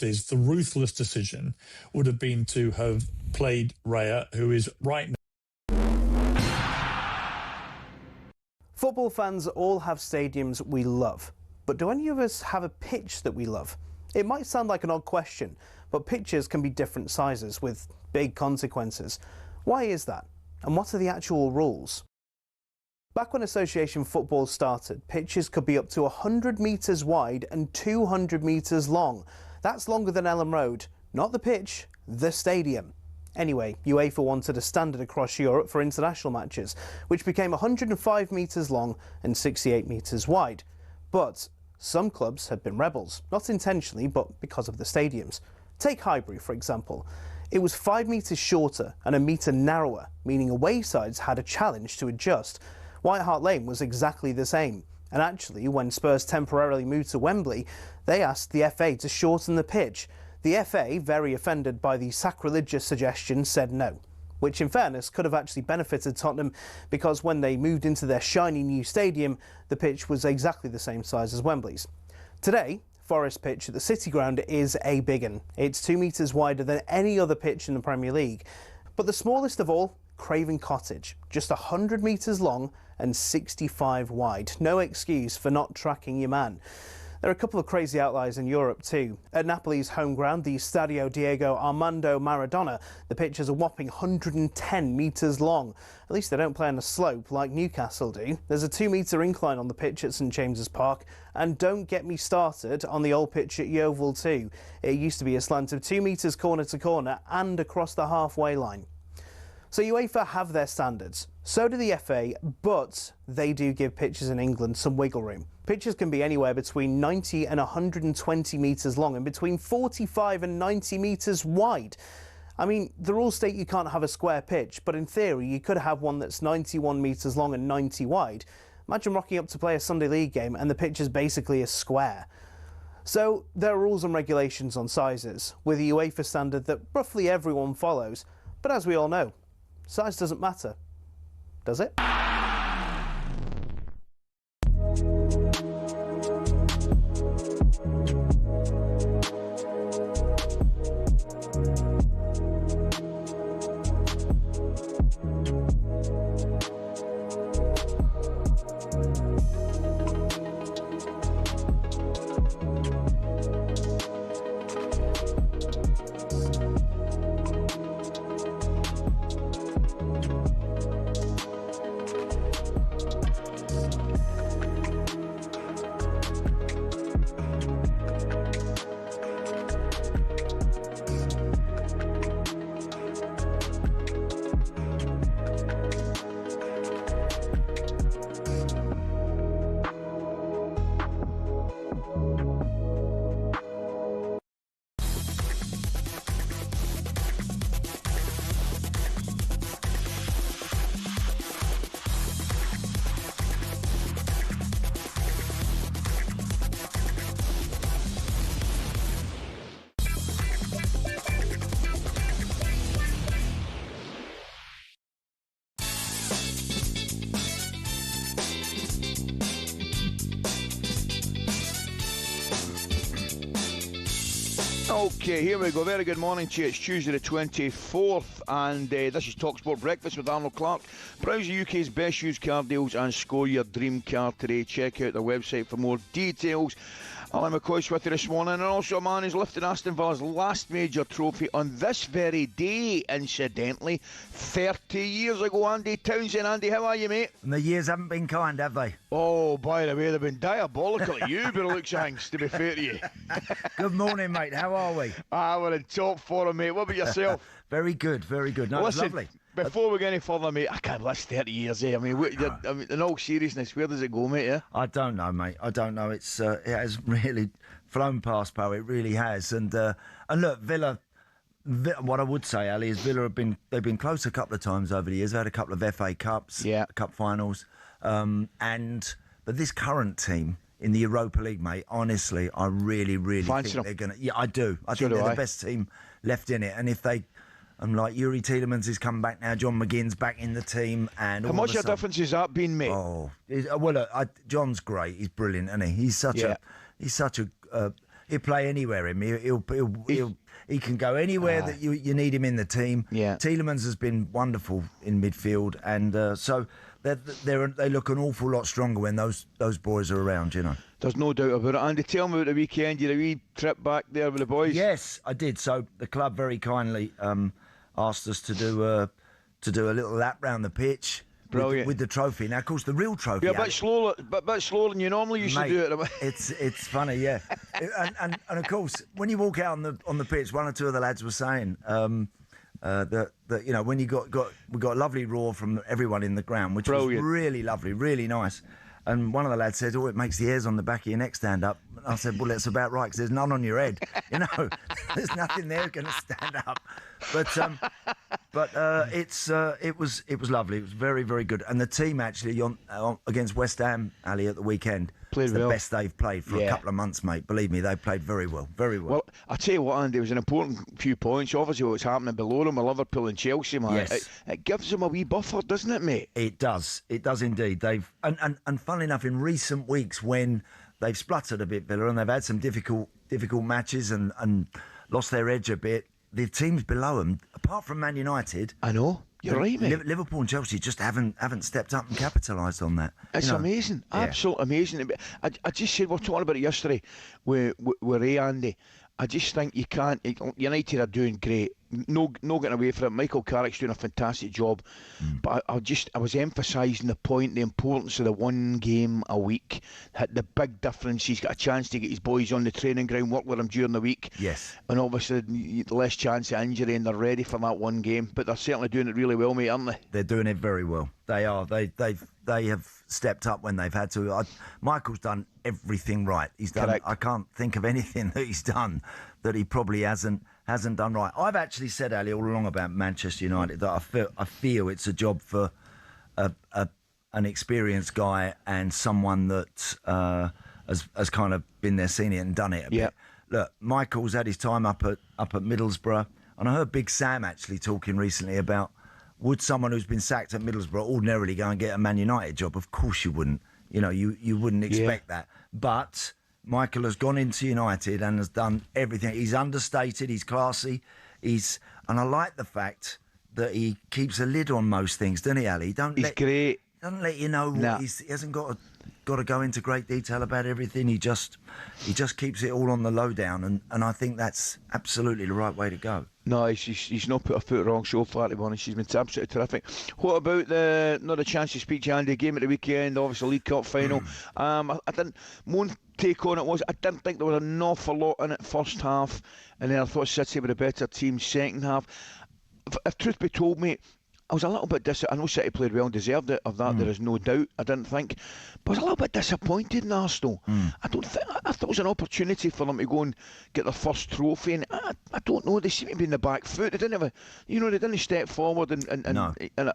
truth is the ruthless decision would have been to have played Raya, who is right now. Football fans all have stadiums we love, but do any of us have a pitch that we love? It might sound like an odd question, but pitches can be different sizes with big consequences. Why is that? And what are the actual rules? Back when association football started, pitches could be up to 100 metres wide and 200 metres long. That's longer than Ellen Road. Not the pitch, the stadium. Anyway, UEFA wanted a standard across Europe for international matches, which became 105 metres long and 68 metres wide. But some clubs had been rebels, not intentionally, but because of the stadiums. Take Highbury, for example. It was 5 metres shorter and a metre narrower, meaning away sides had a challenge to adjust. White Hart Lane was exactly the same. And actually, when Spurs temporarily moved to Wembley, they asked the FA to shorten the pitch. The FA, very offended by the sacrilegious suggestion, said no, which in fairness could have actually benefited Tottenham because when they moved into their shiny new stadium, the pitch was exactly the same size as Wembley's. Today, Forest pitch at the City Ground is a big one. It's 2 metres wider than any other pitch in the Premier League. But the smallest of all, Craven Cottage, just 100 metres long and 65 wide. No excuse for not tracking your man. There are a couple of crazy outliers in Europe too. At Napoli's home ground, the Stadio Diego Armando Maradona, the pitch is a whopping 110 metres long. At least they don't play on a slope like Newcastle do. There's a 2-metre incline on the pitch at St James's Park. And don't get me started on the old pitch at Yeovil too. It used to be a slant of 2 metres corner to corner and across the halfway line. So UEFA have their standards. So do the FA, but they do give pitches in England some wiggle room. Pitches can be anywhere between 90 and 120 metres long and between 45 and 90 metres wide. I mean, the rules state you can't have a square pitch, but in theory you could have one that's 91 metres long and 90 wide. Imagine rocking up to play a Sunday League game and the pitch is basically a square. So there are rules and regulations on sizes, with a UEFA standard that roughly everyone follows. But as we all know, size doesn't matter, does it? Okay, here we go. Very good morning to you. It's Tuesday the 24th and this is talkSPORT Breakfast with Arnold Clark. Browse the UK's best used car deals and score your dream car today. Check out their website for more details. Ally McCoist with you this morning, and also a man who's lifted Aston Villa's last major trophy on this very day, incidentally, 30 years ago. Andy Townsend. Andy, how are you, mate? And the years haven't been kind, have they? Oh, by the way, they've been diabolical at you, but it looks things, to be fair to you. Good morning, mate. How are we? We're in top form, mate. What about yourself? Very good, very good. No, Listen, lovely. Before we go any further, mate, I can't last 30 years, eh? I mean, in all seriousness, where does it go, mate, yeah? I don't know, mate. I don't know. It has really flown past, pal. It really has. And look, Villa, what I would say, Ali, is Villa they've been close a couple of times over the years. They had a couple of FA Cups, Cup finals. But this current team in the Europa League, mate, honestly, I really Fancy think they're going to... Yeah, I do. I think do they're I. the best team left in it. And if they... And like Yuri Tielemans has come back now, John McGinn's back in the team, and how much of a difference has that been, mate? Oh, well, look, John's great. He's brilliant, isn't he? He's such a He'll play anywhere. He can go anywhere that you need him in the team. Yeah. Tielemans has been wonderful in midfield, and so they look an awful lot stronger when those boys are around. You know. There's no doubt about it. Andy, tell me about the weekend. You had a wee trip back there with the boys. Yes, I did. So the club very kindly asked us to do a little lap round the pitch. Brilliant. With the trophy. Now, of course, the real trophy. Yeah, a bit slower than you normally used to do it. It's funny, yeah. and of course, when you walk out on the pitch, one or two of the lads were saying that you know, when we got a lovely roar from everyone in the ground, which Brilliant. was really lovely, really nice. And one of the lads said, "Oh, it makes the hairs on the back of your neck stand up." And I said, "Well, that's about right, because there's none on your head. You know, there's nothing there going to stand up." But it was lovely. It was very, very good. And the team actually against West Ham, Ali, at the weekend, played it's the well. best they've played for a couple of months, mate. Believe me, they played very well, very well. Well, I tell you what, Andy, it was an important few points. Obviously, what's happening below them with Liverpool and Chelsea, man. Yes. It gives them a wee buffer, doesn't it, mate? It does indeed. They've and funnily enough, in recent weeks when they've spluttered a bit, Villa, and they've had some difficult matches and lost their edge a bit, the teams below them, apart from Man United, I know. You're right, mate. Liverpool and Chelsea just haven't stepped up and capitalised on that. It's amazing, absolutely amazing. I just said, we were talking about it yesterday with Ray, Andy. I just think you can't. United are doing great. No getting away from it. Michael Carrick's doing a fantastic job. But I was emphasising the point, the importance of the one game a week. The big difference. He's got a chance to get his boys on the training ground, work with them during the week. Yes. And obviously less chance of injury, and they're ready for that one game. But they're certainly doing it really well, mate, aren't they? They're doing it very well. They are. They have stepped up when they've had to. Michael's done everything right. He's done. Correct. I can't think of anything that he's done that he probably hasn't done right. I've actually said, Ali, all along about Manchester United that I feel it's a job for an experienced guy and someone that has kind of been there, seen it, and done it a bit. Look, Michael's had his time up at Middlesbrough, and I heard Big Sam actually talking recently about, would someone who's been sacked at Middlesbrough ordinarily go and get a Man United job? Of course you wouldn't. You know, you wouldn't expect that. But Michael has gone into United and has done everything. He's understated, he's classy, and I like the fact that he keeps a lid on most things, doesn't he, Ali? He's great. Doesn't let you know. He hasn't got to go into great detail about everything. He just keeps it all on the lowdown, and I think that's absolutely the right way to go. No, he's not put a foot wrong so far, to be honest. She's been absolutely terrific. What about not a chance to speak to Andy? Game at the weekend, obviously League Cup final. I didn't. One take on it was I didn't think there was an awful lot in it first half, and then I thought City were a better team second half. If truth be told, mate, I was a little bit disappointed. I know City played well and deserved it, of that there is no doubt. I didn't think, but I was a little bit disappointed in Arsenal. I thought it was an opportunity for them to go and get their first trophy, and I don't know. They seem to be in the back foot. They didn't they didn't step forward and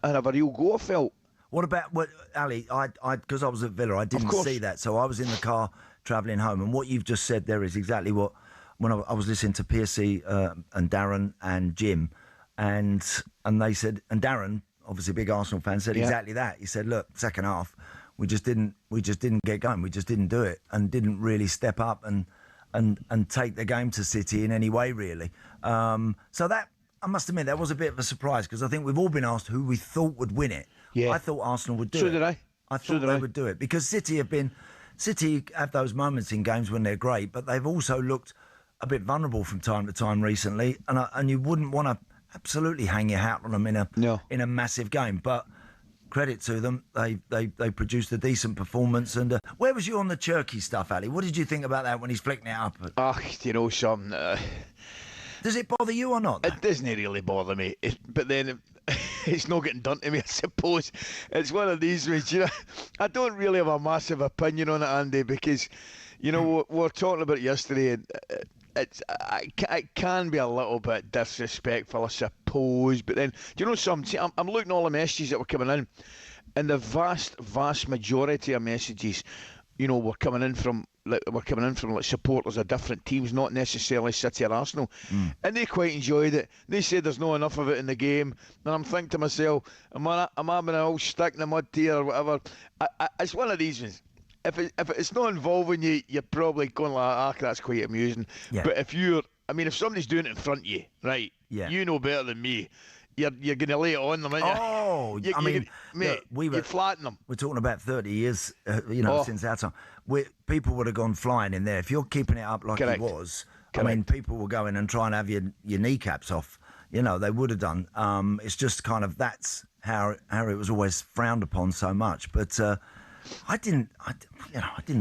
have a real go. I felt. What about Ali? Because I was at Villa, I didn't see that, so I was in the car travelling home, and what you've just said there is exactly what. When I was listening to Piercy and Darren and Jim. And they said, and Darren, obviously a big Arsenal fan, said exactly that. He said, "Look, second half, we just didn't get going. We just didn't do it, and didn't really step up and take the game to City in any way, really." So that, I must admit, that was a bit of a surprise, because I think we've all been asked who we thought would win it. Yeah. I thought Arsenal would do it. So did I. I thought they would do it, because City have those moments in games when they're great, but they've also looked a bit vulnerable from time to time recently, and you wouldn't want to absolutely hang your hat on them in a massive game, but credit to them, they produced a decent performance. And where was you on the Cherky stuff, Ali? What did you think about that when he's flicking it up? Something. Does it bother you or not? It doesn't really bother me, but then it's not getting done to me, I suppose. It's one of these ways, I don't really have a massive opinion on it, Andy, because we were talking about it yesterday, and it can be a little bit disrespectful, I suppose. But then, something? I'm looking at all the messages that were coming in, and the vast majority of messages, were coming in from supporters of different teams, not necessarily City or Arsenal, and they quite enjoyed it. They said there's not enough of it in the game, and I'm thinking to myself, am I having an old stick in the mud here or whatever? It's one of these ones. if it's not involving you, you're probably going like, that's quite amusing. Yeah. But if somebody's doing it in front of you, right? Yeah. You know better than me. You're going to lay it on them, aren't you? Oh, mate, look, you flatten them. We're talking about 30 years, since that time. People would have gone flying in there. If you're keeping it up like Correct. he was, Correct. I mean, people will go in and try and have your kneecaps off. They would have done. It's just kind of that's how it was always frowned upon so much. But I didn't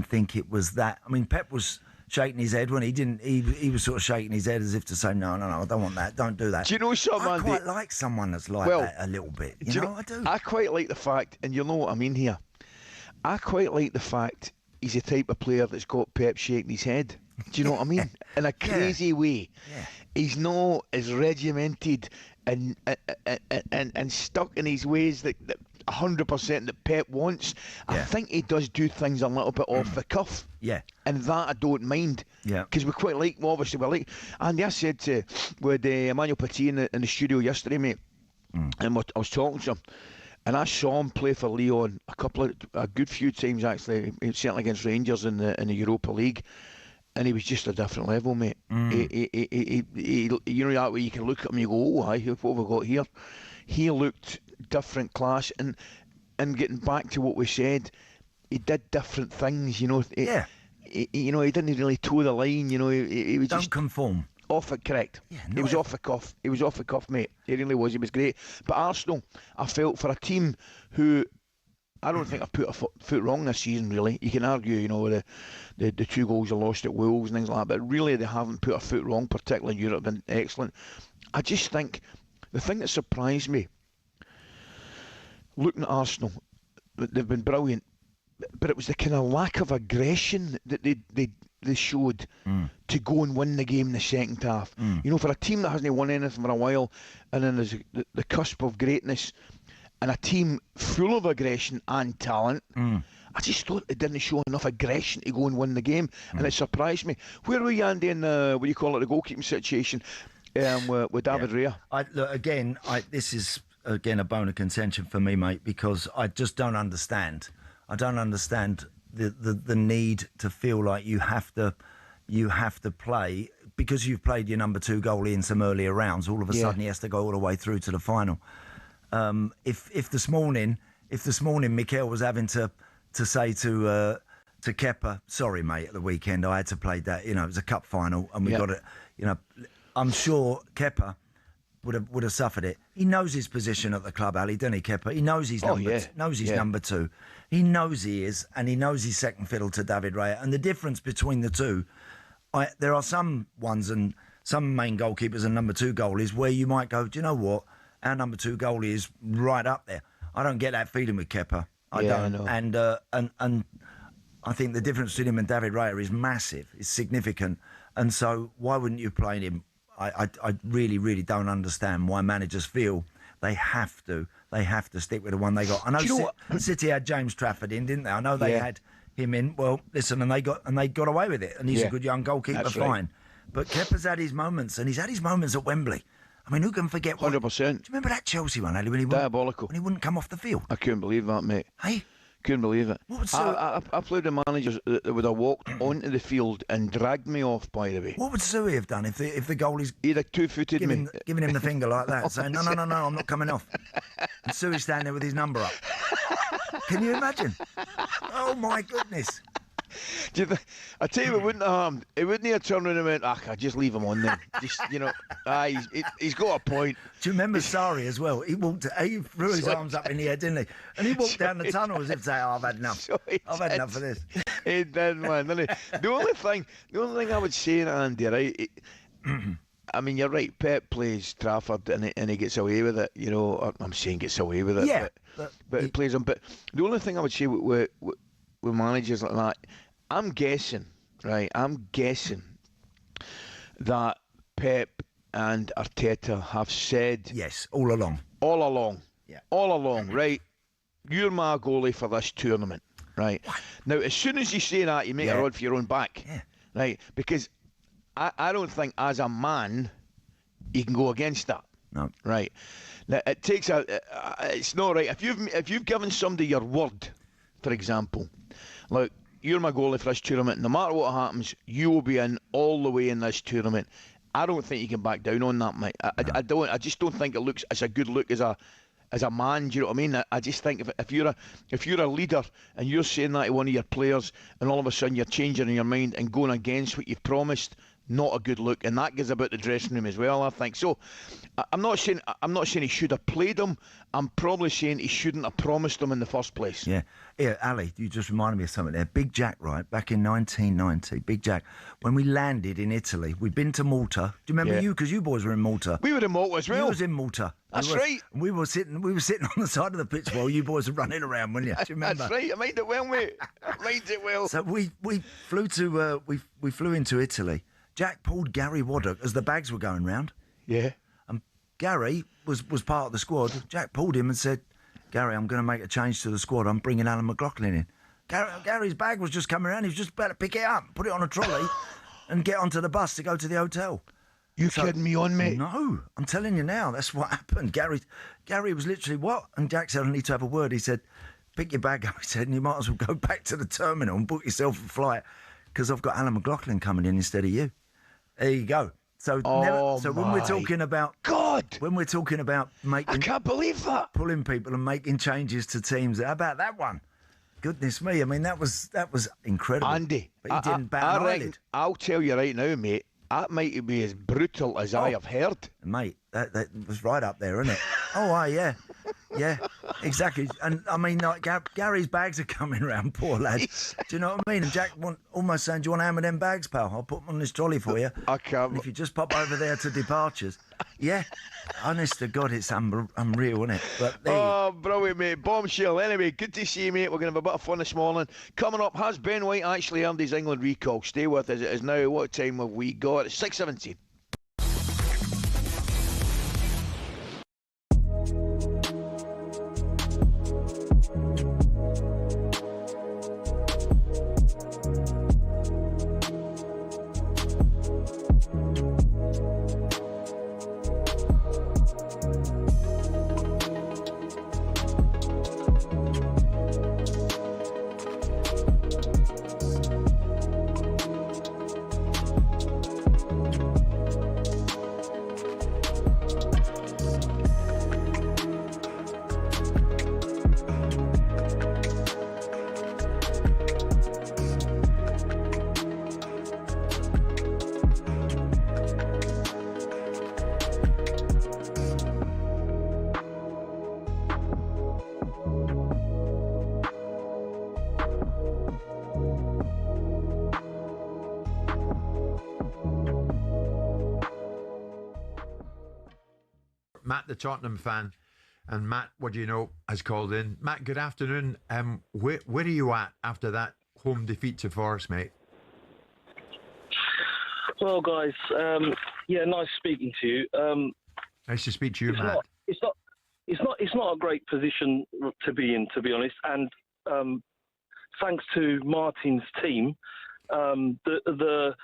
think it was that. I mean, Pep was shaking his head when he didn't. He was sort of shaking his head as if to say, no, I don't want that. Don't do that. Do you know something, I Andy? quite like someone that's like that a little bit. You know, I do. I quite like the fact, and you know what I mean here. I quite like the fact he's the type of player that's got Pep shaking his head. Do you know what I mean? In a crazy way. Yeah. He's not as regimented and stuck in his ways that 100% that Pep wants. I think he does do things a little bit off the cuff. Yeah. And that I don't mind. Yeah. Because we quite like, obviously, Andy, I said with Emmanuel Petit in the studio yesterday, mate, and I was talking to him, and I saw him play for Lyon a good few times, actually, certainly against Rangers in the Europa League. And he was just a different level, mate. He that way you can look at him and you go, oh, what have we got here? He looked different class. And getting back to what we said, he did different things, He didn't really toe the line, He was Don't conform. Off it, correct. Yeah, he was off the cuff. He was off the cuff, mate. He really was. He was great. But Arsenal, I felt, for a team who I don't think I've put a foot wrong this season, really. You can argue, with the 2 goals they lost at Wolves and things like that, but really they haven't put a foot wrong, particularly in Europe, been excellent. I just think the thing that surprised me, looking at Arsenal, they've been brilliant, but it was the kind of lack of aggression that they showed to go and win the game in the second half. For a team that hasn't won anything for a while, and then there's the cusp of greatness, and a team full of aggression and talent, I just thought they didn't show enough aggression to go and win the game, and it surprised me. Where were you, Andy, in the goalkeeping situation with David Raya? This is again a bone of contention for me, mate, because I just don't understand. I don't understand the need to feel like you have to play because you've played your number 2 goalie in some earlier rounds. All of a sudden, he has to go all the way through to the final. If this morning Mikel was having to say to Kepa, sorry mate, at the weekend I had to play that. It was a cup final and we got it. I'm sure Kepa would have suffered it. He knows his position at the club, Ali, doesn't he, Kepa? He knows he's number 2. He knows he is, and he knows he's second fiddle to David Raya. And the difference between the two, there are some ones and some main goalkeepers and number 2 goalies where you might go, do you know what? Our number 2 goalie is right up there. I don't get that feeling with Kepa. I don't. I know. And I think the difference between him and David Raya is massive. It's significant. And so why wouldn't you play him? I really, really don't understand why managers feel they have to stick with the one they got. I know City had James Trafford in, didn't they? I know they had him in. Well, listen, and they got away with it. And he's a good young goalkeeper, that's fine. Right. But Kepa's had his moments, and he's had his moments at Wembley. I mean, who can forget? 100%. Do you remember that Chelsea one, Ali, when he wouldn't come off the field? I couldn't believe that, mate. Hey? Couldn't believe it. I played with managers that would have walked onto the field and dragged me off, by the way. What would Suey have done if the goalie's... He'd have 2-footed me. Giving him the finger like that, saying, no, I'm not coming off. And Suey's standing there with his number up. Can you imagine? Oh, my goodness. I tell you, it wouldn't have turned around and went, I just leave him on then. Just, he's got a point. Do you remember Sarri as well? He threw his arms up in the air, didn't he? And he walked down the tunnel as if to say, I've had enough. I've had enough of this. He did, man, didn't he? The only thing I would say, Andy, right, I mean, you're right, Pep plays Trafford and he gets away with it, I'm saying gets away with it, yeah, but he plays him. But the only thing I would say with managers like that, I'm guessing that Pep and Arteta have said... Yes, all along. Yeah. All along, right? You're my goalie for this tournament, right? What? Now, as soon as you say that, you make a rod for your own back, right? Because I don't think, as a man, you can go against that. No. Right? Now, it takes it's not right. If you've given somebody your word, for example, like, you're my goalie for this tournament. No matter what happens, you will be in all the way in this tournament. I don't think you can back down on that, mate. I don't. I just don't think it looks as a good look as a man. Do you know what I mean? I just think if you're a leader and you're saying that to one of your players, and all of a sudden you're changing in your mind and going against what you've promised, not a good look. And that gives about the dressing room as well, I think. So I'm not saying he should have played him. I'm probably saying he shouldn't have promised him in the first place. Yeah, Ali, you just reminded me of something there. Big Jack, right, back in 1990, Big Jack, when we landed in Italy, we'd been to Malta. Do you remember you? Because you boys were in Malta. We were in Malta as well. You was in Malta. That's right. We were sitting on the side of the pitch while you boys were running around, weren't you? Do you remember? That's right. I mind it well, mate. I mind it well. So we flew to we flew into Italy. Jack pulled Gary Waddock as the bags were going round. Yeah. And Gary was part of the squad. Jack pulled him and said, Gary, I'm going to make a change to the squad. I'm bringing Ally McCoist in. Gary's bag was just coming around. He was just about to pick it up, put it on a trolley and get onto the bus to go to the hotel. You kidding me on, mate? No, I'm telling you now. That's what happened. Gary was literally, what? And Jack said, I need to have a word. He said, pick your bag up. He said, and you might as well go back to the terminal and book yourself a flight because I've got Ally McCoist coming in instead of you. There you go. So, when we're talking about making, I can't believe that, pulling people and making changes to teams. How about that one? Goodness me! I mean, that was incredible. Andy, but he didn't bat an eyelid. I'll tell you right now, mate. That might be as brutal as I have heard, mate. That was right up there, isn't it? Yeah. Yeah, exactly. And I mean, like Gary's bags are coming around, poor lad. Do you know what I mean? And Jack almost saying, "Do you want to hammer them bags, pal? I'll put them on this trolley for you." I can't. And if you just pop over there to departures, yeah. Honest to God, it's unreal, isn't it? But brilliant, mate. Bombshell. Anyway, good to see you, mate. We're going to have a bit of fun this morning. Coming up, has Ben White actually earned his England recall? Stay with us. It is now. What time have we got? It's 6:17. Matt, the Tottenham fan, and Matt, what do you know, has called in. Matt, good afternoon. Where are you at after that home defeat to Forest, mate? Well, guys, nice speaking to you. Nice to speak to you, Matt. It's not a great position to be in, to be honest. And thanks to Martin's team, the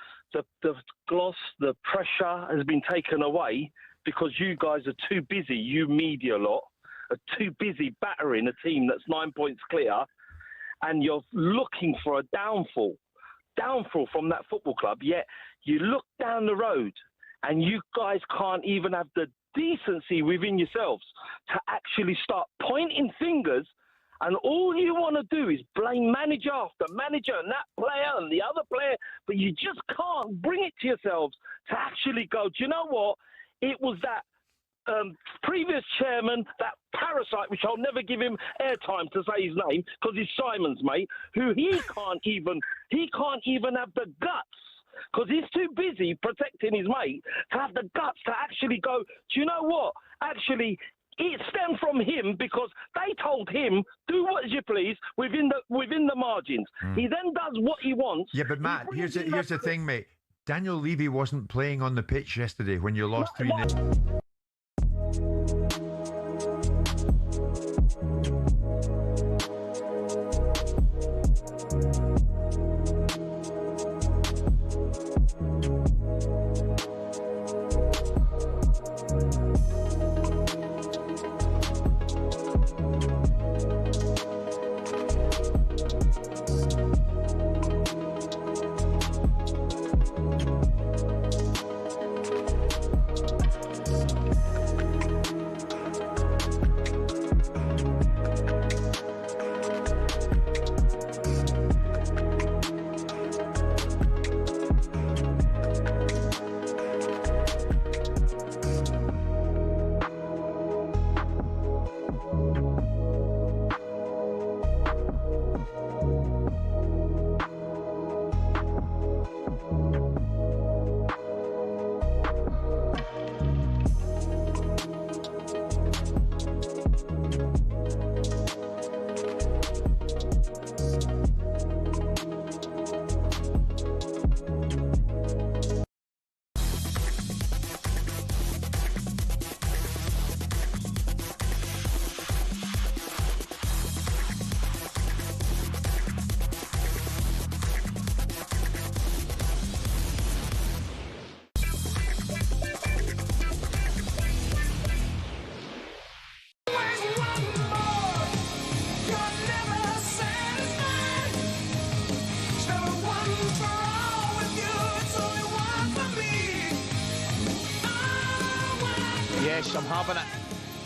gloss, the pressure has been taken away. Because you guys are too busy, you media lot, are too busy battering a team that's 9 points clear, and you're looking for a downfall from that football club. Yet you look down the road and you guys can't even have the decency within yourselves to actually start pointing fingers, and all you want to do is blame manager after manager and that player and the other player, but you just can't bring it to yourselves to actually go, do you know what? It was that previous chairman, that parasite, which I'll never give him airtime to say his name because he's Simon's mate, who he can't even have the guts because he's too busy protecting his mate to have the guts to actually go, do you know what? Actually, it stemmed from him because they told him, do what you please within the margins. He then does what he wants. Yeah, but Matt, here's the thing, mate. Daniel Levy wasn't playing on the pitch yesterday when you lost 3-0. Yes, I'm having it.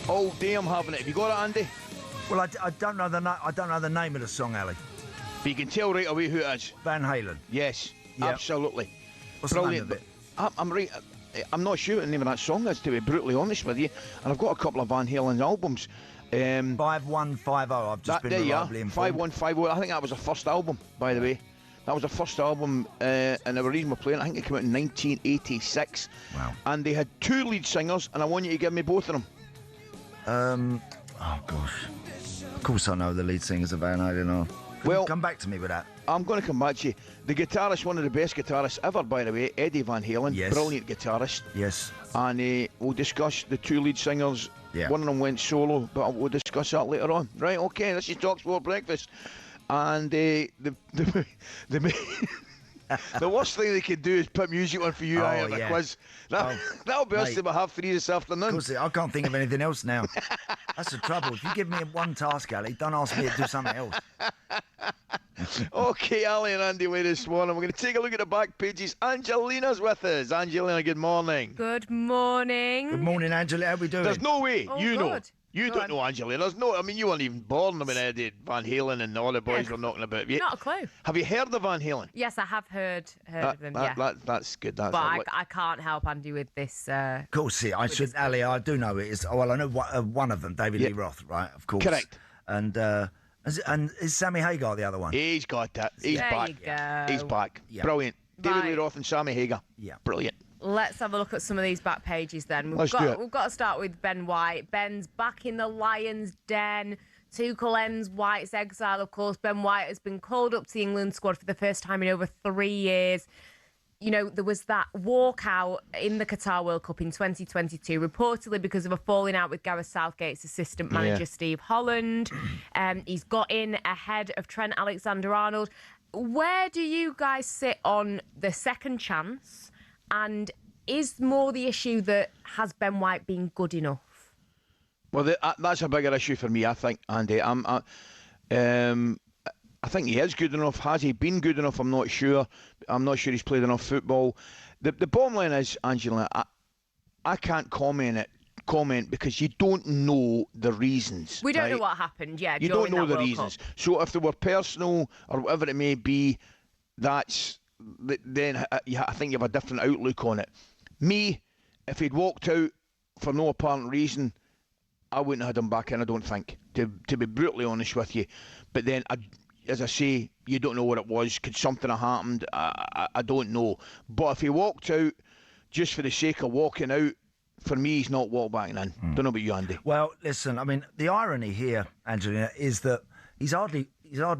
All day I'm having it. Have you got it, Andy? Well, I don't know the name of the song, Ali. But you can tell right away who it is. Van Halen. Yes, Yep. absolutely. What's Brilliant. the name of it? I'm right. I'm not sure what the name of that song is, to be brutally honest with you. And I've got a couple of Van Halen albums. 5150. I've just been reliably informed. 5150. I think that was the first album, by the way. That was the first album, and the reason we're playing, I think it came out in 1986. Wow. And they had 2 lead singers, and I want you to give me both of them. Oh gosh. Of course I know the lead singers of Van Halen are. Well, come back to me with that. I'm going to come back to you. The guitarist, one of the best guitarists ever, by the way, Eddie Van Halen. Yes. Brilliant guitarist. Yes. And we'll discuss the 2 lead singers. Yeah. One of them went solo, but we'll discuss that later on. Right, okay, this is talkSPORT Breakfast. And the worst thing they could do is put music on for you, Ally McCoist. That'll be us about 3:30 this afternoon. Of course, I can't think of anything else now. That's the trouble. If you give me one task, Ali, don't ask me to do something else. Okay, Ally and Andy with this morning. We're going to take a look at the back pages. Angelina's with us. Angelina, good morning. Good morning. Good morning, Angela. How we doing? There's no way Oh, you know. good. You don't know Angelina. There's no. I mean, you weren't even born when Eddie Van Halen and all the boys were knocking about. Not a clue. Have you heard of Van Halen? Yes, I have heard of them, yeah. That's good. That's But I can't help Andy with this. Of course, see, I should, Ali, I do know it is. Well, I know one of them, David Lee Roth, right? Of course. Correct. And is Sammy Hagar the other one? He's got that. He's There back. you go. He's back. Yeah. Brilliant. David Lee Right. Roth and Sammy Hagar. Yeah. Brilliant. Let's have a look at some of these back pages then. Let's do it. We've got to start with Ben White. Ben's back in the Lions' den. Tuchel ends White's exile, of course. Ben White has been called up to the England squad for the first time in over 3 years. You know, there was that walkout in the Qatar World Cup in 2022, reportedly because of a falling out with Gareth Southgate's assistant manager, Steve Holland. He's got in ahead of Trent Alexander-Arnold. Where do you guys sit on the second chance? And is more the issue that has Ben White been good enough? Well, that's a bigger issue for me, I think, Andy. I think he is good enough. Has he been good enough? I'm not sure. I'm not sure he's played enough football. The bottom line is, Angela, I can't comment because you don't know the reasons. We don't know what happened, You don't know the World reasons. Cup. So if they were personal or whatever it may be, then I think you have a different outlook on it. Me, if he'd walked out for no apparent reason, I wouldn't have had him back in, I don't think, to be brutally honest with you. But then, as I say, you don't know what it was. Could something have happened? I don't know. But if he walked out just for the sake of walking out, for me, he's not walked back in. Don't know about you, Andy. Well, listen, I mean, the irony here, Angelina, is that he's hardly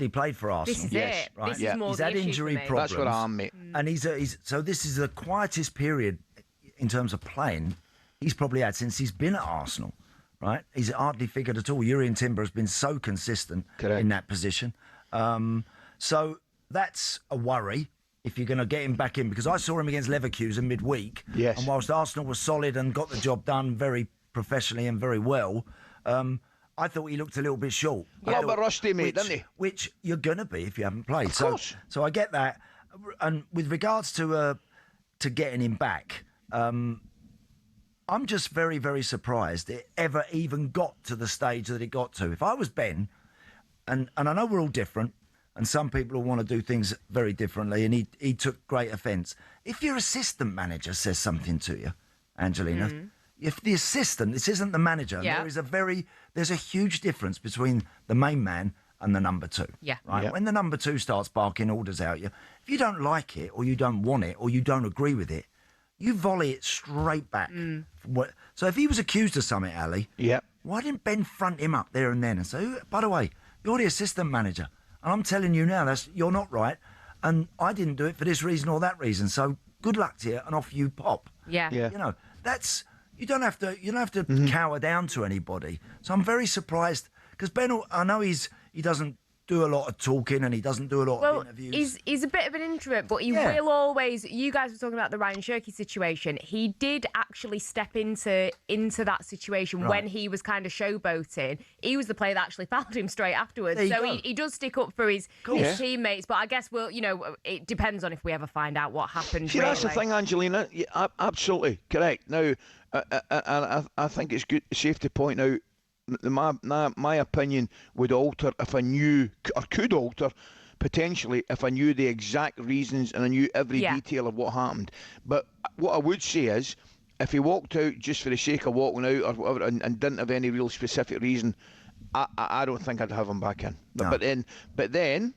played for Arsenal. This is Yes, it. right. This Yeah. is more He's the had issue injury for me. problems. That's what I am, mate. And he's so this is the quietest period in terms of playing he's probably had since he's been at Arsenal, right? He's hardly figured at all. Jurrien Timber has been so consistent in that position. So that's a worry if you're going to get him back in, because I saw him against Leverkusen midweek. Yes. And whilst Arsenal was solid and got the job done very professionally and very well, I thought he looked a little bit short. A little bit rusty, mate, didn't he? Which you're going to be if you haven't played. Of course. So I get that. And with regards to getting him back, I'm just very, very surprised it ever even got to the stage that it got to. If I was Ben, and I know we're all different, and some people will want to do things very differently, and he took great offence. If your assistant manager says something to you, Angelina, if the assistant, this isn't the manager, there's a huge difference between the main man and the number two. Yeah. Right? Yeah. When the number two starts barking orders out you, if you don't like it, or you don't want it, or you don't agree with it, you volley it straight back. So if he was accused of something, Ali, why didn't Ben front him up there and then and say, by the way, you're the assistant manager, and I'm telling you now, you're not right, and I didn't do it for this reason or that reason, so good luck to you, and off you pop. Yeah. Yeah. You know, you don't have to cower down to anybody. So I'm very surprised, because Ben, I know he doesn't do a lot of talking and he doesn't do a lot of interviews. He's a bit of an introvert, but he will always. You guys were talking about the Ryan Shirky situation. He did actually step into that situation when he was kind of showboating. He was the player that actually fouled him straight afterwards. So he does stick up for his teammates. But I guess it depends on if we ever find out what happened. See, that's the thing, Angelina. Yeah, absolutely correct. Now, I think it's safe to point out. My opinion would alter if I knew, or could alter potentially if I knew the exact reasons and I knew every detail of what happened. But what I would say is, if he walked out just for the sake of walking out or whatever and didn't have any real specific reason, I don't think I'd have him back in. No. But then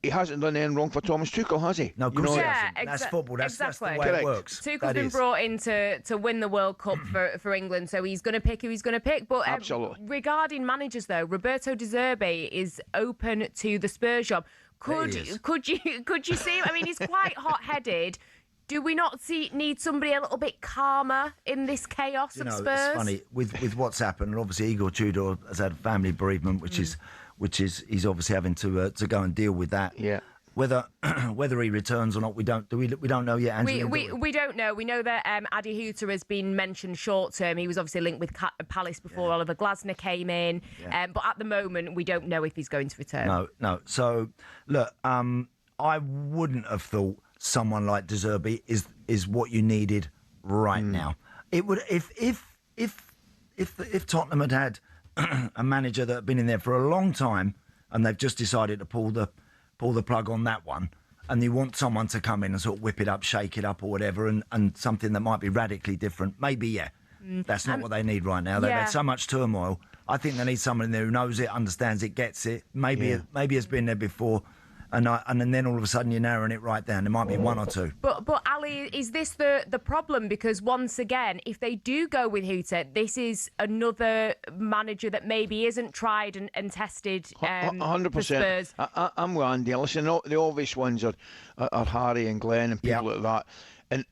he hasn't done anything wrong for Thomas Tuchel, has he? No, of course he hasn't. That's football. That's the way it works. Tuchel's been brought in to win the World Cup for England, so he's going to pick who he's going to pick. But absolutely. Regarding managers, though, Roberto De Zerbi is open to the Spurs job. Could you see him? I mean, he's quite hot-headed. Do we not need somebody a little bit calmer in this chaos of Spurs? It's funny with what's happened. And obviously, Igor Tudor has had family bereavement, which is he's obviously having to go and deal with that. Yeah. Whether he returns or not, we don't know yet. Angelina, we don't know. We know that Adi Hütter has been mentioned short term. He was obviously linked with Palace before Oliver Glasner came in. Yeah. But at the moment, we don't know if he's going to return. No. So look, I wouldn't have thought someone like De Zerbi is what you needed right now. It would if Tottenham had a manager that had been in there for a long time and they've just decided to pull the plug on that one, and you want someone to come in and sort of whip it up, shake it up or whatever, and something that might be radically different, maybe, that's not what they need right now. They've had so much turmoil. I think they need someone in there who knows it, understands it, gets it, maybe has been there before, and then all of a sudden you're narrowing it right down. There might be one or two. But Ali, is this the problem? Because once again, if they do go with Hütter, this is another manager that maybe isn't tried and tested. 100%. I'm with Andy. Listen, the obvious ones are Harry and Glenn and people like that.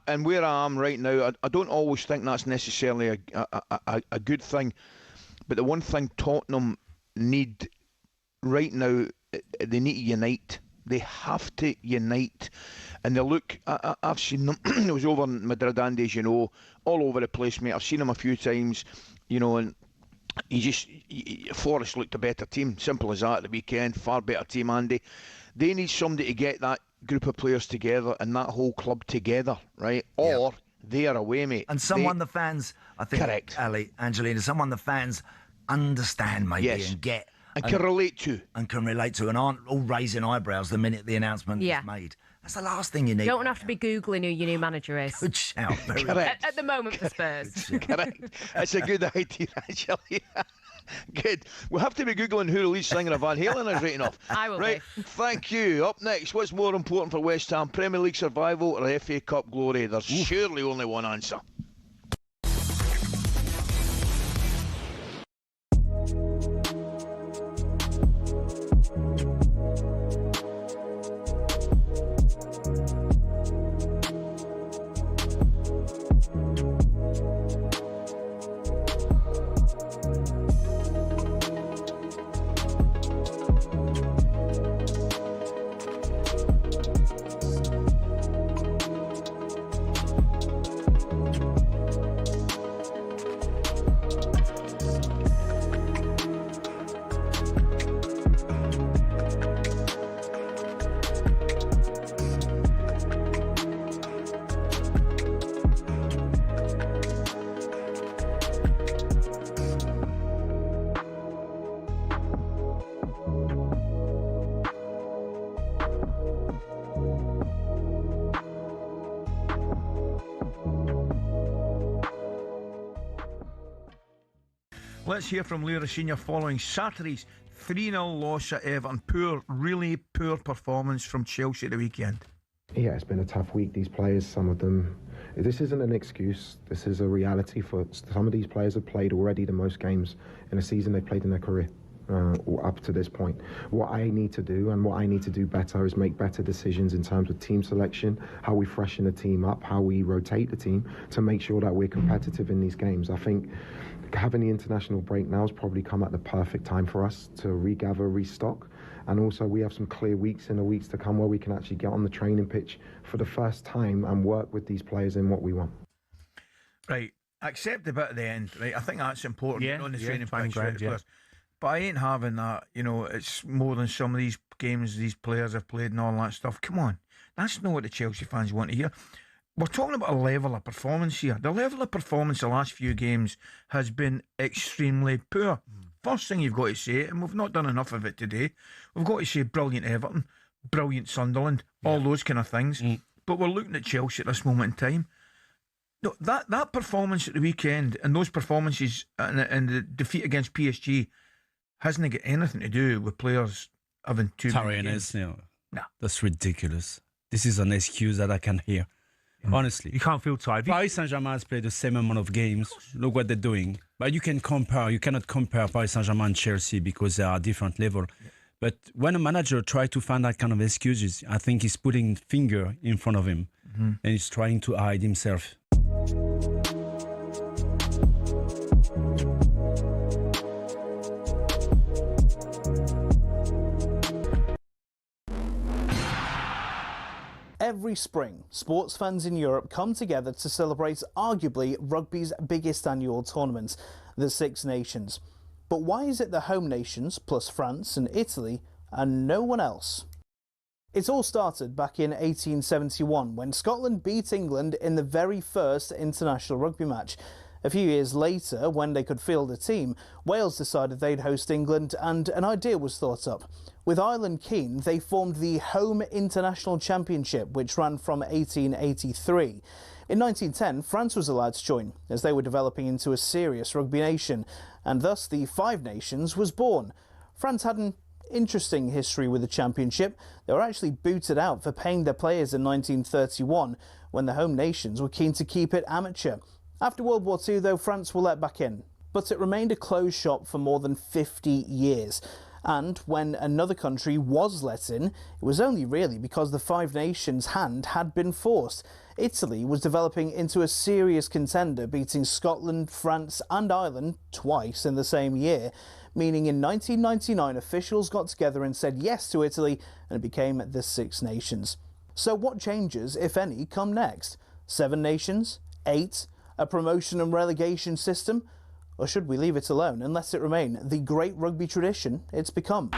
And where I am right now, I don't always think that's necessarily a good thing. But the one thing Tottenham need right now, they need to unite. They have to unite. And they look, I've seen them. I was over in Madrid, Andy, as you know, all over the place, mate. I've seen them a few times, and Forest looked a better team. Simple as that at the weekend. Far better team, Andy. They need somebody to get that group of players together and that whole club together, right? Or they are away, mate. And the fans, I think, correct. Ali, Angelina, someone the fans understand maybe and get. And can relate to. And aren't all raising eyebrows the minute the announcement is made. That's the last thing you need. You don't have to be Googling who your new manager is. Good shout. Correct. At the moment for Spurs. Correct. That's a good idea, actually. Good. We'll have to be Googling who the lead singer of Van Halen is right enough. I will Right. Thank you. Up next, what's more important for West Ham? Premier League survival or FA Cup glory? There's surely only one answer. Let's hear from Leo Rossinha following Saturday's 3-0 loss at Everton. Really poor performance from Chelsea at the weekend. Yeah, it's been a tough week. These players, some of them, this isn't an excuse. This is a reality for some of these players have played already the most games in a season they've played in their career. up to this point. What I need to do and what I need to do better is make better decisions in terms of team selection, how we freshen the team up, how we rotate the team to make sure that we're competitive in these games. I think having the international break now has probably come at the perfect time for us to regather, restock. And also we have some clear weeks in the weeks to come where we can actually get on the training pitch for the first time and work with these players in what we want. Right, accept the bit at the end, right? I think that's important on the training pitch. Ground, But I ain't having that, it's more than some of these games these players have played and all that stuff. Come on, that's not what the Chelsea fans want to hear. We're talking about a level of performance here. The level of performance the last few games has been extremely poor. First thing you've got to say, and we've not done enough of it today, we've got to say brilliant Everton, brilliant Sunderland, all those kind of things. But we're looking at Chelsea at this moment in time. No, that performance at the weekend and those performances and the defeat against PSG hasn't got anything to do with players having too many games. No, that's ridiculous. This is an excuse that I can hear. Honestly, you can't feel tired. Paris Saint-Germain has played the same amount of games. Look what they're doing. But you cannot compare Paris Saint-Germain and Chelsea because they are a different level. But when a manager tries to find that kind of excuses, I think he's putting finger in front of him and he's trying to hide himself. Every spring, sports fans in Europe come together to celebrate arguably rugby's biggest annual tournament, the Six Nations. But why is it the home nations, plus France and Italy, and no one else? It all started back in 1871 when Scotland beat England in the very first international rugby match. A few years later, when they could field a team, Wales decided they'd host England and an idea was thought up. With Ireland keen, they formed the Home International Championship, which ran from 1883. In 1910, France was allowed to join, as they were developing into a serious rugby nation, and thus the Five Nations was born. France had an interesting history with the championship. They were actually booted out for paying their players in 1931, when the home nations were keen to keep it amateur. After World War II, though, France were let back in, but it remained a closed shop for more than 50 years. And when another country was let in, it was only really because the Five Nations hand had been forced. Italy was developing into a serious contender, beating Scotland, France and Ireland twice in the same year, meaning in 1999 officials got together and said yes to Italy and it became the Six Nations. So what changes, if any, come next? 7 nations? 8? A promotion and relegation system? Or should we leave it alone and let it remain the great rugby tradition it's become?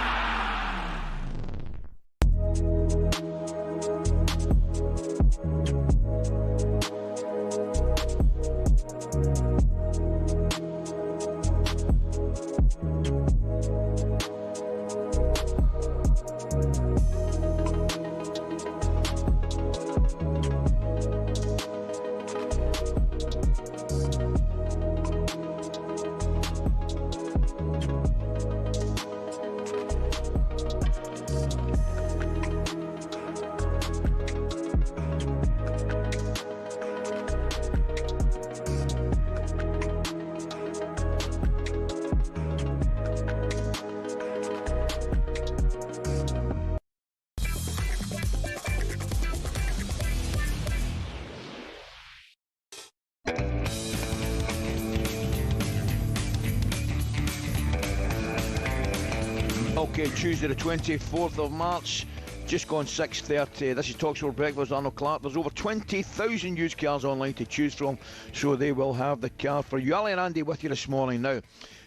Okay, Tuesday the 24th of March, just gone 6:30. This is talkSPORT Breakfast, Arnold Clark. There's over 20,000 used cars online to choose from, so they will have the car for you. Ally and Andy with you this morning. Now,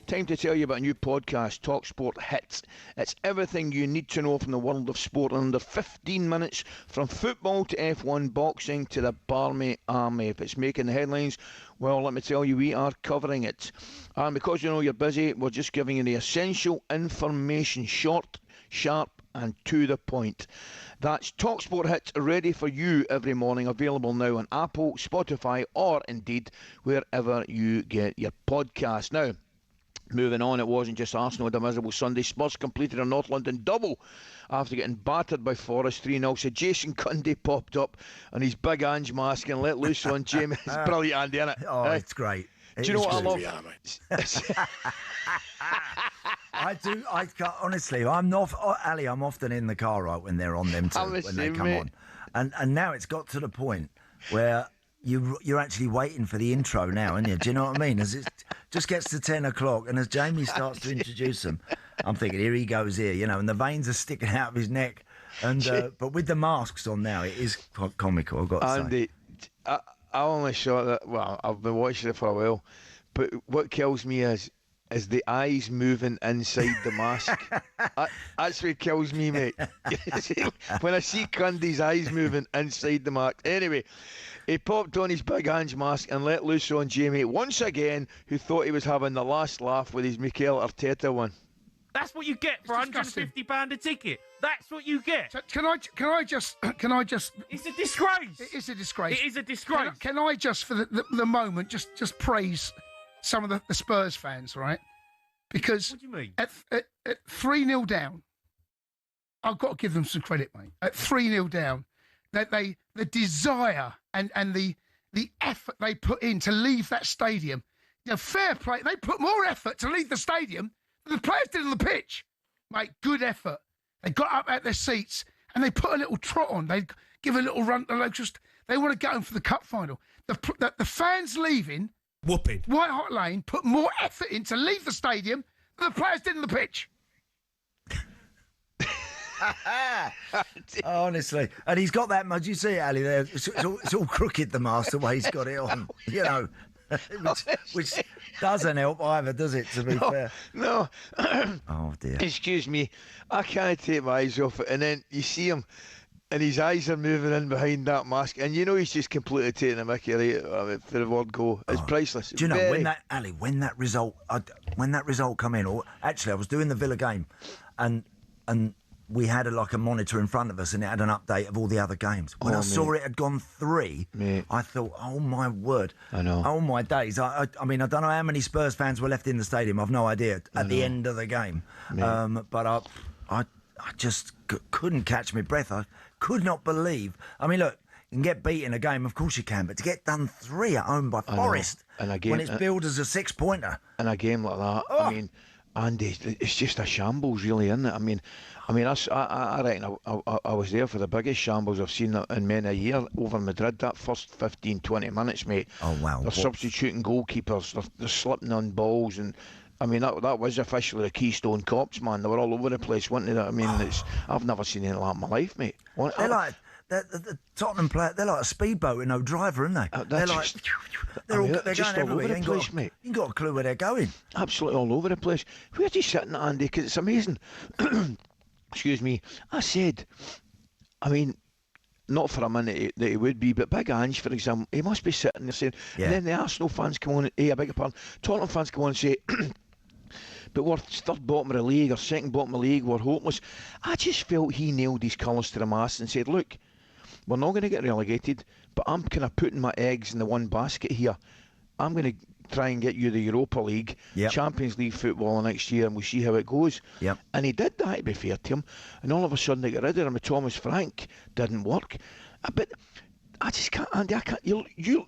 time to tell you about a new podcast, talkSPORT Hits. It's everything you need to know from the world of sport in under 15 minutes, from football to F1, boxing to the Barmy Army. If it's making the headlines, well, let me tell you, we are covering it. And because you know you're busy, we're just giving you the essential information, short, sharp and to the point. That's talkSPORT Hits, ready for you every morning, available now on Apple, Spotify or indeed wherever you get your podcast. Now, moving on, it wasn't just Arsenal had a miserable Sunday. Spurs completed a North London double after getting battered by Forest 3-0. So Jason Conte popped up on his big Ange mask and let loose on James. It's brilliant, Andy, isn't it? Oh, it's great. Do you know what I love? I do. I honestly, I'm not, Ali. I'm often in the car right when they're on them too, when they come on, and now it's got to the point where you're actually waiting for the intro now, aren't you? Do you know what I mean? As it just gets to 10 o'clock, and as Jamie starts to introduce them, I'm thinking, here he goes here, you know, and the veins are sticking out of his neck, and but with the masks on now, it is quite comical. I've got to Andy, say. I only saw that. Well, I've been watching it for a while, but what kills me is the eyes moving inside the mask. That's what kills me, mate. When I see Cundy's eyes moving inside the mask. Anyway, he popped on his big Ange mask and let loose on Jamie once again, who thought he was having the last laugh with his Mikel Arteta one. That's what you get for £150 a ticket. That's what you get. So can I just? It's a disgrace. It is a disgrace. It is a disgrace. Can I just, for the moment, just praise some of the Spurs fans, right? Because what do you mean? At 3-0 down, I've got to give them some credit, mate. At 3-0 down, the desire and the effort they put in to leave that stadium, you know, fair play. They put more effort to leave the stadium than the players did on the pitch, mate. Good effort. They got up out their seats and they put a little trot on. They give a little run. They want to go in for the cup final. The fans leaving. Whooping. White Hart Lane put more effort in to leave the stadium than the players did on the pitch. Honestly, and he's got that much. You see, Ali, there. It's all crooked. The mask, the way he's got it on. You know, which doesn't help either, does it? To be fair. No. Oh dear. Excuse me. I can't take my eyes off it, and then you see him. And his eyes are moving in behind that mask, and you know he's just completely taking a mickey right for the word go. It's priceless. Do you know when that result come in? Or actually, I was doing the Villa game, and we had a monitor in front of us, and it had an update of all the other games. When I saw it had gone 3, I thought, oh my word! I know. Oh my days! I mean, I don't know how many Spurs fans were left in the stadium. I've no idea at the end of the game. But I just couldn't catch my breath. I could not believe. I mean, look, you can get beat in a game, of course you can, but to get done 3 at home by Forest when it's billed as a 6-pointer. In a game like that, I mean, Andy, it's just a shambles, really, isn't it? I mean, I reckon I was there for the biggest shambles I've seen in many a year over Madrid. That first 15, 20 minutes, mate. Oh, wow. They're substituting goalkeepers, they're slipping on balls, and I mean, that was officially the Keystone Cops, man. They were all over the place, weren't they? I mean, I've never seen anything like that in my life, mate. They're like the Tottenham player. They're like a speedboat with no driver, aren't they? They're going everywhere. You ain't got a clue where they're going. Absolutely all over the place. Where's he sitting, Andy? Because it's amazing. Excuse me. I said, I mean, not for a minute that he would be, but Big Ange, for example, he must be sitting there saying, and then the Arsenal fans come on, I beg your pardon, Tottenham fans come on and say, but we're third bottom of the league or second bottom of the league, we're hopeless. I just felt he nailed his colours to the mast and said, look, we're not going to get relegated, but I'm kind of putting my eggs in the one basket here. I'm going to try and get you the Europa League, Champions League football next year, and we'll see how it goes. And he did that, to be fair to him, and all of a sudden they got rid of him with Thomas Frank. Didn't work. But I just can't, Andy, I can't.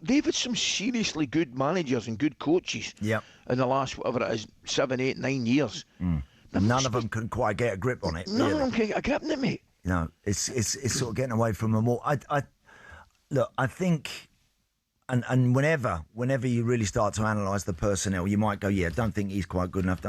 They've had some seriously good managers and good coaches in the last, whatever it is, 7, 8, 9 years. None of them can quite get a grip on it. None of them can get a grip on it, mate. You know, it's sort of getting away from them all. I think, and whenever you really start to analyse the personnel, you might go, I don't think he's quite good enough.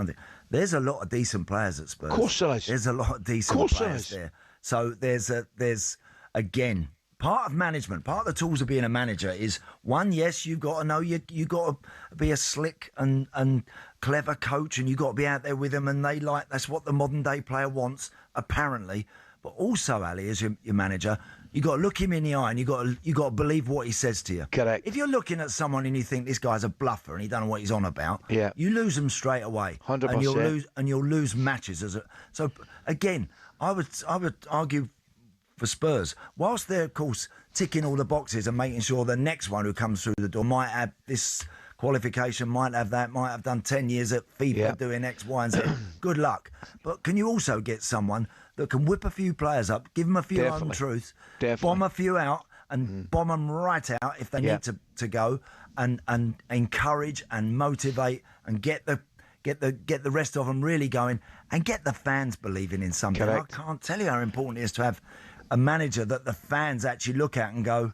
There's a lot of decent players at Spurs. Of course there is. There's a lot of decent players there. So there's again, part of management, part of the tools of being a manager is, one, yes, you've got to know you got to be a slick and clever coach, and you've got to be out there with them, and that's what the modern day player wants, apparently. But also, Ali, as your manager, you got to look him in the eye, and you got to believe what he says to you. Correct. If you're looking at someone and you think this guy's a bluffer and he don't know what he's on about, you lose them straight away. 100%. And you'll lose matches so again, I would argue for Spurs, whilst they're of course ticking all the boxes and making sure the next one who comes through the door might have this qualification, might have that, might have done 10 years at FIFA doing X, Y and Z. Good luck. But can you also get someone that can whip a few players up, give them a few home truths, bomb a few out, and bomb them right out if they need to go, and encourage and motivate and get get the rest of them really going, and get the fans believing in something. Correct. I can't tell you how important it is to have a manager that the fans actually look at and go,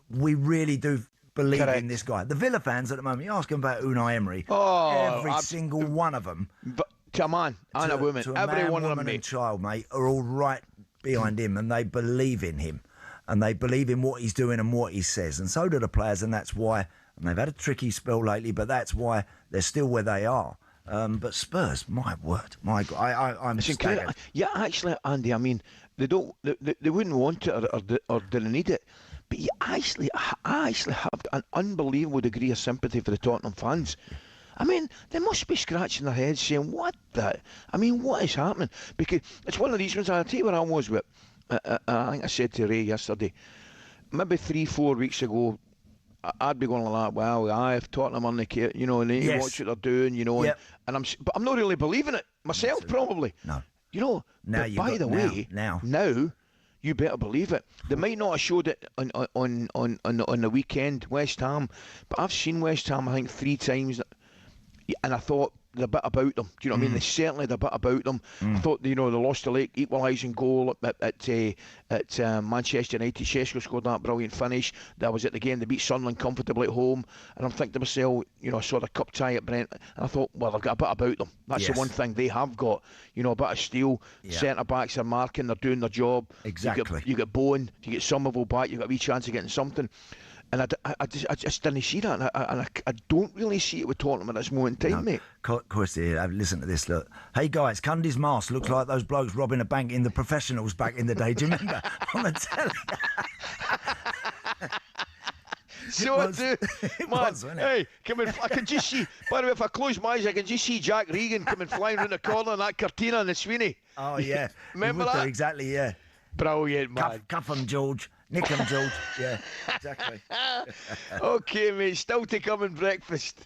we really do believe in this guy. The Villa fans at the moment, you ask them about Unai Emery, every single one of them, but come on, and a woman, every one of them, and child, mate, are all right behind him, and they believe in him, and they believe in what he's doing and what he says, and so do the players, and that's why. And they've had a tricky spell lately, but that's why they're still where they are. But Spurs, my word, my God, I'm staggered. Yeah, actually, Andy, I mean, they wouldn't want it or didn't need it. But I actually have an unbelievable degree of sympathy for the Tottenham fans. I mean, they must be scratching their heads saying, what is happening? Because it's one of these ones, I'll tell you where I was with. I think I said to Ray yesterday, maybe 3-4 weeks ago, I'd be going like that, well, if Tottenham on the kit, you know, and they watch what they're doing, you know, but I'm not really believing it myself, probably. No. You know, now but by the way, now you better believe it. They might not have showed it on the weekend, West Ham, but I've seen West Ham, I think, 3 times, and I thought the bit about them. Do you know what I mean? They certainly the bit about them. I thought, you know, they lost the late equalising goal at Manchester United. Šeško scored that brilliant finish. That was at the game. They beat Sunderland comfortably at home. And I'm thinking to myself, you know, I saw the cup tie at Brent, and I thought, well, they've got a bit about them. That's the one thing they have got. You know, a bit of steel. Centre backs are marking. They're doing their job. Exactly. You get Bowen. You get Somerville back. You got a wee chance of getting something. And I just didn't see that, and I don't really see it with Tottenham at this moment in time, mate. Of course, listen to this. Look, hey guys, Cundy's mask looks like those blokes robbing a bank in The Professionals back in the day. Do you remember on the telly? So I do, man. Hey, come in. I can just see. By the way, if I close my eyes, I can just see Jack Regan coming flying round the corner in that Cortina and the Sweeney. Oh yeah, remember that? Exactly, yeah. Brilliant, man. Cuff him, George. Nick him, George. Yeah, exactly. Okay, mate. Still to come in breakfast.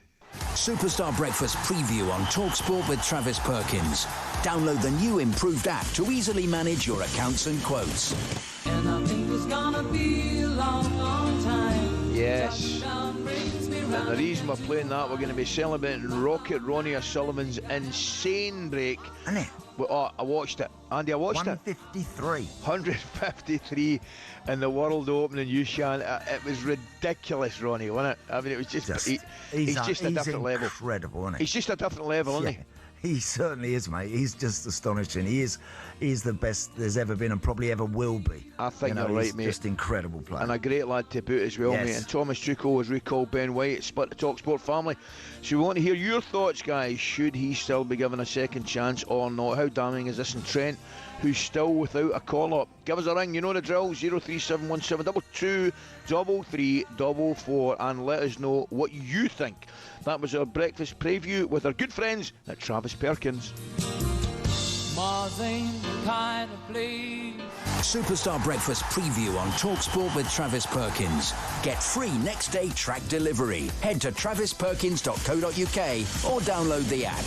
Superstar Breakfast preview on talkSPORT with Travis Perkins. Download the new improved app to easily manage your accounts and quotes. And I think it's gonna be a long, long time. Yes. And the reason we're playing that, we're going to be celebrating Rocket Ronnie O'Sullivan's insane break. Isn't it? Well, I watched it. Andy, I watched 153. it. 153 in the world opening Yushan. It was ridiculous, Ronnie, wasn't it? I mean, it was just he's just a different level. Incredible, isn't he? He's just a different level, isn't he? He certainly is, mate. He's just astonishing. He's the best there's ever been and probably ever will be. I think you're right, mate. Just incredible player. And a great lad to boot as well, mate. And Thomas Tuchel has recalled Ben White. It's split the talkSPORT family. So we want to hear your thoughts, guys. Should he still be given a second chance or not? How damning is this in Trent, who's still without a call-up? Give us a ring. You know the drill. 0371722 3344 and let us know what you think. That was our breakfast preview with our good friends at Travis Perkins. Mars ain't the kind of place. Superstar Breakfast preview on talkSPORT with Travis Perkins. Get free next day track delivery. Head to travisperkins.co.uk or download the app.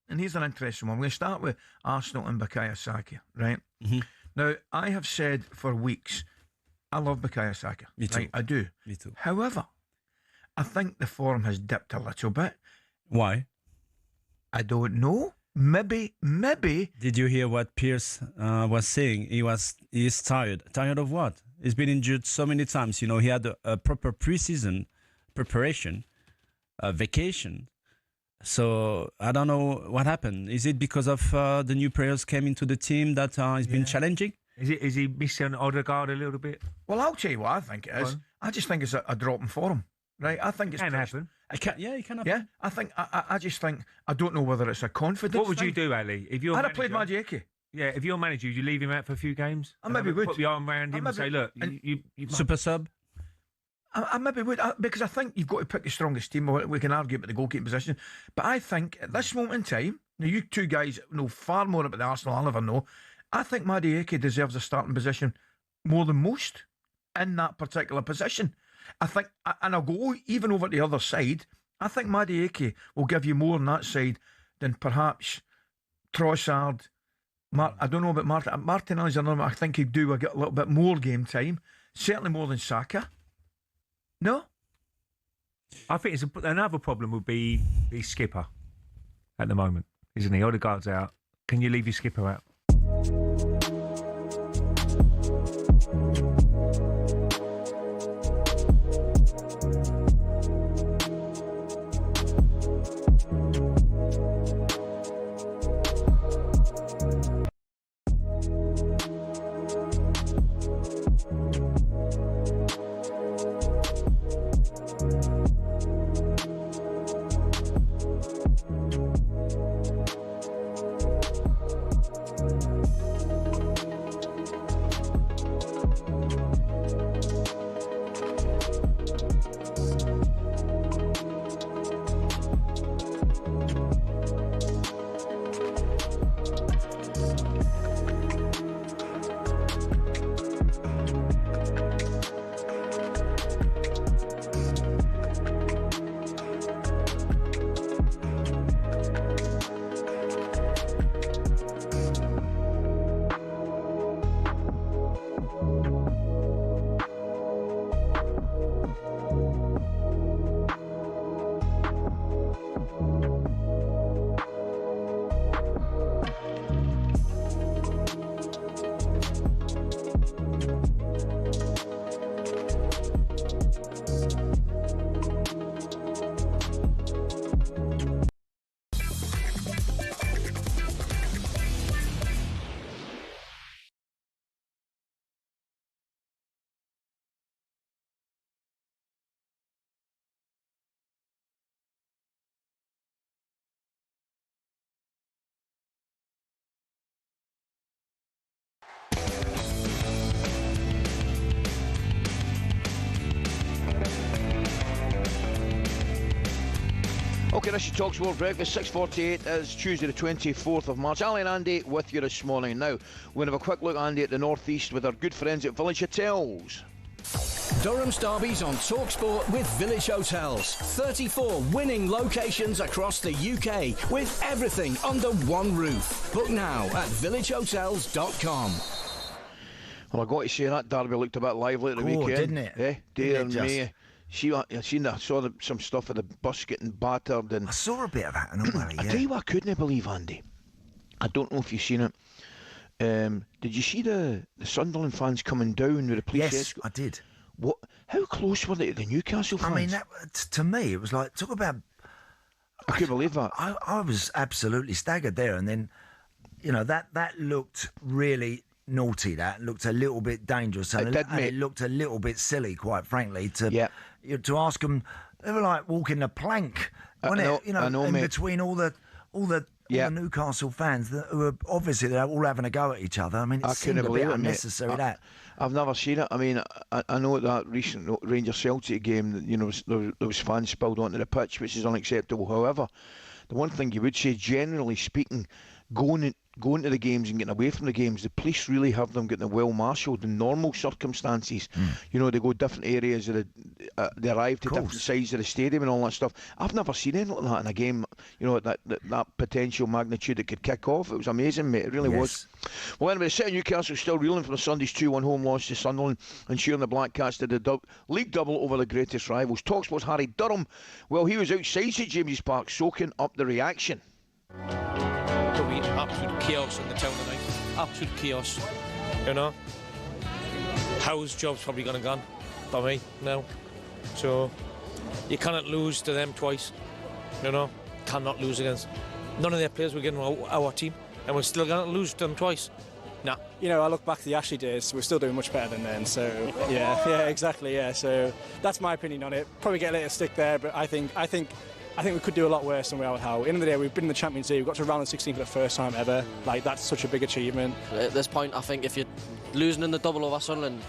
And here's an interesting one. We're going to start with Arsenal and Bukayo Saka, right? Mm-hmm. Now, I have said for weeks, I love Bukayo Saka. Me too. Right? I do. Me too. However, I think the form has dipped a little bit. Why? I don't know. Maybe. Did you hear what Pierce was saying? He is tired. Tired of what? He's been injured so many times. You know, he had a proper preseason preparation, vacation. So I don't know what happened. Is it because of the new players came into the team that it's been challenging? Is he missing Odegaard a little bit? Well, I'll tell you what I think it is. I just think it's a drop in form, right? I think it's can happen. It can happen. Yeah, I just think I don't know whether it's a confidence. What would thing. you do, Ali? If you're I'd have played Madueke. Yeah, if you're manager, would you leave him out for a few games? I maybe would. Put the arm around him and say, look, you super sub. I maybe would, because I think you've got to pick the strongest team. We can argue about the goalkeeping position, but I think at this moment in time, now you two guys know far more about the Arsenal I'll ever know. I think Madueke deserves a starting position more than most in that particular position. I think, and I'll go even over to the other side, I think Madueke will give you more on that side than perhaps Trossard. I don't know about Martinelli's another one. I think he'd do a little bit more game time, certainly more than Saka. No? I think another problem would be the skipper at the moment, isn't he? Odegaard's out. Can you leave your skipper out? Okay, this is talkSPORT Breakfast, 6:48 is Tuesday the 24th of March. Ally and Andy with you this morning. Now, we're going to have a quick look, Andy, at the North East with our good friends at Village Hotels. Durham's Derby's on talkSPORT with Village Hotels. 34 winning locations across the UK with everything under one roof. Book now at villagehotels.com. Well, I got to say, that derby looked a bit lively at the weekend. Didn't it? Eh? Dear me. I saw some stuff of the bus getting battered. And I saw a bit of that in a way, I tell you what I couldn't believe, Andy. I don't know if you've seen it. Did you see the Sunderland fans coming down with the police? Yes, I did. What? How close were they to the Newcastle fans? I mean, to me, it was like, talk about... I couldn't believe that. I was absolutely staggered there. And then, that looked really... naughty. That looked a little bit dangerous, and it looked a little bit silly, quite frankly. To ask them, they were like walking the plank, wasn't it? In between all the Newcastle fans who were obviously they're all having a go at each other. I mean, it seemed a bit unnecessary. I've never seen it. I mean, I know that recent Rangers Celtic game, there was fans spilled onto the pitch, which is unacceptable. However, the one thing you would say, generally speaking, going to the games and getting away from the games, the police really have them getting well marshalled in normal circumstances. They go different areas of they arrive to different sides of the stadium and all that stuff. I've never seen anything like that in a game, that potential magnitude it could kick off. It was amazing, mate. It really was. Well, anyway, the City of Newcastle still reeling from the Sunday's 2-1 home loss to Sunderland, ensuring the Black Cats did the league double over the greatest rivals. talkSPORT's Harry Durham, well, he was outside St James's Park soaking up the reaction. Probably absolute chaos in the town tonight. Absolute chaos. How's job's probably going to gone by me now. So You cannot lose to them twice. You know, cannot lose against. None of their players were getting our team, and we're still going to lose to them twice. Nah. You know, I look back to the Ashley days, we're still doing much better than then, so yeah, exactly, yeah. So that's my opinion on it. Probably get a little stick there, but I think we could do a lot worse than we are with Howe. At the end of the day, we've been in the Champions League, we've got to round of 16 for the first time ever. Like, that's such a big achievement. At this point, I think if you're losing in the double over Sunderland,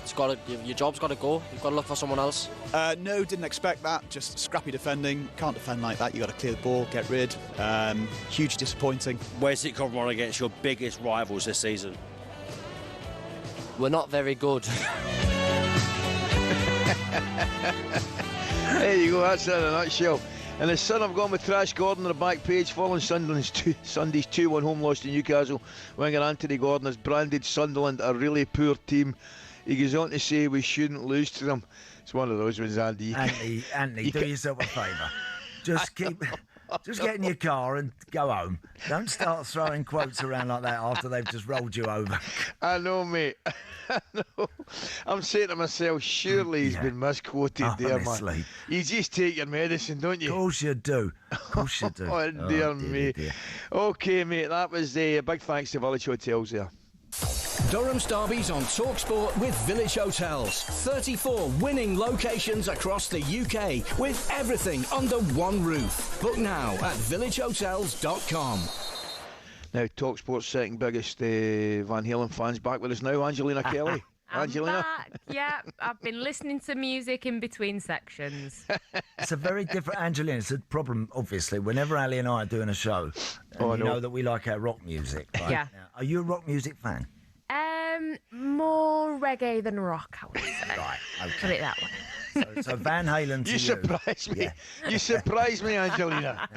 your job's got to go. You've got to look for someone else. No, didn't expect that. Just scrappy defending. Can't defend like that. You've got to clear the ball, get rid. Hugely disappointing. Where's it gone wrong against your biggest rivals this season? We're not very good. There you go, that's it in a nutshell. And the Sun have gone with Trash Gordon on the back page, following Sunday's 2-1 home loss to Newcastle. Winger Anthony Gordon has branded Sunderland a really poor team. He goes on to say we shouldn't lose to them. It's one of those ones, Andy. Andy, do yourself a favour. Just get in your car and go home. Don't start throwing quotes around like that after they've just rolled you over. I know, mate. I know. I'm saying to myself, surely he's been misquoted there, man. You just take your medicine, don't you? Of course you do. Oh, dear me. Dear. Okay, mate, that was a big thanks to Village Hotels there. Durham's Derby's on talkSPORT with Village Hotels. 34 winning locations across the UK with everything under one roof. Book now at villagehotels.com. Now, talkSPORT's second biggest Van Halen fans back with us now, Angelina Kelly. Angelina? Back. Yeah, I've been listening to music in between sections. It's a very different, Angelina. It's a problem, obviously. Whenever Ali and I are doing a show, and you know that we like our rock music. Right? Yeah. Now, are you a rock music fan? More reggae than rock, I would say. Right, okay. Put it that way. So Van Halen to you. You surprised me. Yeah. You surprised me, Angelina.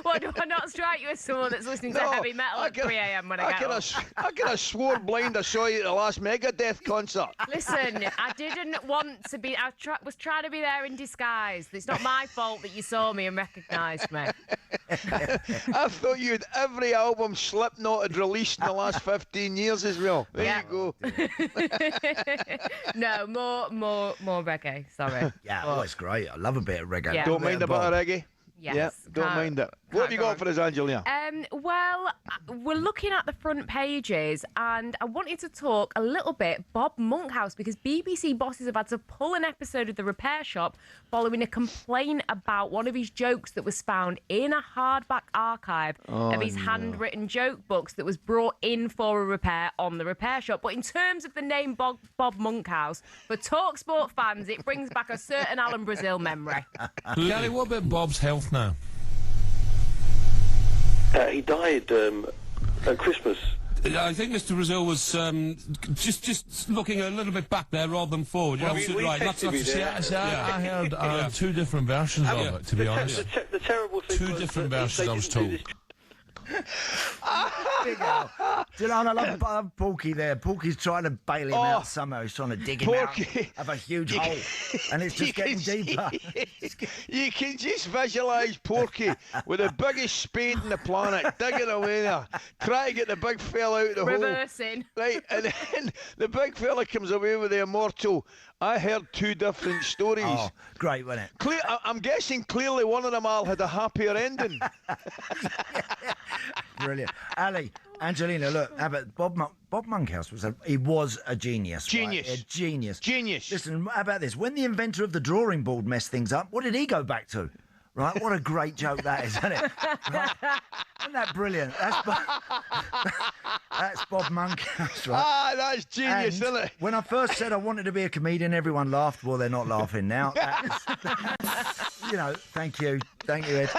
What, do I not strike you as someone that's listening to heavy metal at 3 a.m. when I get up? I could have swore blind I saw you at the last Megadeth concert. Listen, I didn't want to be... I was trying to be there in disguise. It's not my fault that you saw me and recognised me. I thought you had every album Slipknot had released in the last 15 years as well. There you go. No, more reggae, sorry. Yeah, it's great. I love a bit of reggae. Yeah. Don't mind a bit of reggae? Yes. Yeah, don't mind it. What have you got for us, Angelina? Well, we're looking at the front pages, and I wanted to talk a little bit Bob Monkhouse, because BBC bosses have had to pull an episode of The Repair Shop following a complaint about one of his jokes that was found in a hardback archive of his handwritten joke books that was brought in for a repair on The Repair Shop. But in terms of the name Bob Monkhouse, for talkSPORT fans, it brings back a certain Alan Brazil memory. Gary, what about Bob's health now? He died at Christmas. I think Mr. Brazil was just looking a little bit back there rather than forward. You're absolutely right. I heard two different versions of it, to be honest. The terrible thing two different versions, I was told. Do you know, I love Porky there. Porky's trying to bail him out somehow. He's trying to dig him out of a huge hole. And it's just getting deeper. You can just visualise Porky with the biggest spade in the planet, digging away there, trying to get the big fella out of the Reversing. hole. Right, and then the big fella comes away with the immortal, I heard two different stories. Oh, great, wasn't it? I'm guessing clearly one of them all had a happier ending. Brilliant. Ali, Angelina, look, how about Bob Monkhouse was a genius. Genius. Right? A genius. Genius. Listen, how about this? When the inventor of the drawing board messed things up, what did he go back to? Right, what a great joke that is, isn't it? Right? Isn't that brilliant? That's Bob Monkhouse, right? Ah, that's genius, isn't it? When I first said I wanted to be a comedian, everyone laughed. Well, they're not laughing now. You know, thank you, Ed.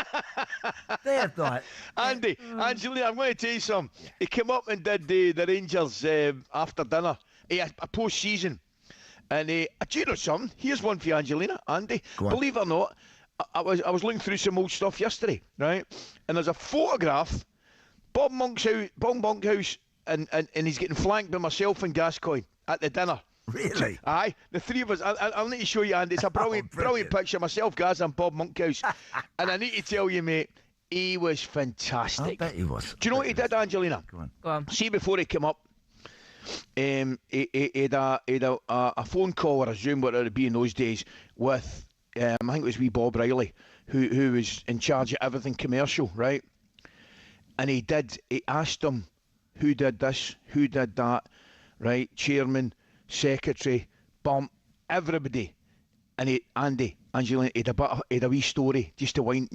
They're like... Andy, Angelina, I'm going to tell you something. He came up and did the Rangers after dinner, a post-season. And do you know something? Here's one for you, Angelina. Andy, believe it or not, I was looking through some old stuff yesterday, right? And there's a photograph, Bob Monkhouse, and he's getting flanked by myself and Gascoigne at the dinner. Really? Aye, the three of us. I'll need to show you, Andy. It's a brilliant picture. Myself, Gaz, and Bob Monkhouse. And I need to tell you, mate, he was fantastic. I bet he was. Do you know what he did, Angelina? Go on. See, before he came up, he had a phone call or a Zoom, whatever it would be in those days, with I think it was wee Bob Riley, who was in charge of everything commercial, right? And he asked him who did this, who did that, right? Chairman, secretary, bump, everybody. And Angelina, he had a wee story just to wind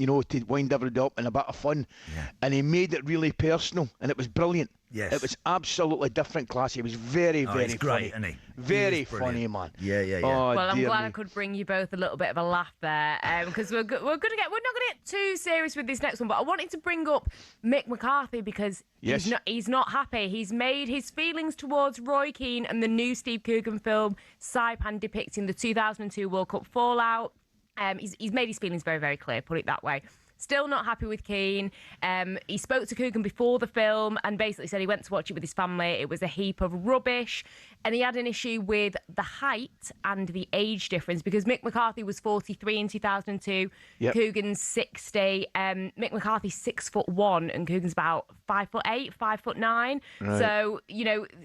everybody up and a bit of fun. Yeah. And he made it really personal, and it was brilliant. Yes. It was absolutely different class. He was very, very he's funny. great, isn't he? Very funny, man. Yeah. Oh, well, I'm glad me. I could bring you both a little bit of a laugh there, because we're not going to get too serious with this next one. But I wanted to bring up Mick McCarthy because he's not happy. He's made his feelings towards Roy Keane and the new Steve Coogan film Saipan depicting the 2002 World Cup fallout. He's made his feelings very, very clear. Put it that way. Still not happy with Keane. He spoke to Coogan before the film and basically said he went to watch it with his family. It was a heap of rubbish. And he had an issue with the height and the age difference because Mick McCarthy was 43 in 2002. Yep. Coogan's 60. Mick McCarthy's 6'1" and Coogan's about 5'8", 5'9". Right. So,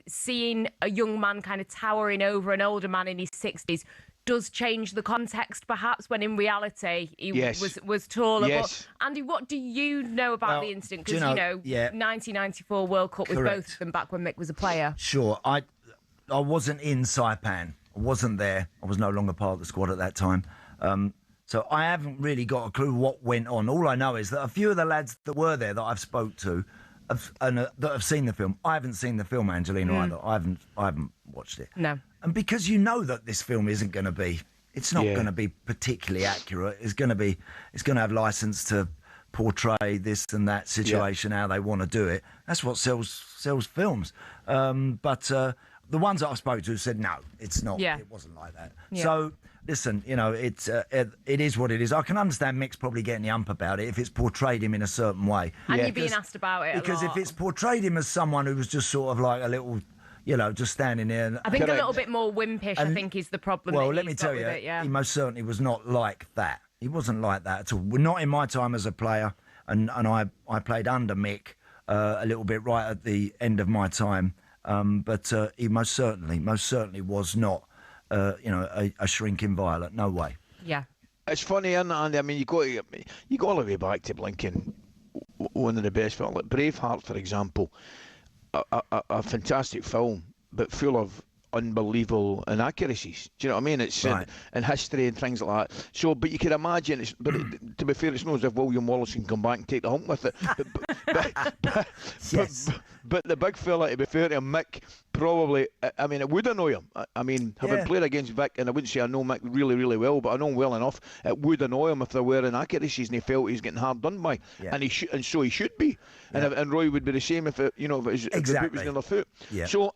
seeing a young man kind of towering over an older man in his 60s does change the context, perhaps, when in reality he was taller. Yes. But Andy, what do you know about the incident? Because 1994 World Cup with both of them back when Mick was a player. Sure, I wasn't in Saipan. I wasn't there. I was no longer part of the squad at that time. So I haven't really got a clue what went on. All I know is that a few of the lads that were there that I've spoke to that have seen the film. I haven't seen the film, Angelina, either. I haven't watched it. No. And because you know that this film isn't going to be, it's not going to be particularly accurate. It's going to have license to portray this and that situation, how they want to do it. That's what sells films. But the ones that I spoke to said, no, it's not. Yeah. It wasn't like that. Yeah. So, listen, it is what it is. I can understand Mick's probably getting the ump about it if it's portrayed him in a certain way. And you're being asked about it because a lot. if it's portrayed him as someone who was just sort of like a little, just standing there. I think a little bit more wimpish, I think, is the problem. Well, let me tell you, he most certainly was not like that. He wasn't like that at all. Not in my time as a player, and I played under Mick a little bit right at the end of my time. But he most certainly was not, a shrinking violet. No way. Yeah. It's funny, isn't it, Andy? I mean, you go all the way back to Blinken, one of the best films, like Braveheart, for example, a fantastic film, but full of unbelievable inaccuracies. Do you know what I mean? It's in history and things like that. So, but you can imagine, to be fair, it's not as if William Wallace can come back and take the hump with it. But the big fella, to be fair to him, Mick, probably, I mean, it would annoy him. I mean, having played against Vic, and I wouldn't say I know Mick really, really well, but I know him well enough, it would annoy him if there were inaccuracies and he felt he was getting hard done by. Yeah. And so he should be. Yeah. And Roy would be the same if the boot was in the foot. Yeah. So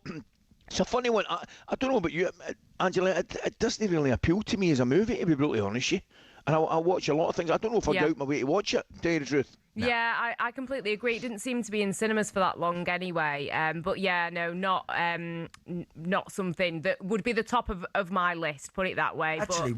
it's a funny one. I don't know about you, Angela, it doesn't really appeal to me as a movie, to be brutally honest with you. And I watch a lot of things. I don't know if I'd go out my way to watch it, to tell you the truth. No. Yeah, I completely agree. It didn't seem to be in cinemas for that long anyway. But yeah, no, not something that would be the top of my list, put it that way. Actually,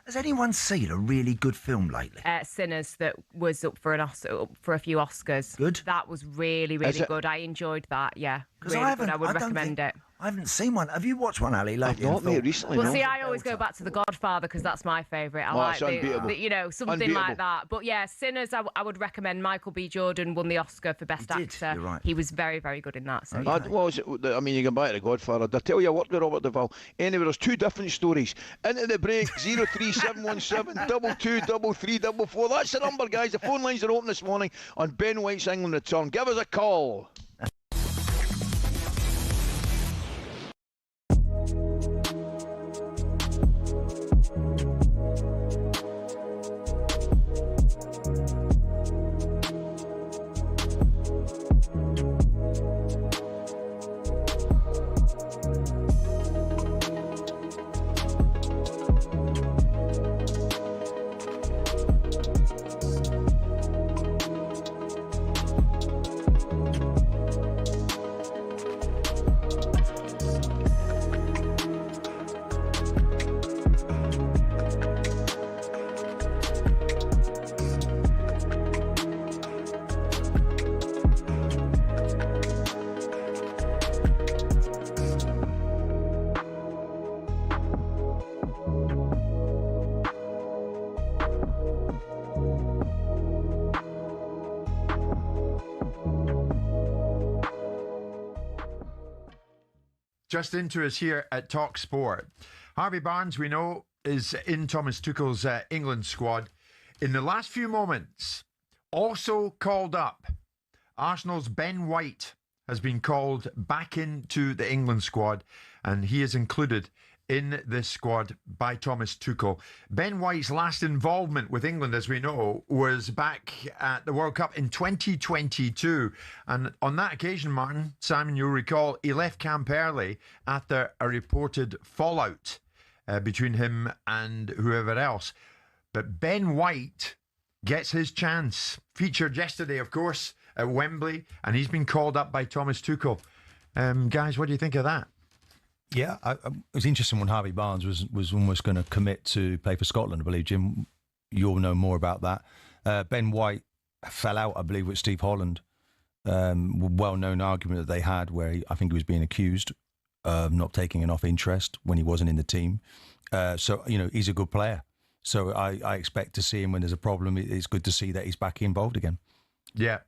has anyone seen a really good film lately? Sinners, that was up for a few Oscars. Good? That was really, really good. I enjoyed that, yeah. Really good. I would recommend it. I haven't seen one. Have you watched one, Ali? I've not, mate, recently. Well, see, I always go back to The Godfather because that's my favourite. I like something like that. But yeah, Sinners, I would recommend. Michael B. Jordan won the Oscar for Best Actor. You're right. He was very, very good in that. So okay. I mean, you can buy it at The Godfather. I tell you, I worked with Robert Duvall. Anyway, there's two different stories. Into the break, 03717 223344. That's the number, guys. The phone lines are open this morning on Ben White's England Return. Give us a call. just into us here at talkSPORT. Harvey Barnes, we know, is in Thomas Tuchel's England squad. In the last few moments, also called up, Arsenal's Ben White has been called back into the England squad, and he is included in this squad by Thomas Tuchel. Ben White's last involvement with England, as we know, was back at the World Cup in 2022. And on that occasion, Martin, Simon, you'll recall, he left camp early after a reported fallout between him and whoever else. But Ben White gets his chance. Featured yesterday, of course, at Wembley, and he's been called up by Thomas Tuchel. Guys, what do you think of that? Yeah, it was interesting when Harvey Barnes was almost going to commit to play for Scotland. I believe, Jim, you'll know more about that. Ben White fell out, I believe, with Steve Holland. Well-known argument that they had where I think he was being accused of not taking enough interest when he wasn't in the team. So, he's a good player. So I expect to see him when there's a problem. It's good to see that he's back involved again. Yeah.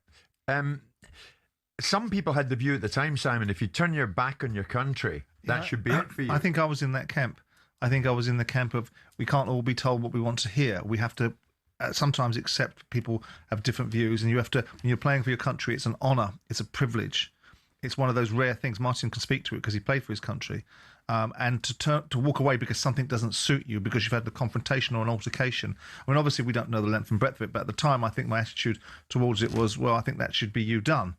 Some people had the view at the time, Simon, if you turn your back on your country, that should be it for you. I think I was in that camp. I think I was in the camp of we can't all be told what we want to hear. We have to sometimes accept people have different views, and you have to, when you're playing for your country, it's an honour, it's a privilege. It's one of those rare things. Martin can speak to it because he played for his country. And to walk away because something doesn't suit you, because you've had the confrontation or an altercation. I mean, obviously, we don't know the length and breadth of it, but at the time, I think my attitude towards it was, well, I think that should be you done.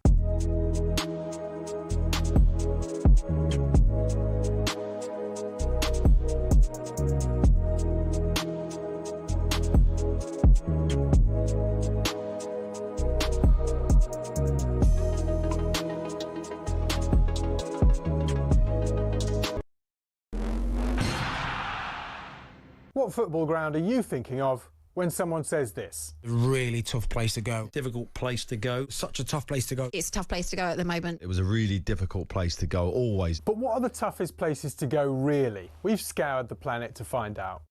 What football ground are you thinking of when someone says this? Really tough place to go. Difficult place to go. Such a tough place to go. It's a tough place to go at the moment. It was a really difficult place to go, always. But what are the toughest places to go, really? We've scoured the planet to find out.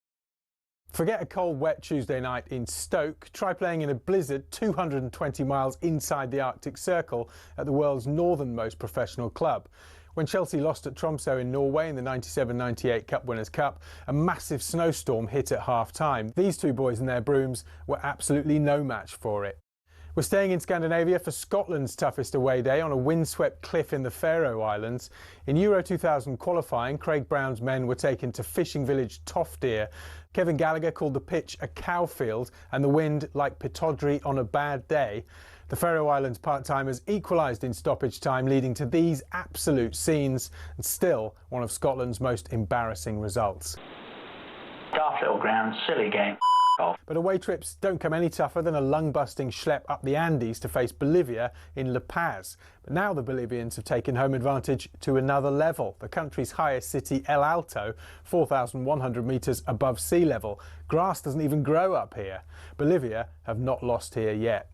Forget a cold, wet Tuesday night in Stoke. Try playing in a blizzard 220 miles inside the Arctic Circle at the world's northernmost professional club. When Chelsea lost at Tromsø in Norway in the 97-98 Cup Winners' Cup, a massive snowstorm hit at half-time. These two boys and their brooms were absolutely no match for it. We're staying in Scandinavia for Scotland's toughest away day on a windswept cliff in the Faroe Islands. In Euro 2000 qualifying, Craig Brown's men were taken to fishing village Toftir. Kevin Gallagher called the pitch a cowfield and the wind like Pitodry on a bad day. The Faroe Islands part-timers equalised in stoppage time, leading to these absolute scenes, and still one of Scotland's most embarrassing results. Daft little ground, silly game. But away trips don't come any tougher than a lung-busting schlep up the Andes to face Bolivia in La Paz. But now the Bolivians have taken home advantage to another level. The country's highest city, El Alto, 4,100 metres above sea level. Grass doesn't even grow up here. Bolivia have not lost here yet.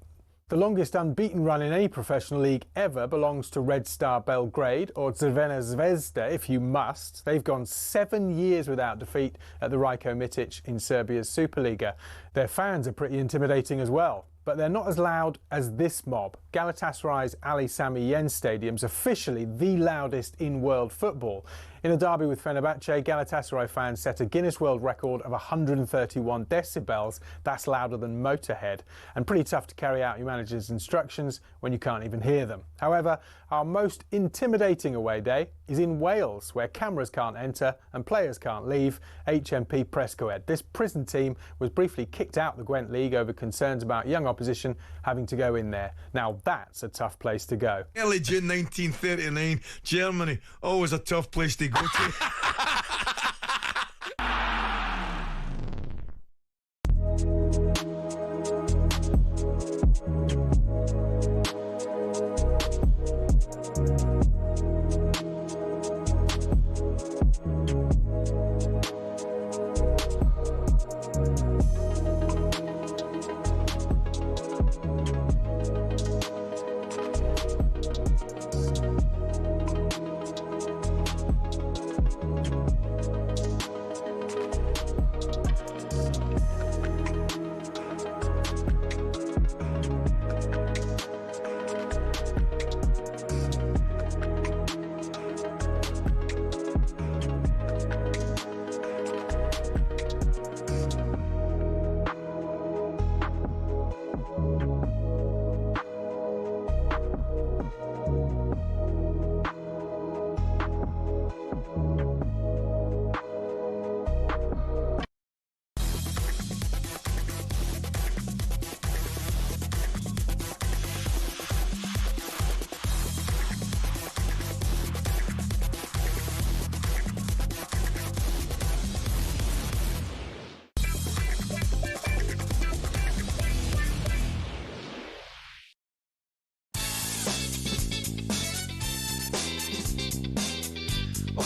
The longest unbeaten run in any professional league ever belongs to Red Star Belgrade, or Crvena Zvezda if you must. They've gone 7 years without defeat at the Rajko Mitic in Serbia's Superliga. Their fans are pretty intimidating as well, but they're not as loud as this mob. Galatasaray's Ali Sami Yen Stadium's officially the loudest in world football. In a derby with Fenerbahce, Galatasaray fans set a Guinness World Record of 131 decibels. That's louder than Motorhead, and pretty tough to carry out your manager's instructions when you can't even hear them. However, our most intimidating away day is in Wales, where cameras can't enter and players can't leave. HMP Prescoed. This prison team was briefly kicked out the Gwent League over concerns about young opposition having to go in there. Now that's a tough place to go. Early June 1939, Germany, always a tough place to go to.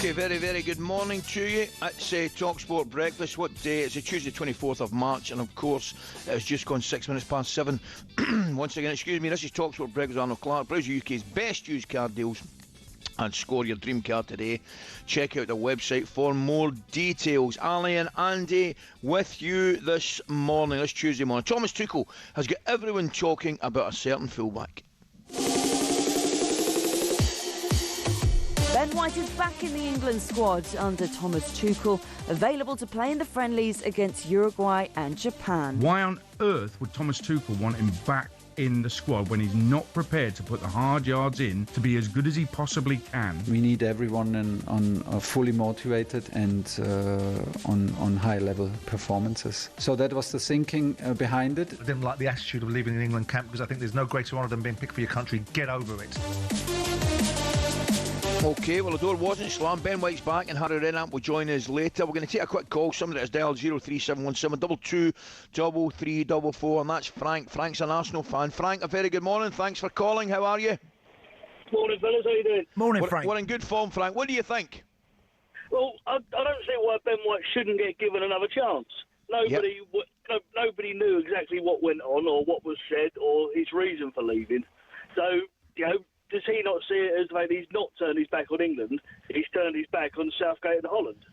Okay, very, very good morning to you. It's talkSPORT Breakfast. What day? It's a Tuesday, 24th of March, and of course, it's just gone 6 minutes past 7. Once again, excuse me, this is talkSPORT Breakfast with Arnold Clark. Browse the UK's best used car deals and score your dream car today. Check out the website for more details. Ally and Andy with you this morning, this Tuesday morning. Thomas Tuchel has got everyone talking about a certain fullback. Ben White is back in the England squad under Thomas Tuchel, available to play in the friendlies against Uruguay and Japan. Why on earth would Thomas Tuchel want him back in the squad when he's not prepared to put the hard yards in to be as good as he possibly can? We need everyone fully motivated and on high-level performances. So that was the thinking behind it. I didn't like the attitude of leaving the England camp because I think there's no greater honour than being picked for your country. Get over it. Okay, well, the door wasn't slammed. Ben White's back and Harry Redknapp will join us later. We're going to take a quick call. Somebody that's dialed 03717 22 3344, and that's Frank. Frank's an Arsenal fan. Frank, a very good morning. Thanks for calling. How are you? Morning, fellas. How you doing? Morning, Frank. We're in good form, Frank. What do you think? Well, I don't see why Ben White shouldn't get given another chance. Nobody knew exactly what went on or what was said or his reason for leaving. So, does he not see it as like he's not turned his back on England? He's turned his back on Southgate and Holland.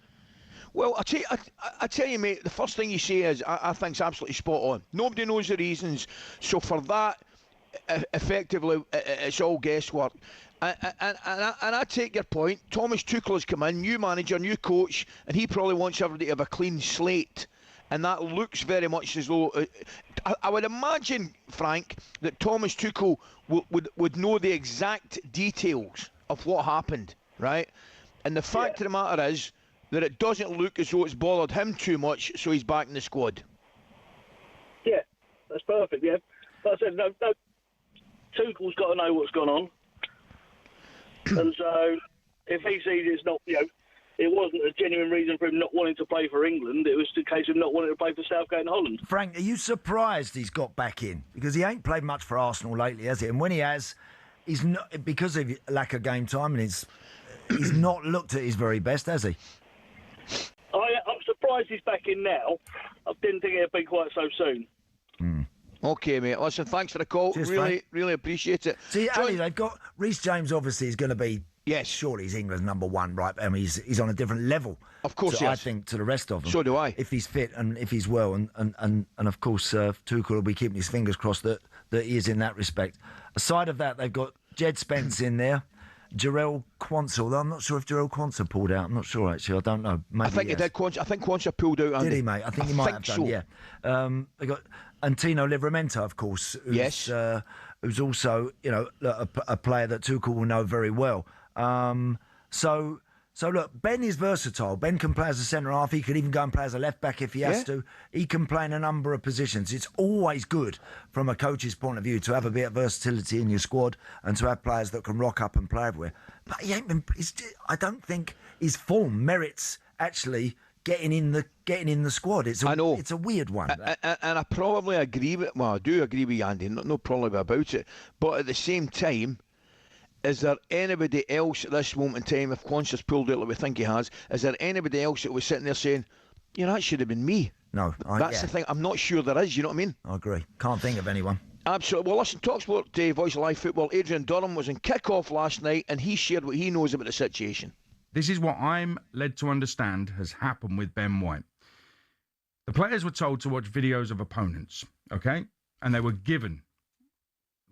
Well, I tell you, mate, the first thing you say is I think it's absolutely spot on. Nobody knows the reasons, so for that, effectively, it's all guesswork. And I take your point. Thomas Tuchel has come in, new manager, new coach, and he probably wants everybody to have a clean slate. And that looks very much as though... I would imagine, Frank, that Thomas Tuchel would know the exact details of what happened, right? And the fact of the matter is that it doesn't look as though it's bothered him too much, so he's back in the squad. Yeah, that's perfect, yeah. Like I said, no, Tuchel's got to know what's gone on. And so, if he sees it's not, it wasn't a genuine reason for him not wanting to play for England. It was the case of not wanting to play for Southgate and Holland. Frank, are you surprised he's got back in? Because he ain't played much for Arsenal lately, has he? And when he has, he's not, because of lack of game time, and he's not looked at his very best, has he? I'm surprised he's back in now. I didn't think it'd be quite so soon. Okay, mate. Listen, thanks for the call. Cheers, really, Frank. really appreciate it. See, Ali, they've got Reece James. Obviously, is going to be. Yes, surely he's England's number one, right? I mean, he's on a different level. Of course, so yes. I think to the rest of them. So do I. If he's fit and if he's well, and of course, Tuchel will be keeping his fingers crossed that he is in that respect. Aside of that, they've got Jed Spence in there. Jarell Quansah, although I'm not sure if Jarell Quansah pulled out. I'm not sure, actually. I don't know. Maybe I think he did. I think Quansah pulled out, Andy. Did he, mate? I think he might have done, so. yeah. They got Antino Livramento, of course, who's also, a player that Tuchel will know very well. So look, Ben is versatile. Ben can play as a centre-half. He could even go and play as a left-back if he has to. He can play in a number of positions. It's always good from a coach's point of view to have a bit of versatility in your squad and to have players that can rock up and play everywhere. But he ain't been... I don't think his form merits actually getting in the squad. I know. It's a weird one. And I probably agree with... Well, I do agree with you, Andy. No problem about it. But at the same time... Is there anybody else at this moment in time, if Quansah's pulled out like we think he has, is there anybody else that was sitting there saying, that should have been me? No. That's the thing. I'm not sure there is, you know what I mean? I agree. Can't think of anyone. Absolutely. Well, listen, talkSPORT, Voice of Live Football, Adrian Durham was in kick-off last night and he shared what he knows about the situation. This is what I'm led to understand has happened with Ben White. The players were told to watch videos of opponents, okay? And they were given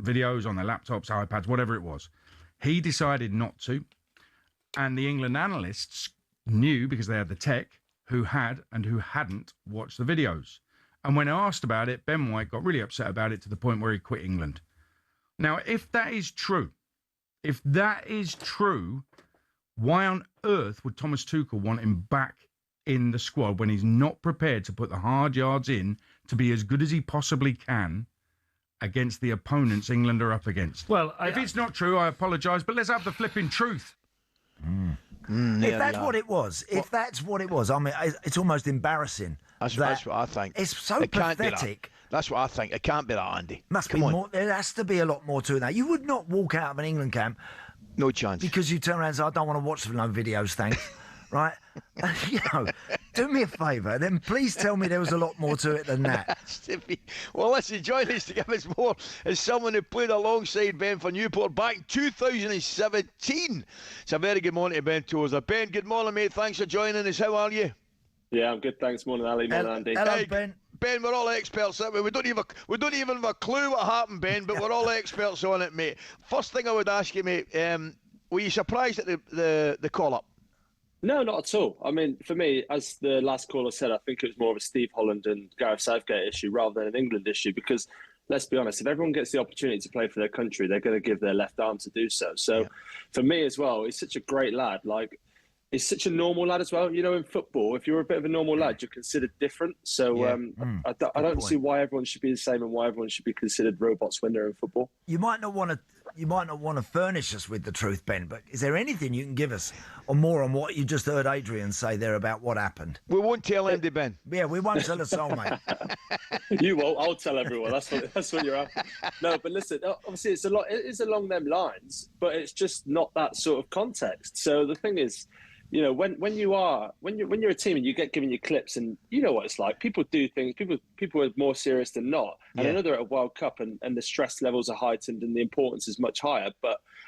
videos on their laptops, iPads, whatever it was. He decided not to, and the England analysts knew, because they had the tech, who had and who hadn't watched the videos. And when asked about it, Ben White got really upset about it to the point where he quit England. Now, if that is true, why on earth would Thomas Tuchel want him back in the squad when he's not prepared to put the hard yards in to be as good as he possibly can against the opponents England are up against? Well, if it's not true, I apologise, but let's have the flipping truth. If that's what it was, I mean, it's almost embarrassing. That's what I think. It's so pathetic. That's what I think. It can't be that, Andy. Must be more. There has to be a lot more to that. You would not walk out of an England camp No chance. Because you turn around and say, I don't want to watch no videos, thanks. Right? You know, do me a favour, then please tell me there was a lot more to it than that. Well, listen, join us to give us more is someone who played alongside Ben for Newport back in 2017. It's a very good morning to Ben Tozer. Ben, good morning, mate. Thanks for joining us. How are you? Yeah, I'm good. Thanks. Morning, Ali. Morning, Andy. Hello, Ben. Ben, we're all experts. We don't even have a clue what happened, Ben, but we're all experts on it, mate. First thing I would ask you, mate, were you surprised at the call-up? No, not at all. I mean, for me, as the last caller said, I think it was more of a Steve Holland and Gareth Southgate issue rather than an England issue because, let's be honest, if everyone gets the opportunity to play for their country, they're going to give their left arm to do so. So for me as well, he's such a great lad. Like, he's such a normal lad as well. You know, in football, if you're a bit of a normal lad, you're considered different. So I don't see why everyone should be the same and why everyone should be considered robots when they're in football. You might not want to furnish us with the truth, Ben, but is there anything you can give us on what you just heard Adrian say there about what happened? We won't tell Andy, Ben. Yeah, we won't tell a soul, mate. You won't. I'll tell everyone. That's what you're after. No, but listen, obviously it is along them lines, but it's just not that sort of context. So the thing is, you know, when you're a team and you get given your clips and you know what it's like, people do things, people are more serious than not. And I know they're at a World Cup and the stress levels are heightened and the importance is much higher,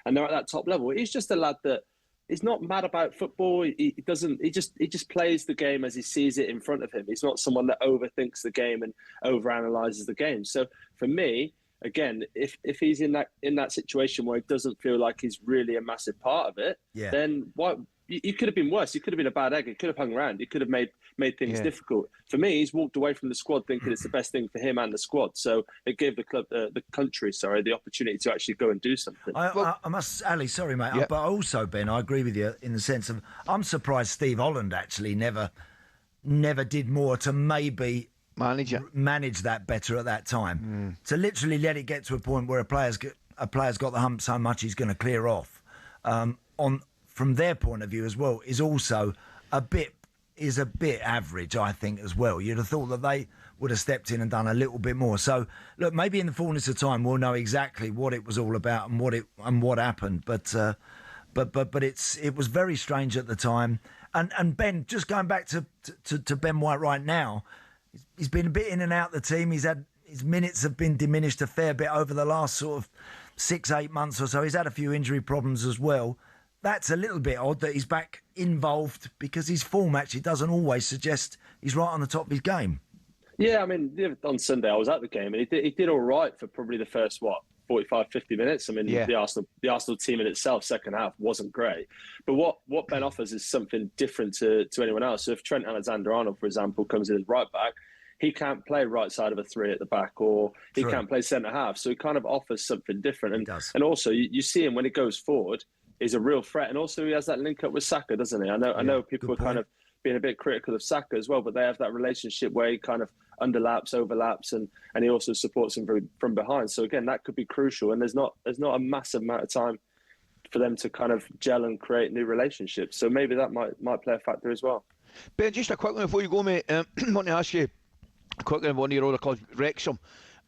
and they're at that top level. He's just a lad that is not mad about football. He just plays the game as he sees it in front of him. He's not someone that overthinks the game and overanalyzes the game. So for me, again, if he's in that situation where he doesn't feel like he's really a massive part of it, then what? You could have been worse. You could have been a bad egg. He could have hung around. He could have made things difficult. For me, he's walked away from the squad thinking it's the best thing for him and the squad. So it gave the club, the country, the opportunity to actually go and do something. I must, Ali, sorry, mate, but also, Ben, I agree with you in the sense of I'm surprised Steve Holland actually never did more to maybe manage that better at that time. To literally let it get to a point where a player's got the hump so much he's going to clear off. From their point of view as well, is also a bit average, I think, as well. You'd have thought that they would have stepped in and done a little bit more. So, look, maybe in the fullness of time we'll know exactly what it was all about and what happened. But it was very strange at the time. And Ben, just going back to Ben White right now, he's been a bit in and out of the team. His minutes have been diminished a fair bit over the last sort of 6-8 months or so. He's had a few injury problems as well. That's a little bit odd that he's back involved because his form actually doesn't always suggest he's right on the top of his game. Yeah, I mean, on Sunday I was at the game and he did all right for probably the first, 45, 50 minutes. I mean, the Arsenal team in itself, second half, wasn't great. But what Ben offers is something different to anyone else. So if Trent Alexander-Arnold, for example, comes in as right back, he can't play right side of a three at the back or he can't play centre-half. So he kind of offers something different. And also, you see him when he goes forward, he's a real threat, and also he has that link up with Saka, doesn't he? I know people are kind of being a bit critical of Saka as well, but they have that relationship where he kind of overlaps, and he also supports him from behind. So again, that could be crucial, and there's not a massive amount of time for them to kind of gel and create new relationships. So maybe that might play a factor as well. Ben, just a quick one before you go, mate. I want to ask you quickly on one of your other clubs, Wrexham.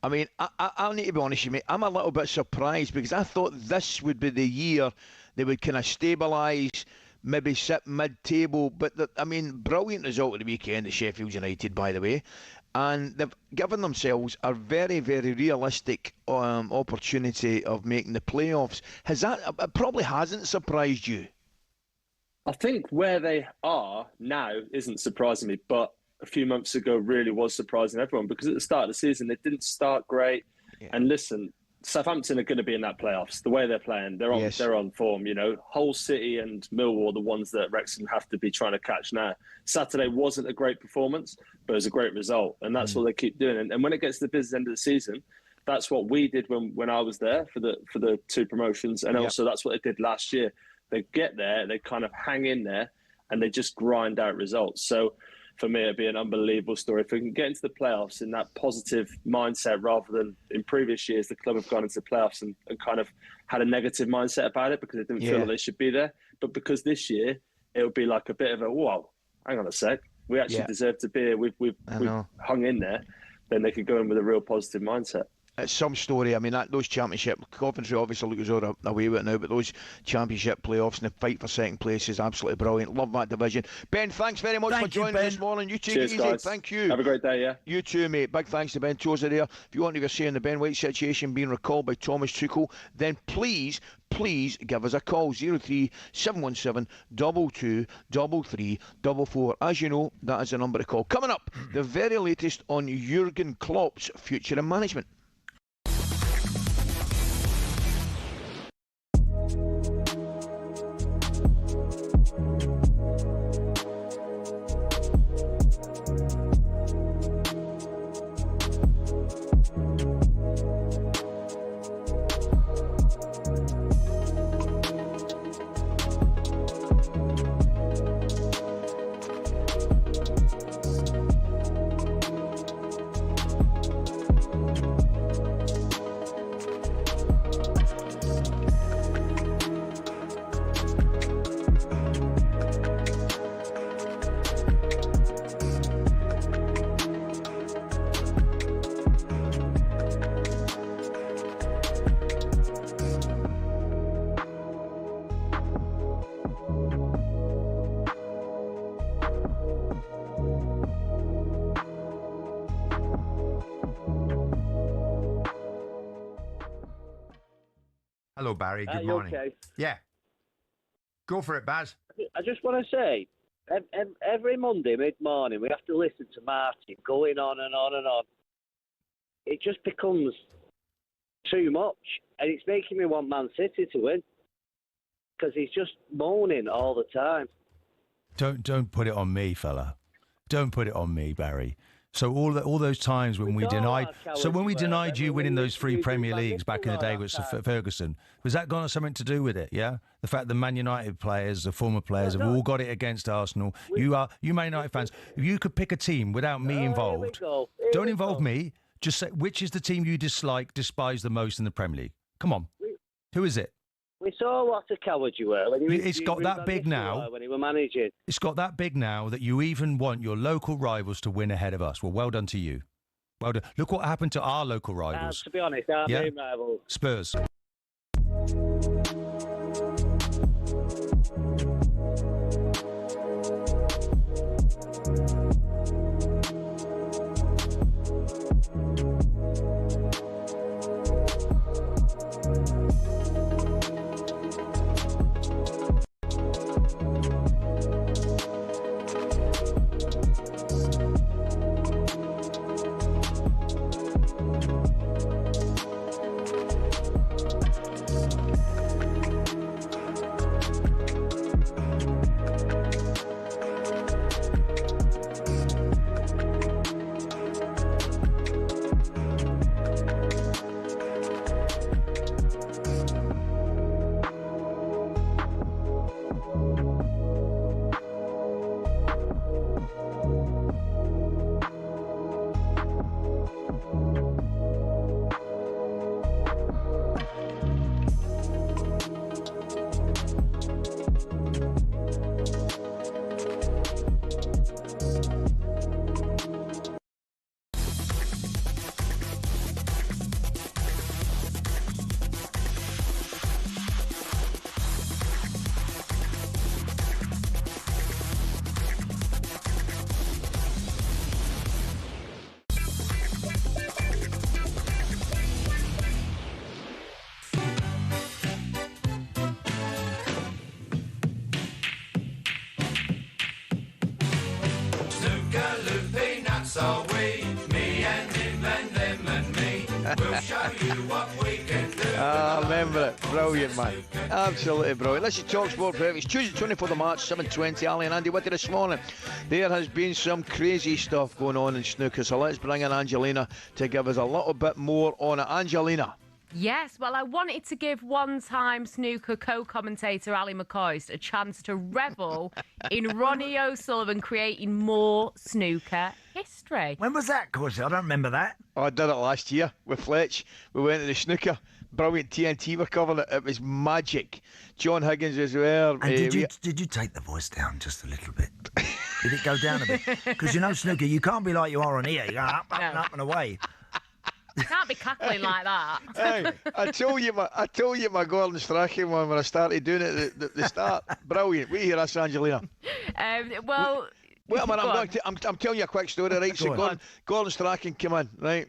I mean, I'll need to be honest with you, mate. I'm a little bit surprised because I thought this would be the year they would kind of stabilise, maybe sit mid-table. But, brilliant result at the weekend at Sheffield United, by the way. And they've given themselves a very, very realistic opportunity of making the playoffs. It probably hasn't surprised you? I think where they are now isn't surprising me, but a few months ago really was surprising everyone because at the start of the season, they didn't start great. Yeah. And listen, Southampton are going to be in that playoffs. The way they're playing, they're on form. You know, Hull City and Millwall are the ones that Wrexham have to be trying to catch now. Saturday wasn't a great performance, but it was a great result, and that's what they keep doing. And when it gets to the business end of the season, that's what we did when I was there for the two promotions, and also that's what they did last year. They get there, they kind of hang in there, and they just grind out results. So for me, it'd be an unbelievable story. If we can get into the playoffs in that positive mindset rather than in previous years, the club have gone into the playoffs and kind of had a negative mindset about it because they didn't feel like they should be there. But because this year, it would be like a bit of a, whoa, hang on a sec. We actually deserve to be here. We've hung in there. Then they could go in with a real positive mindset. It's some story. I mean, those championship, Coventry obviously looks away with it now, but those championship playoffs and the fight for second place is absolutely brilliant. Love that division. Ben, thanks very much for joining us this morning. You take it easy. Guys. Thank you. Have a great day, yeah. You too, mate. Big thanks to Ben Tozer there. If you want to say in the Ben White situation being recalled by Thomas Tuchel, then please give us a call. 03717 22 3344. As you know, that is the number to call. Coming up, the very latest on Jurgen Klopp's future in management. Hello, Barry. Good morning. Okay? Yeah. Go for it, Baz. I just want to say, every Monday mid-morning, we have to listen to Martin going on and on and on. It just becomes too much, and it's making me want Man City to win because he's just moaning all the time. Don't put it on me, fella. Don't put it on me, Barry. So all those times when we denied you winning those 3 Premier Leagues back in the day with Sir Ferguson, was that got something to do with it? Yeah, the fact that Man United players, the former players, have all got it against Arsenal. You Man United fans. If you could pick a team without me involved, don't involve me. Just say which is the team you despise the most in the Premier League. Come on, who is it? We saw what a coward you were when it's got that big now. When you were managing, it's got that big now that you even want your local rivals to win ahead of us. Well done to you. Well done. Look what happened to our local rivals. To be honest, our main rivals, Spurs. So we, me and him and them and me, we'll show you what we can do. I remember it. Brilliant, man. Absolutely brilliant. This is talkSPORT Breakfast. Tuesday, 24th of March, 7:20. Ally and Andy with you this morning. There has been some crazy stuff going on in snooker, so let's bring in Angelina to give us a little bit more on it. Angelina. Yes, well, I wanted to give one-time snooker co-commentator Ally McCoist a chance to revel in Ronnie O'Sullivan creating more snooker history. When was that, Course? I don't remember that. Oh, I did it last year with Fletch. We went to the snooker. Brilliant. TNT were covering it. It was magic. John Higgins as well. And did you take the voice down just a little bit? Did it go down a bit? Because you know snooker, you can't be like you are on here. You go up and up and away. Can't be cackling like that. Hey, I told you my Gordon Strachan one when I started doing it at the start. Brilliant. We hear us, Angelina. Well, wait a minute. I'm telling you a quick story, right? So Gordon Strachan came in, right?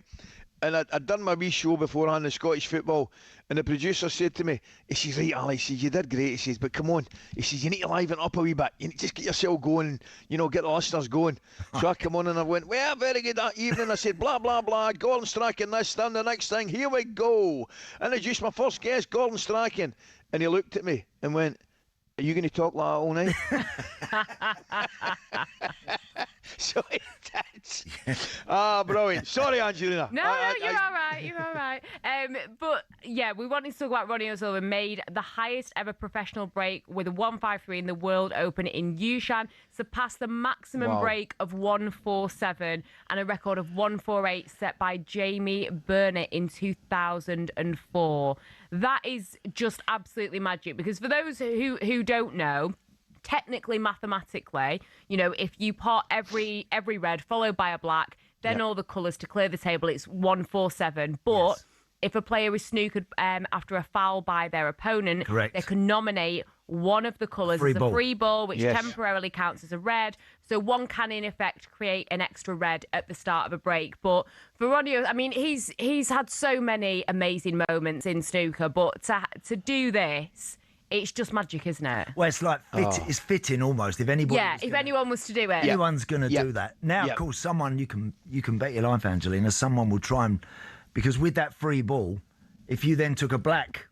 And I'd done my wee show beforehand in Scottish football, and the producer said to me, he says, right, Ali, he says, you did great, he says, but come on, he says, you need to liven it up a wee bit, you need to just get yourself going, you know, get the listeners going. So I come on and I went, well, very good that evening. I said, blah, blah, blah, Gordon Strachan, this, then the next thing, here we go. Introduced my first guest, Gordon Strachan. And he looked at me and went, are you going to talk like that all night? So he did. Brilliant. Sorry, Angelina. No, you're all right. You're all right. But yeah, we wanted to talk about Ronnie O'Sullivan. Made the highest ever professional break with a 153 in the World Open in Yushan. Surpassed the maximum break of 147 and a record of 148 set by Jamie Burnett in 2004. That is just absolutely magic, because for those who don't know, technically, mathematically, you know, if you pot every red followed by a black, then all the colours to clear the table, it's 147. But if a player is snookered after a foul by their opponent, they can nominate one of the colours as a free ball, which temporarily counts as a red. So one can, in effect, create an extra red at the start of a break. But for Ronnie, I mean, he's had so many amazing moments in snooker, but to do this, it's just magic, isn't it? Well, it's like it's fitting almost. If anybody, if anyone was to do it, anyone's going to do that. Now, of course, someone you can bet your life, Angelina, someone will try and, because with that free ball, if you then took a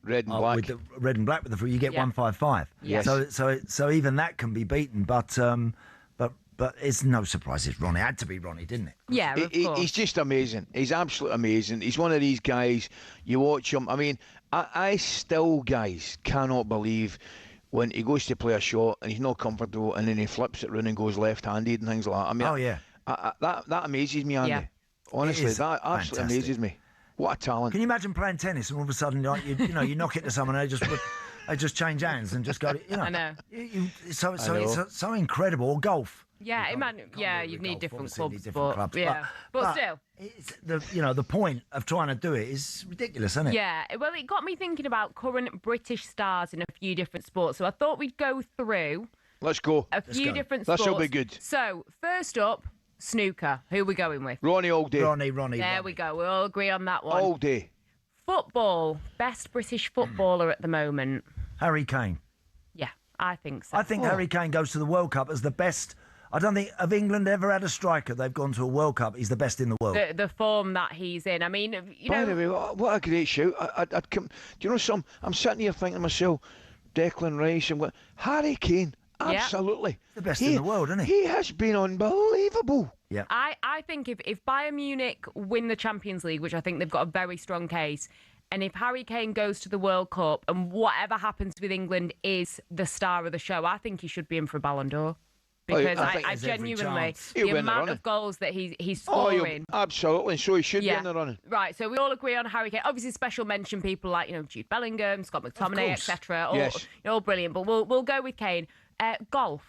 red and black with the free, you get 155. Yes. So even that can be beaten, but it's no surprise it's Ronnie. It had to be Ronnie, didn't it? Yeah, of course. He's just amazing. He's absolutely amazing. He's one of these guys, you watch him. I mean, I still, guys, cannot believe when he goes to play a shot and he's not comfortable and then he flips it round and goes left-handed and things like that. I mean, that amazes me, Andy. Yeah. Honestly, that absolutely amazes me. What a talent. Can you imagine playing tennis and all of a sudden, you knock it to someone and they just change hands and just go, I know. It's so incredible. Or golf. Yeah, you'd need different clubs, clubs, but still. It's the point of trying to do it is ridiculous, isn't it? Yeah, well, it got me thinking about current British stars in a few different sports. So I thought we'd go through. Let's go. A few different sports. That'll be good. So first up, snooker. Who are we going with? Ronnie all day. Ronnie. There we go. We all agree on that one. All day. Football. Best British footballer at the moment. Harry Kane. Yeah, I think so. I think Harry Kane goes to the World Cup as the best. I don't think of England ever had a striker. They've gone to a World Cup. He's the best in the world. The form that he's in. I mean, By the way, what a great shout! I'd come. Do you know I'm sitting here thinking to myself, Declan Rice and what Harry Kane. Absolutely, the best in the world, isn't he? He has been unbelievable. Yeah. I think if Bayern Munich win the Champions League, which I think they've got a very strong case, and if Harry Kane goes to the World Cup and whatever happens with England is the star of the show, I think he should be in for a Ballon d'Or. Because I genuinely, the amount of goals that he's scoring. Absolutely, so he should be in the running. Right, so we all agree on Harry Kane. Obviously, special mention people like Jude Bellingham, Scott McTominay, etc. All brilliant. But we'll go with Kane. Golf.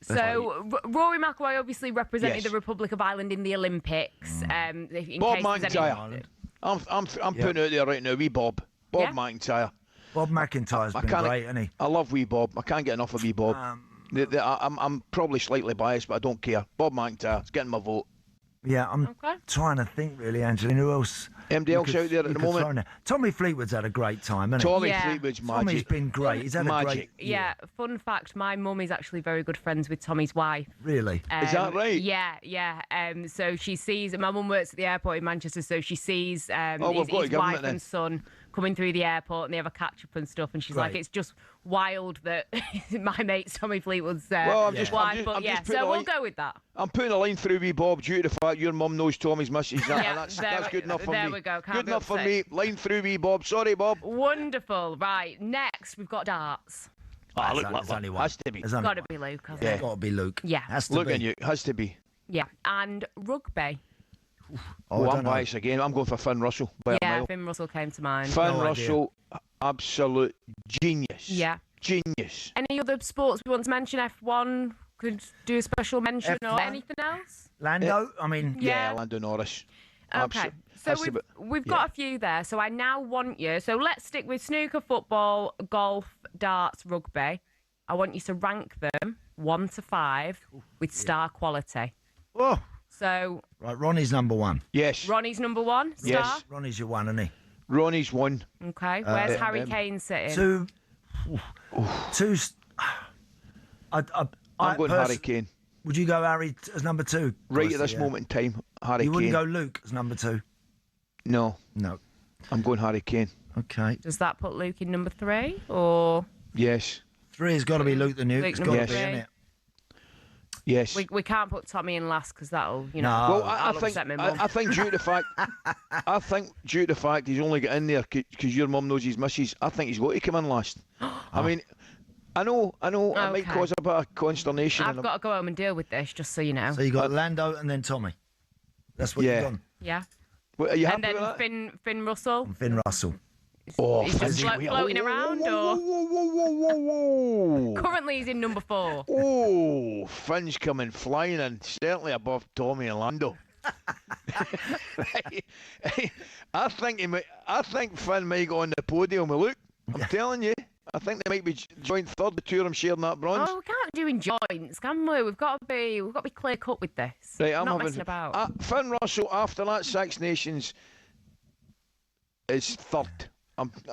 So Rory McIlroy obviously represented the Republic of Ireland in the Olympics. Bob McIntyre. I'm putting it out there right now. Wee Bob McIntyre. Bob McIntyre's been great, hasn't he? I love wee Bob. I can't get enough of wee Bob. I'm probably slightly biased, but I don't care. Bob McIntyre, it's getting my vote. Yeah, I'm trying to think really, Angelina. Who else? MD else out there at the moment? Tommy Fleetwood's had a great time, hasn't he? Tommy Fleetwood's magic. Tommy's been great. He's had a great year. Yeah, fun fact, my mum is actually very good friends with Tommy's wife. Really? Is that right? Yeah. So she sees, my mum works at the airport in Manchester, so she sees his wife and son coming through the airport and they have a catch-up and stuff, and she's like, it's just wild that my mate's Tommy Fleetwood's wife. So we'll go with that. I'm putting a line through wee Bob due to the fact your mum knows Tommy's missus. That's good enough for me. There we go. Good enough for me. Line through wee Bob. Sorry, Bob. Wonderful. Right, next we've got darts. There's only one. Has to be. It's got to be Luke, hasn't it? It's got to be Luke. Yeah. Has to Look be. at you. Has to be. Yeah. And rugby. I'm biased again. I'm going for Finn Russell. Finn Russell came to mind. Finn Russell, absolute genius. Yeah. Genius. Any other sports we want to mention? F1 could do a special mention or anything else? Lando, Lando Norris. Okay, so we've got a few there. So I now want you. So let's stick with snooker, football, golf, darts, rugby. I want you to rank them 1 to 5 with star quality. Oh. So right, Ronnie's number 1. Yes. Ronnie's number 1. Star. Yes. Ronnie's your 1, isn't he? Ronnie's 1. Okay. Where's Harry Kane sitting? 2. I'm going Harry Kane. Would you go Harry as number 2? Right at this moment in time, Harry Kane. You wouldn't go Luke as number 2? No. No. I'm going Harry Kane. Okay. Does that put Luke in number 3 or? Yes. 3 has got to be Luke the Nuke. It's got to be, isn't it? Yes. We can't put Tommy in last because that'll, you know. Well, I think due to the fact, due to the fact he's only got in there because your mum knows his missus. I think he's got to come in last. I mean, I know, it might cause a bit of consternation. I've got to go home and deal with this, just so you know. So you got Lando and then Tommy. That's what you've done. Yeah. Well, are you and happy then with Finn Russell. Finn Russell. He's just floating around, or currently he's in number 4. Oh, Finn's coming flying in, certainly above Tommy and Lando. I think Finn might go on the podium with Luke. I'm telling you, I think they might be joint third. The two of them sharing that bronze. Oh, we can't do in joints, can we? We've got to be clear cut with this. Right, I'm not having, messing about. Finn Russell after that Six Nations is third.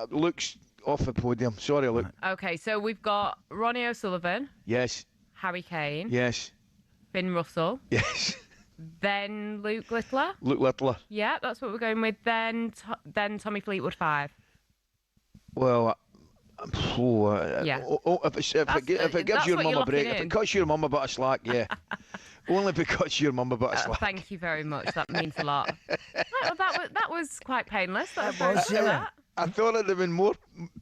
Luke's off the podium. Sorry, Luke. Okay, so we've got Ronnie O'Sullivan. Yes. Harry Kane. Yes. Finn Russell. Yes. Then Luke Littler. Luke Littler. Yeah, that's what we're going with. Then Tommy Fleetwood 5. Well, yeah. If it gives your mum a break, if it cuts your mum a bit of slack, yeah. Only if it cuts your mum a bit of slack. Thank you very much. That means a lot. That was quite painless. That was, yeah. I thought it'd have been more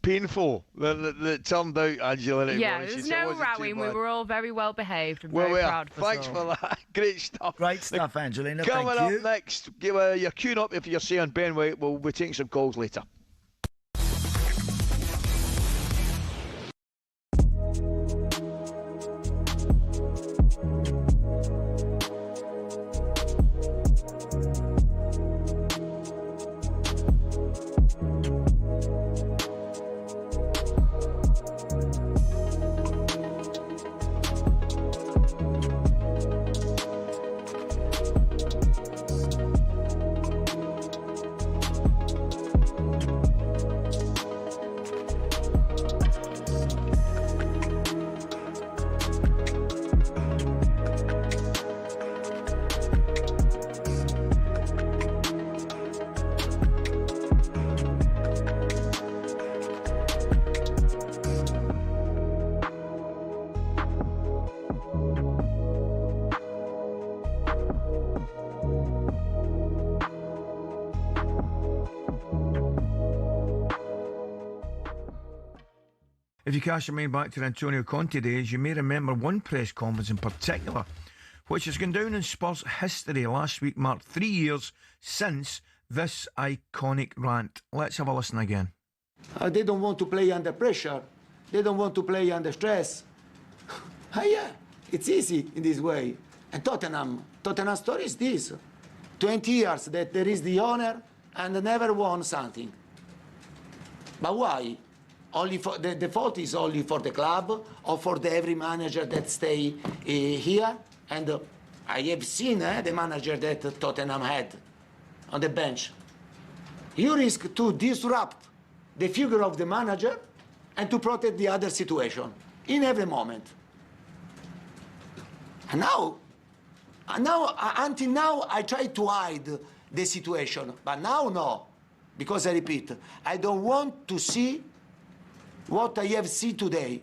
painful than it turned out, Angela. Yeah, there's no rowing. We were all very well behaved and very proud of us thanks for that. Great stuff. Great stuff, Angelina. Coming Thank you. up next, give your queuing up if you're saying Ben White. We'll be taking some calls later. If you cast your mind back to the Antonio Conte days, you may remember one press conference in particular, which has gone down in Spurs history. Last week marked 3 years since this iconic rant. Let's have a listen again. They don't want to play under pressure. They don't want to play under stress. Yeah, it's easy in this way. And Tottenham story is this. 20 years that there is the owner and never won something. But why? Only for the fault is only for the club or for every manager that stay here. And I have seen the manager that Tottenham had on the bench. You risk to disrupt the figure of the manager and to protect the other situation in every moment. And now, until now, I try to hide the situation, but now no, because I repeat, I don't want to see what I have seen today,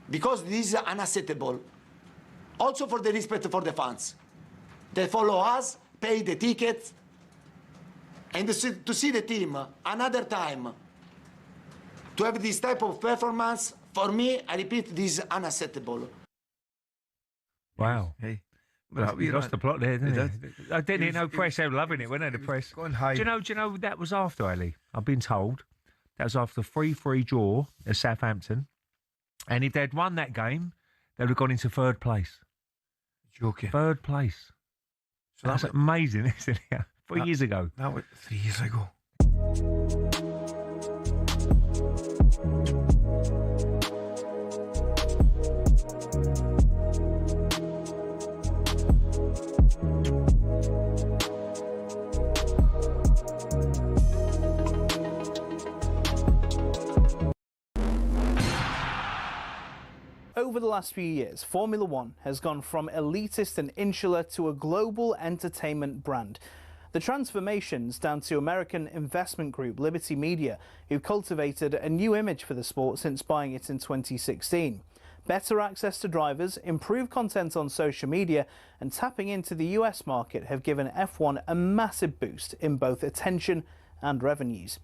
because this is unacceptable. Also for the respect for the fans. They follow us, pay the tickets, and to see the team another time, to have this type of performance, for me, I repeat, this is unacceptable. Wow. Hey. Well, he lost the plot there, didn't he? I didn't hear no press. They were loving it, weren't they, the press? Go on, high. Do you know that was after, Ali? I've been told. That was after 3-3 draw at Southampton. And if they'd won that game, they would have gone into third place. Joking. Third place. So that's amazing, isn't it? 3 years ago. That was 3 years ago. Over the last few years, Formula One has gone from elitist and insular to a global entertainment brand. The transformation's down to American investment group Liberty Media, who cultivated a new image for the sport since buying it in 2016. Better access to drivers, improved content on social media, and tapping into the US market have given F1 a massive boost in both attention and revenues.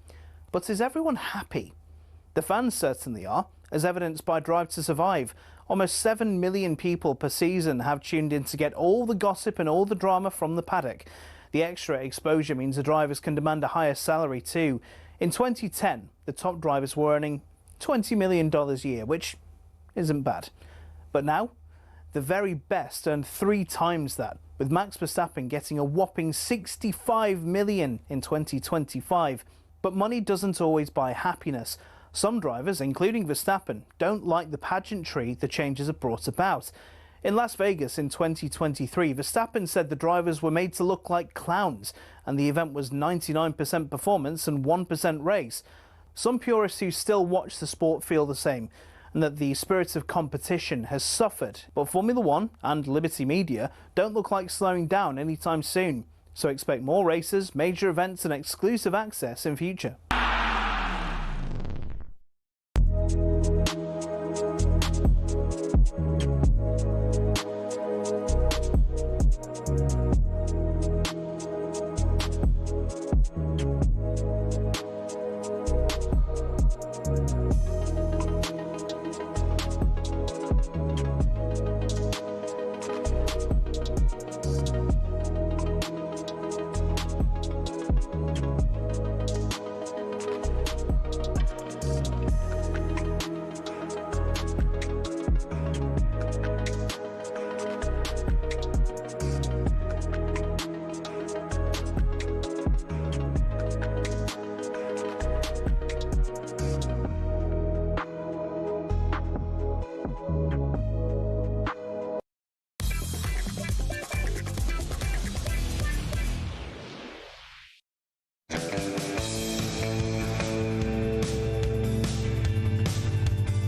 But is everyone happy? The fans certainly are, as evidenced by Drive to Survive. Almost 7 million people per season have tuned in to get all the gossip and all the drama from the paddock. The extra exposure means the drivers can demand a higher salary too. In 2010, the top drivers were earning $20 million a year, which isn't bad. But now, the very best earn 3 times that, with Max Verstappen getting a whopping $65 million in 2025. But money doesn't always buy happiness. Some drivers, including Verstappen, don't like the pageantry the changes have brought about. In Las Vegas in 2023, Verstappen said the drivers were made to look like clowns, and the event was 99% performance and 1% race. Some purists who still watch the sport feel the same, and that the spirit of competition has suffered. But Formula One and Liberty Media don't look like slowing down anytime soon. So expect more races, major events and exclusive access in future.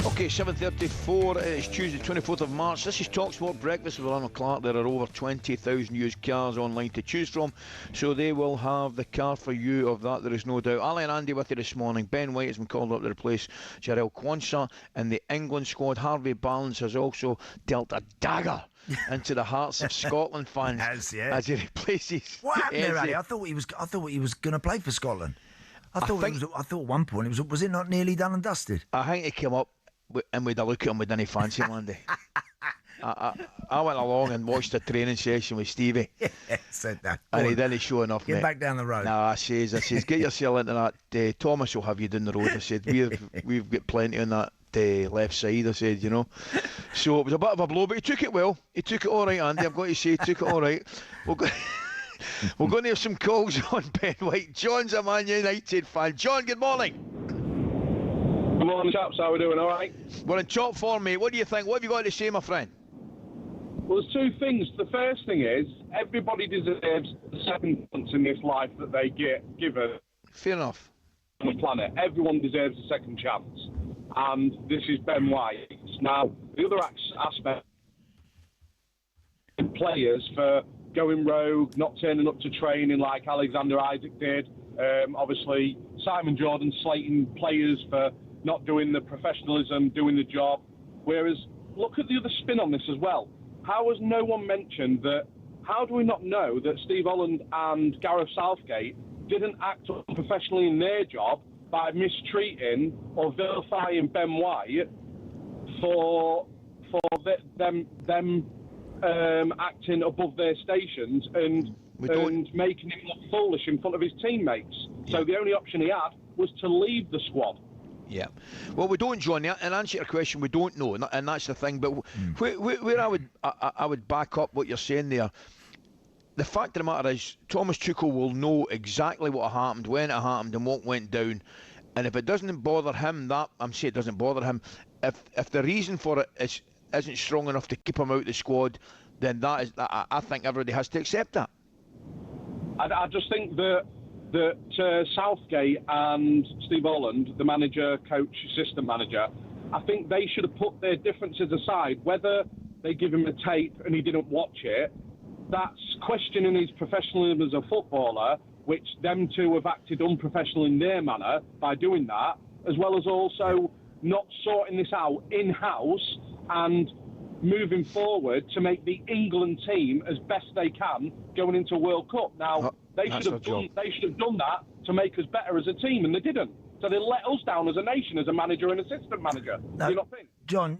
Okay, 7:34. It's Tuesday, 24th of March. This is talkSPORT Breakfast with Ronnie O'Sullivan. There are over 20,000 used cars online to choose from, so they will have the car for you. Of that, there is no doubt. Ally and Andy with you this morning. Ben White has been called up to replace Jarell Quansah in the England squad. Harvey Barnes has also dealt a dagger into the hearts of Scotland fans as he replaces. What happened there, Ali? I thought he was going to play for Scotland. I thought at one point was it not nearly done and dusted? I think he came up and we'd a look at him, we didn't fancy him, Andy. I went along and watched a training session with Stevie. Said that. And he didn't show enough, Get mate. back down the road. No, I says, get yourself into that. Thomas will have you down the road. I said, we've got plenty on that left side, I said, you know. So it was a bit of a blow, but he took it well. He took it all right, Andy. I've got to say, he took it all right. We're going to have some calls on Ben White. John's a Man United fan. John, good morning. Good morning, chaps. How are we doing? All right? We're in top form, mate. What do you think? What have you got to say, my friend? Well, there's two things. The first thing is everybody deserves the second chance in this life that they get given. Fair enough. On the planet, everyone deserves a second chance, and this is Ben White. Now, the other aspect, players for going rogue, not turning up to training like Alexander Isaac did. Obviously, Simon Jordan slating players for not doing the professionalism, doing the job. Whereas, look at the other spin on this as well. How has no one mentioned that? How do we not know that Steve Holland and Gareth Southgate didn't act unprofessionally in their job by mistreating or vilifying Ben White for them acting above their stations and making him look foolish in front of his teammates? Yeah. So the only option he had was to leave the squad. Yeah, well, we don't, John. And answer your question, we don't know, and that's the thing. But where I would back up what you're saying there. the fact of the matter is, Thomas Tuchel will know exactly what happened, when it happened, and what went down. And if it doesn't bother him, I'm saying it doesn't bother him. If the reason for it isn't strong enough to keep him out of the squad, then I think everybody has to accept that. I just think that Southgate and Steve Holland, the manager, coach, assistant manager, I think they should have put their differences aside. Whether they give him a tape and he didn't watch it, that's questioning his professionalism as a footballer, which them two have acted unprofessional in their manner by doing that, as well as also not sorting this out in-house and moving forward to make the England team as best they can going into a World Cup. Now, they should have done that to make us better as a team, and they didn't. So they let us down as a nation, as a manager and assistant manager. Do you not think? John,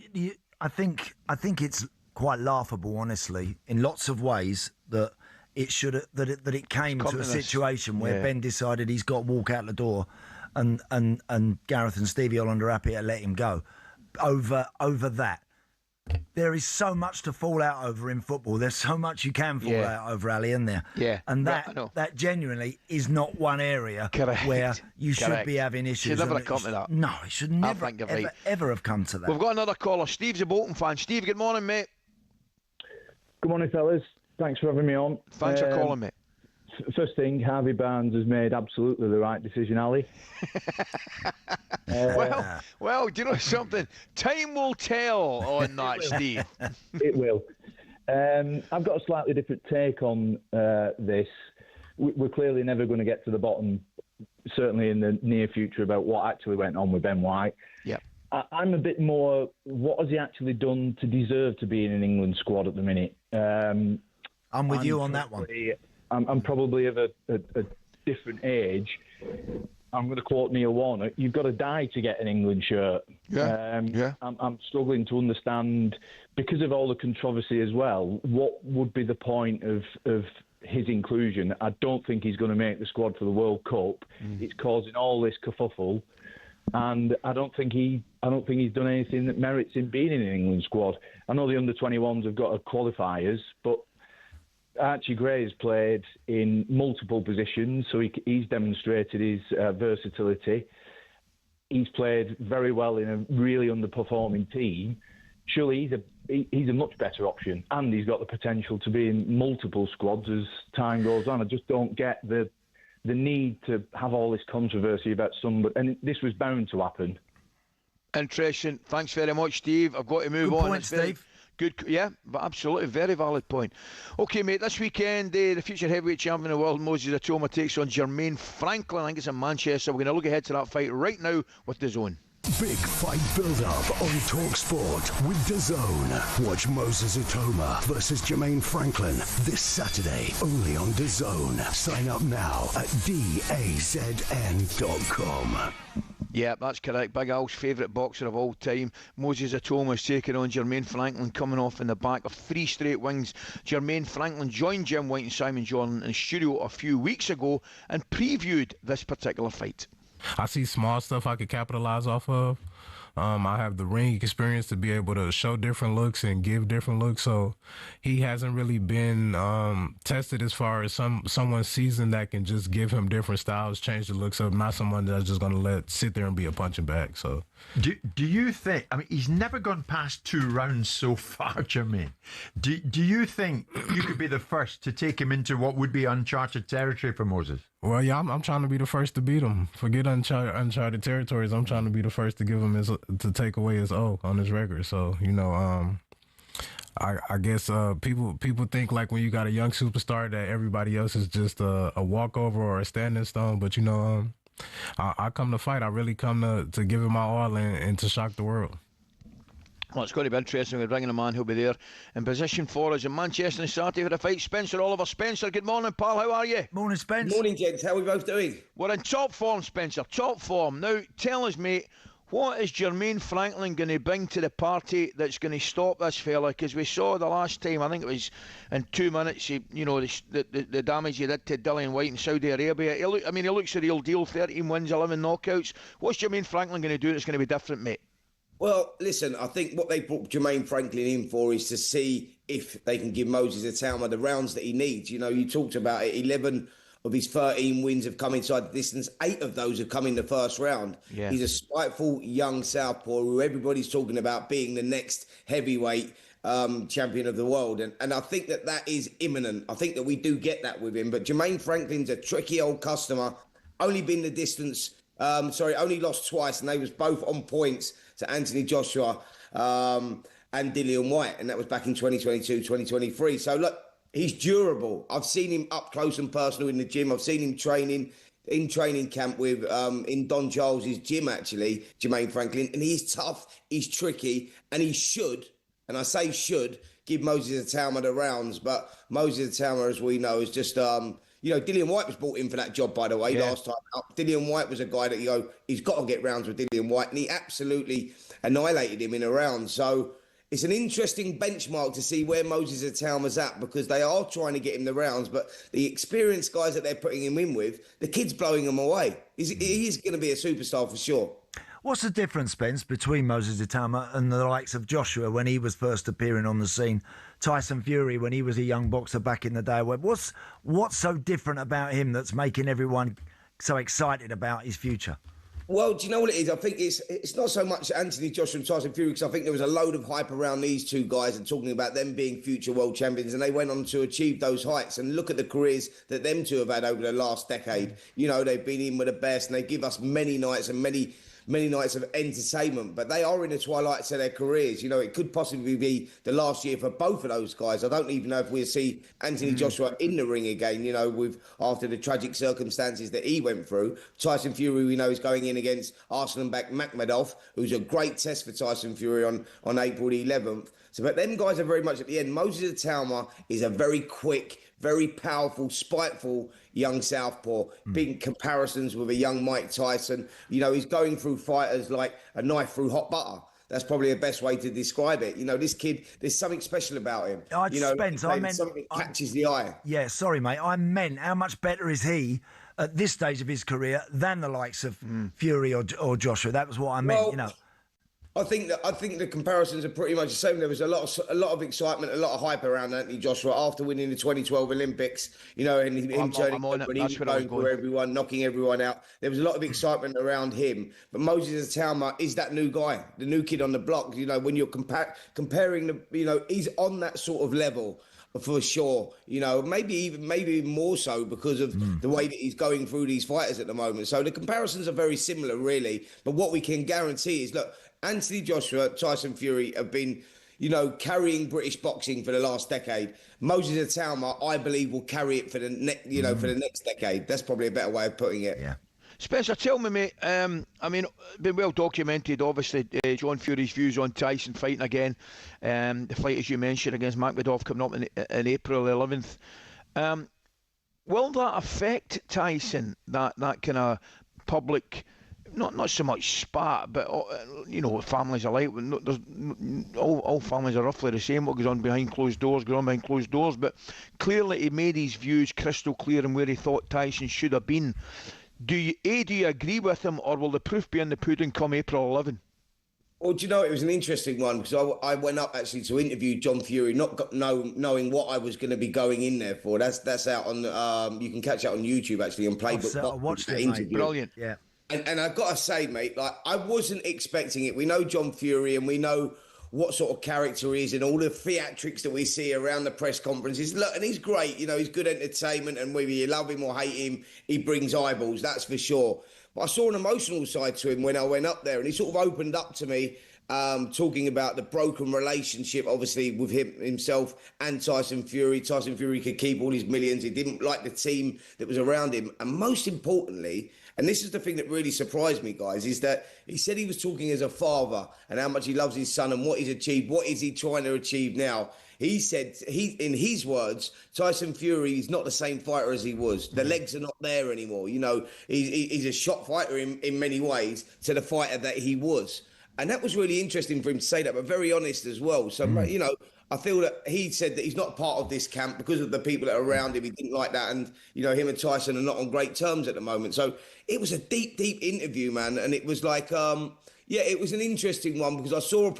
I think it's quite laughable, honestly, in lots of ways, that it came to a situation where Ben decided he's got to walk out the door, and Gareth and Stevie Holland are happy to let him go over that. There is so much to fall out over in football. There's so much you can fall out over, Ali, isn't there? Yeah. And that genuinely is not one area where you should be having issues. Should never have come to that. No, it should never, ever have come to that. We've got another caller. Steve's a Bolton fan. Steve, good morning, mate. Good morning, fellas. Thanks for having me on. Thanks for calling, mate. First thing, Harvey Barnes has made absolutely the right decision, Ali. Well, do you know something? Time will tell on that, Steve. It will. I've got a slightly different take on this. We're clearly never going to get to the bottom, certainly in the near future, about what actually went on with Ben White. Yeah. I'm a bit more, what has he actually done to deserve to be in an England squad at the minute? I'm with you on that one. I'm probably of a different age. I'm going to quote Neil Warnock. You've got to die to get an England shirt. I'm struggling to understand, because of all the controversy as well, what would be the point of his inclusion? I don't think he's going to make the squad for the World Cup. It's causing all this kerfuffle, and I don't think he's done anything that merits him being in an England squad. I know the under-21s have got qualifiers, but Archie Gray has played in multiple positions, so he's demonstrated his versatility. He's played very well in a really underperforming team. Surely he's a much better option, and he's got the potential to be in multiple squads as time goes on. I just don't get the need to have all this controversy about somebody, and this was bound to happen. Interesting. Thanks very much, Steve. I've got to move on. Good point, Steve. Good, yeah, but absolutely, very valid point. Okay, mate, this weekend, the future heavyweight champion of the world, Moses Atoma, takes on Jermaine Franklin. I think it's in Manchester. We're going to look ahead to that fight right now with DAZN. Big fight build-up on talkSPORT with DAZN. Watch Moses Atoma versus Jermaine Franklin this Saturday, only on DAZN. Sign up now at DAZN.com. Yeah, that's correct. Big Al's favourite boxer of all time. Moses Atoma is taking on Jermaine Franklin, coming off in the back of 3 straight wins. Jermaine Franklin joined Jim White and Simon Jordan in the studio a few weeks ago and previewed this particular fight. I see small stuff I could capitalize off of. I have the ring experience to be able to show different looks and give different looks. So he hasn't really been tested as far as someone seasoned that can just give him different styles, change the looks up, not someone that's just going to sit there and be a punching bag. So do you think, I mean, he's never gone past 2 rounds so far, Jermaine. Do you think you could be the first to take him into what would be uncharted territory for Moses? Well, yeah, I'm trying to be the first to beat him. Forget uncharted territories. I'm trying to be the first to give him to take away his O on his record. So, you know, I guess people think like when you got a young superstar that everybody else is just a walkover or a standing stone. But, you know, I come to fight. I really come to give it my all and to shock the world. Well, it's going to be interesting. We're bringing a man who'll be there in position for us in Manchester on Saturday for the fight. Spencer Oliver. Spencer, good morning, pal. How are you? Morning, Spence. Morning, gents. How are we both doing? We're in top form, Spencer. Top form. Now, tell us, mate, what is Jermaine Franklin going to bring to the party that's going to stop this fella? Because we saw the last time, I think it was in 2 minutes, the damage he did to Dillian White in Saudi Arabia. He looks the real deal. 13 wins, 11 knockouts. What's Jermaine Franklin going to do that's going to be different, mate? Well, listen, I think what they brought Jermaine Franklin in for is to see if they can give Moses Itauma the rounds that he needs. You know, you talked about it, 11 of his 13 wins have come inside the distance. 8 of those have come in the first round. Yeah. He's a spiteful young southpaw who everybody's talking about being the next heavyweight champion of the world. And I think that is imminent. I think that we do get that with him. But Jermaine Franklin's a tricky old customer. Only been the distance, only lost twice, and they was both on points to Anthony Joshua and Dillian White. And that was back in 2022, 2023. So look, he's durable. I've seen him up close and personal in the gym. I've seen him training in training camp with in Don Charles's gym, actually, Jermaine Franklin. And he's tough, he's tricky, and he should, and I say should, give Moses Itauma the rounds. But Moses Itauma, as we know, is just, Dillian White was brought in for that job, by the way, last time out. Dillian White was a guy that, he's got to get rounds with Dillian White, and he absolutely annihilated him in a round. So it's an interesting benchmark to see where Moses Itauma's at, because they are trying to get him the rounds, but the experienced guys that they're putting him in with, the kid's blowing him away. He is going to be a superstar for sure. What's the difference, Spence, between Moses Itauma and the likes of Joshua when he was first appearing on the scene, Tyson Fury when he was a young boxer back in the day? What's so different about him that's making everyone so excited about his future? Well, do you know what it is? I think it's not so much Anthony Joshua and Tyson Fury, because I think there was a load of hype around these two guys and talking about them being future world champions, and they went on to achieve those heights. And look at the careers that them two have had over the last decade. You know, they've been in with the best, and they give us many nights and many nights of entertainment, but they are in the twilights of their careers. You know, it could possibly be the last year for both of those guys. I don't even know if we'll see Anthony Joshua in the ring again, after the tragic circumstances that he went through. Tyson Fury, we know, is going in against Arsenal-backed Makhmedov, who's a great test for Tyson Fury on April the 11th. So, but them guys are very much at the end. Moses Itauma is a very quick, very powerful, spiteful young southpaw. Big comparisons with a young Mike Tyson. He's going through fighters like a knife through hot butter. That's probably the best way to describe it. This kid, there's something special about him. Spence, I meant something that catches the eye. Yeah, sorry, mate. I meant how much better is he at this stage of his career than the likes of Fury or Joshua? That was what I meant. I think the comparisons are pretty much the same. There was a lot of excitement, a lot of hype around Anthony Joshua after winning the 2012 Olympics. And him turning when he was going for everyone, knocking everyone out. There was a lot of excitement around him. But Moses Itauma is that new guy, the new kid on the block. When you're comparing he's on that sort of level for sure. Maybe more so because of the way that he's going through these fighters at the moment. So the comparisons are very similar, really. But what we can guarantee is, look, Anthony Joshua, Tyson Fury have been, carrying British boxing for the last decade. Moses Itauma, I believe, will carry it for the next decade. That's probably a better way of putting it. Yeah. Spencer, tell me, mate, been well documented, obviously, John Fury's views on Tyson fighting again. The fight, as you mentioned, against Makhmedov coming up in April 11th. Will that affect Tyson, that kind of public, not so much spat, but, what families are like? All families are roughly the same. What goes on behind closed doors, goes on behind closed doors. But clearly he made his views crystal clear on where he thought Tyson should have been. Do you agree with him, or will the proof be in the pudding come April 11? Well, do you know, it was an interesting one, because I went up actually to interview John Fury, knowing what I was going to be in there for. That's out on, you can catch it on YouTube actually on Playbook. I watched it, interview. Mate. Brilliant. Yeah. And I've got to say, mate, I wasn't expecting it. We know John Fury, and we know what sort of character he is, and all the theatrics that we see around the press conferences. Look, and he's great. He's good entertainment, and whether you love him or hate him, he brings eyeballs, that's for sure. But I saw an emotional side to him when I went up there, and he sort of opened up to me, talking about the broken relationship, obviously, with himself and Tyson Fury. Tyson Fury could keep all his millions. He didn't like the team that was around him. And most importantly, and this is the thing that really surprised me, guys, is that he said he was talking as a father and how much he loves his son and what he's achieved. What is he trying to achieve now? He said, in his words, Tyson Fury is not the same fighter as he was. The legs are not there anymore. He's a shot fighter in many ways to the fighter that he was. And that was really interesting for him to say that, but very honest as well. So, I feel that he said that he's not part of this camp because of the people that are around him. He didn't like that. And, him and Tyson are not on great terms at the moment. So it was a deep, deep interview, man. And it was like, it was an interesting one because I saw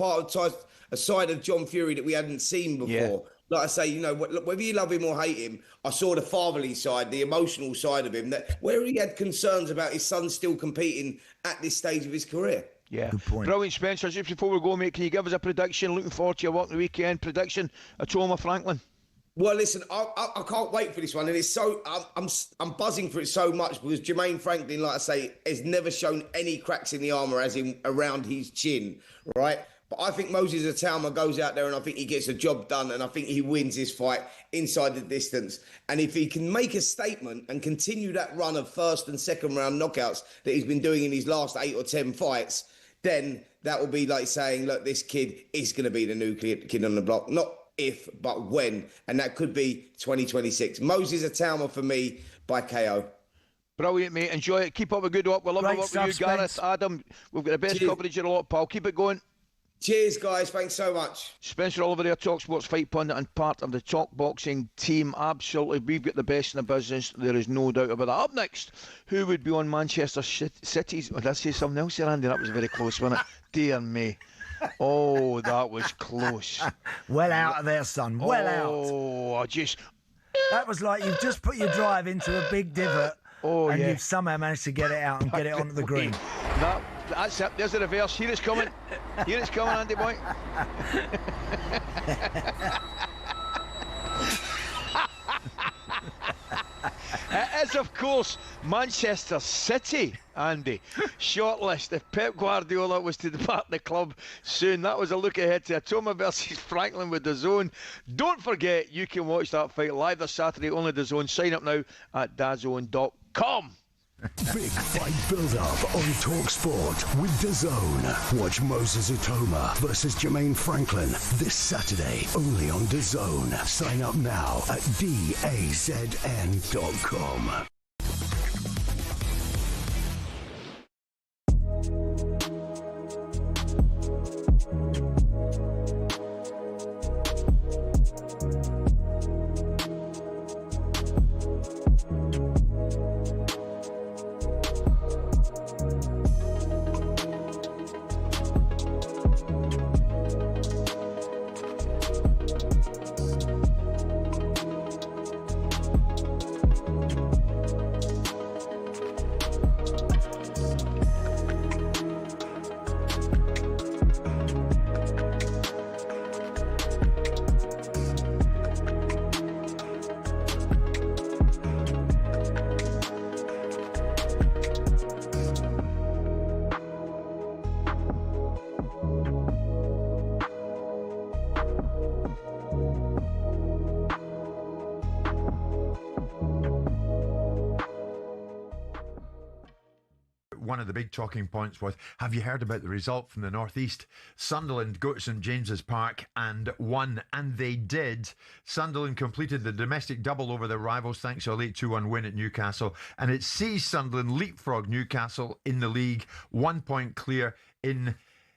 a side of John Fury that we hadn't seen before. like I say, you know, whether you love him or hate him, I saw the fatherly side, the emotional side of him, that where he had concerns about his son still competing at this stage of his career. Yeah, good point. Brilliant, Spencer. Just before we go, mate, can you give us a prediction? Looking forward to your work the weekend. Prediction, Atoma Franklin. Well, listen, I can't wait for this one, and it's so I'm buzzing for it so much because Jermaine Franklin, like I say, has never shown any cracks in the armour, as in around his chin, right? But I think Moses Atama goes out there and I think he gets the job done, and I think he wins this fight inside the distance. And if he can make a statement and continue that run of first and second round knockouts that he's been doing in his last 8 or 10 fights, then that will be like saying, look, this kid is going to be the new kid on the block. Not if, but when. And that could be 2026. Moses Atama for me by KO. Brilliant, mate. Enjoy it. Keep up the good work. We'll love to work with you, Gareth, Adam. We've got the best coverage in a lot, pal. Keep it going. Cheers, guys. Thanks so much. Spencer Oliver there, talkSPORT fight pundit and part of the Talk Boxing team. Absolutely. We've got the best in the business. There is no doubt about that. Up next, who would be on Manchester City's... Oh, did I say something else here, Andy? That was very close, wasn't it? Dear me. Oh, that was close. Well out of there, son. Well out. Oh, I just... That was like you've just put your drive into a big divot and you've somehow managed to get it out and get it onto the green. That's it. There's the reverse. Here it's coming. Here it's coming, Andy boy. It is, of course, Manchester City, Andy. Shortlist. If Pep Guardiola was to depart the club soon, that was a look ahead to Atoma versus Franklin with DAZN. Don't forget, you can watch that fight live this Saturday, only DAZN. Sign up now at DAZN.com. Big fight build-up on talkSPORT with DAZN. Watch Moses Atoma versus Jermaine Franklin this Saturday, only on DAZN. Sign up now at DAZN.com. One of the big talking points was, have you heard about the result from the North East? Sunderland go to St James's Park and won, and they did. Sunderland completed the domestic double over their rivals thanks to a late 2-1 win at Newcastle, and it sees Sunderland leapfrog Newcastle in the league, 1 point clear in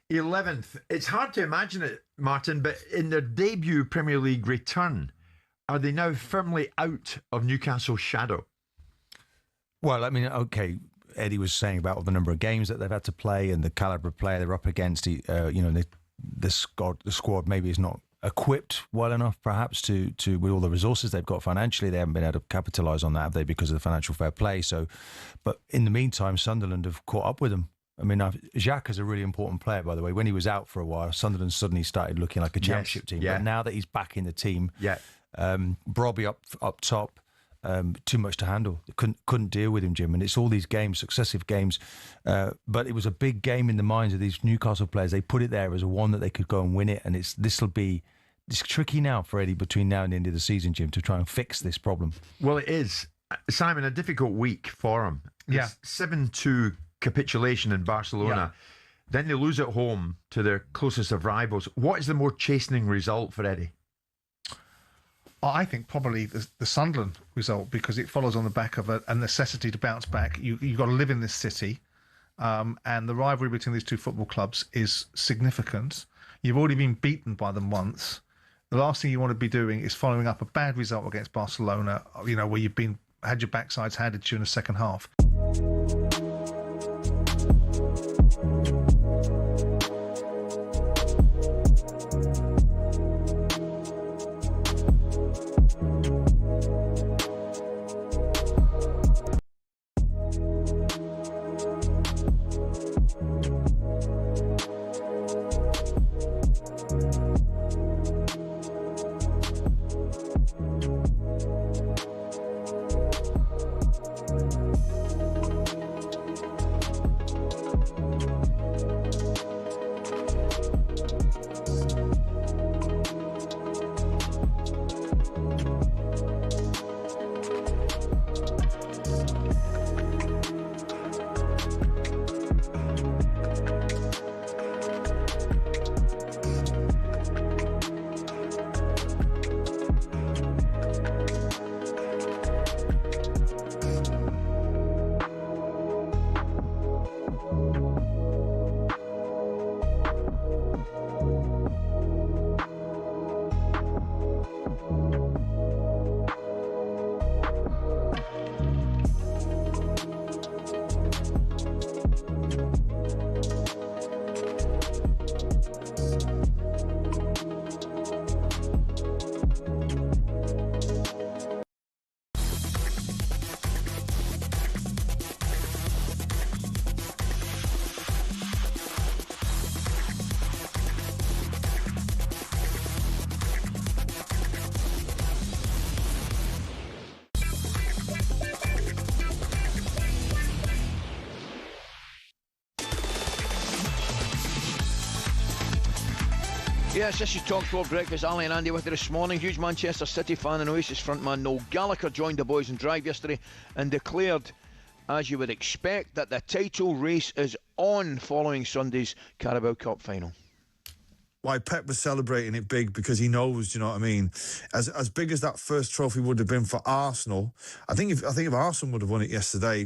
11th. It's hard to imagine it, Martin, but in their debut Premier League return, are they now firmly out of Newcastle's shadow? Well, I mean, okay, Eddie was saying about the number of games that they've had to play and the calibre of player they're up against. The squad maybe is not equipped well enough, perhaps, to with all the resources they've got financially. They haven't been able to capitalise on that, have they, because of the financial fair play. So, but in the meantime, Sunderland have caught up with them. I mean, Jacques is a really important player, by the way. When he was out for a while, Sunderland suddenly started looking like a championship team. Yeah. But now that he's back in the team, Brobby up top, too much to handle. Couldn't deal with him, Jim. And it's all these games, successive games. But it was a big game in the minds of these Newcastle players. They put it there as one that they could go and win it. And it's tricky now for Eddie between now and the end of the season, Jim, to try and fix this problem. Well, it is. Simon, a difficult week for him. Yeah. 7-2 capitulation in Barcelona. Yeah. Then they lose at home to their closest of rivals. What is the more chastening result for Eddie? I think probably the Sunderland result, because it follows on the back of a necessity to bounce back. You've got to live in this city, and the rivalry between these two football clubs is significant. You've already been beaten by them once. The last thing you want to be doing is following up a bad result against Barcelona, where you've had your backsides handed to you in the second half. Yes, this is talkSPORT Breakfast. Ally and Andy with you this morning. Huge Manchester City fan and Oasis frontman Noel Gallagher joined the boys in Drive yesterday and declared, as you would expect, that the title race is on following Sunday's Carabao Cup final. Why Pep was celebrating it big because he knows, do you know what I mean? As big as that first trophy would have been for Arsenal, I think if Arsenal would have won it yesterday,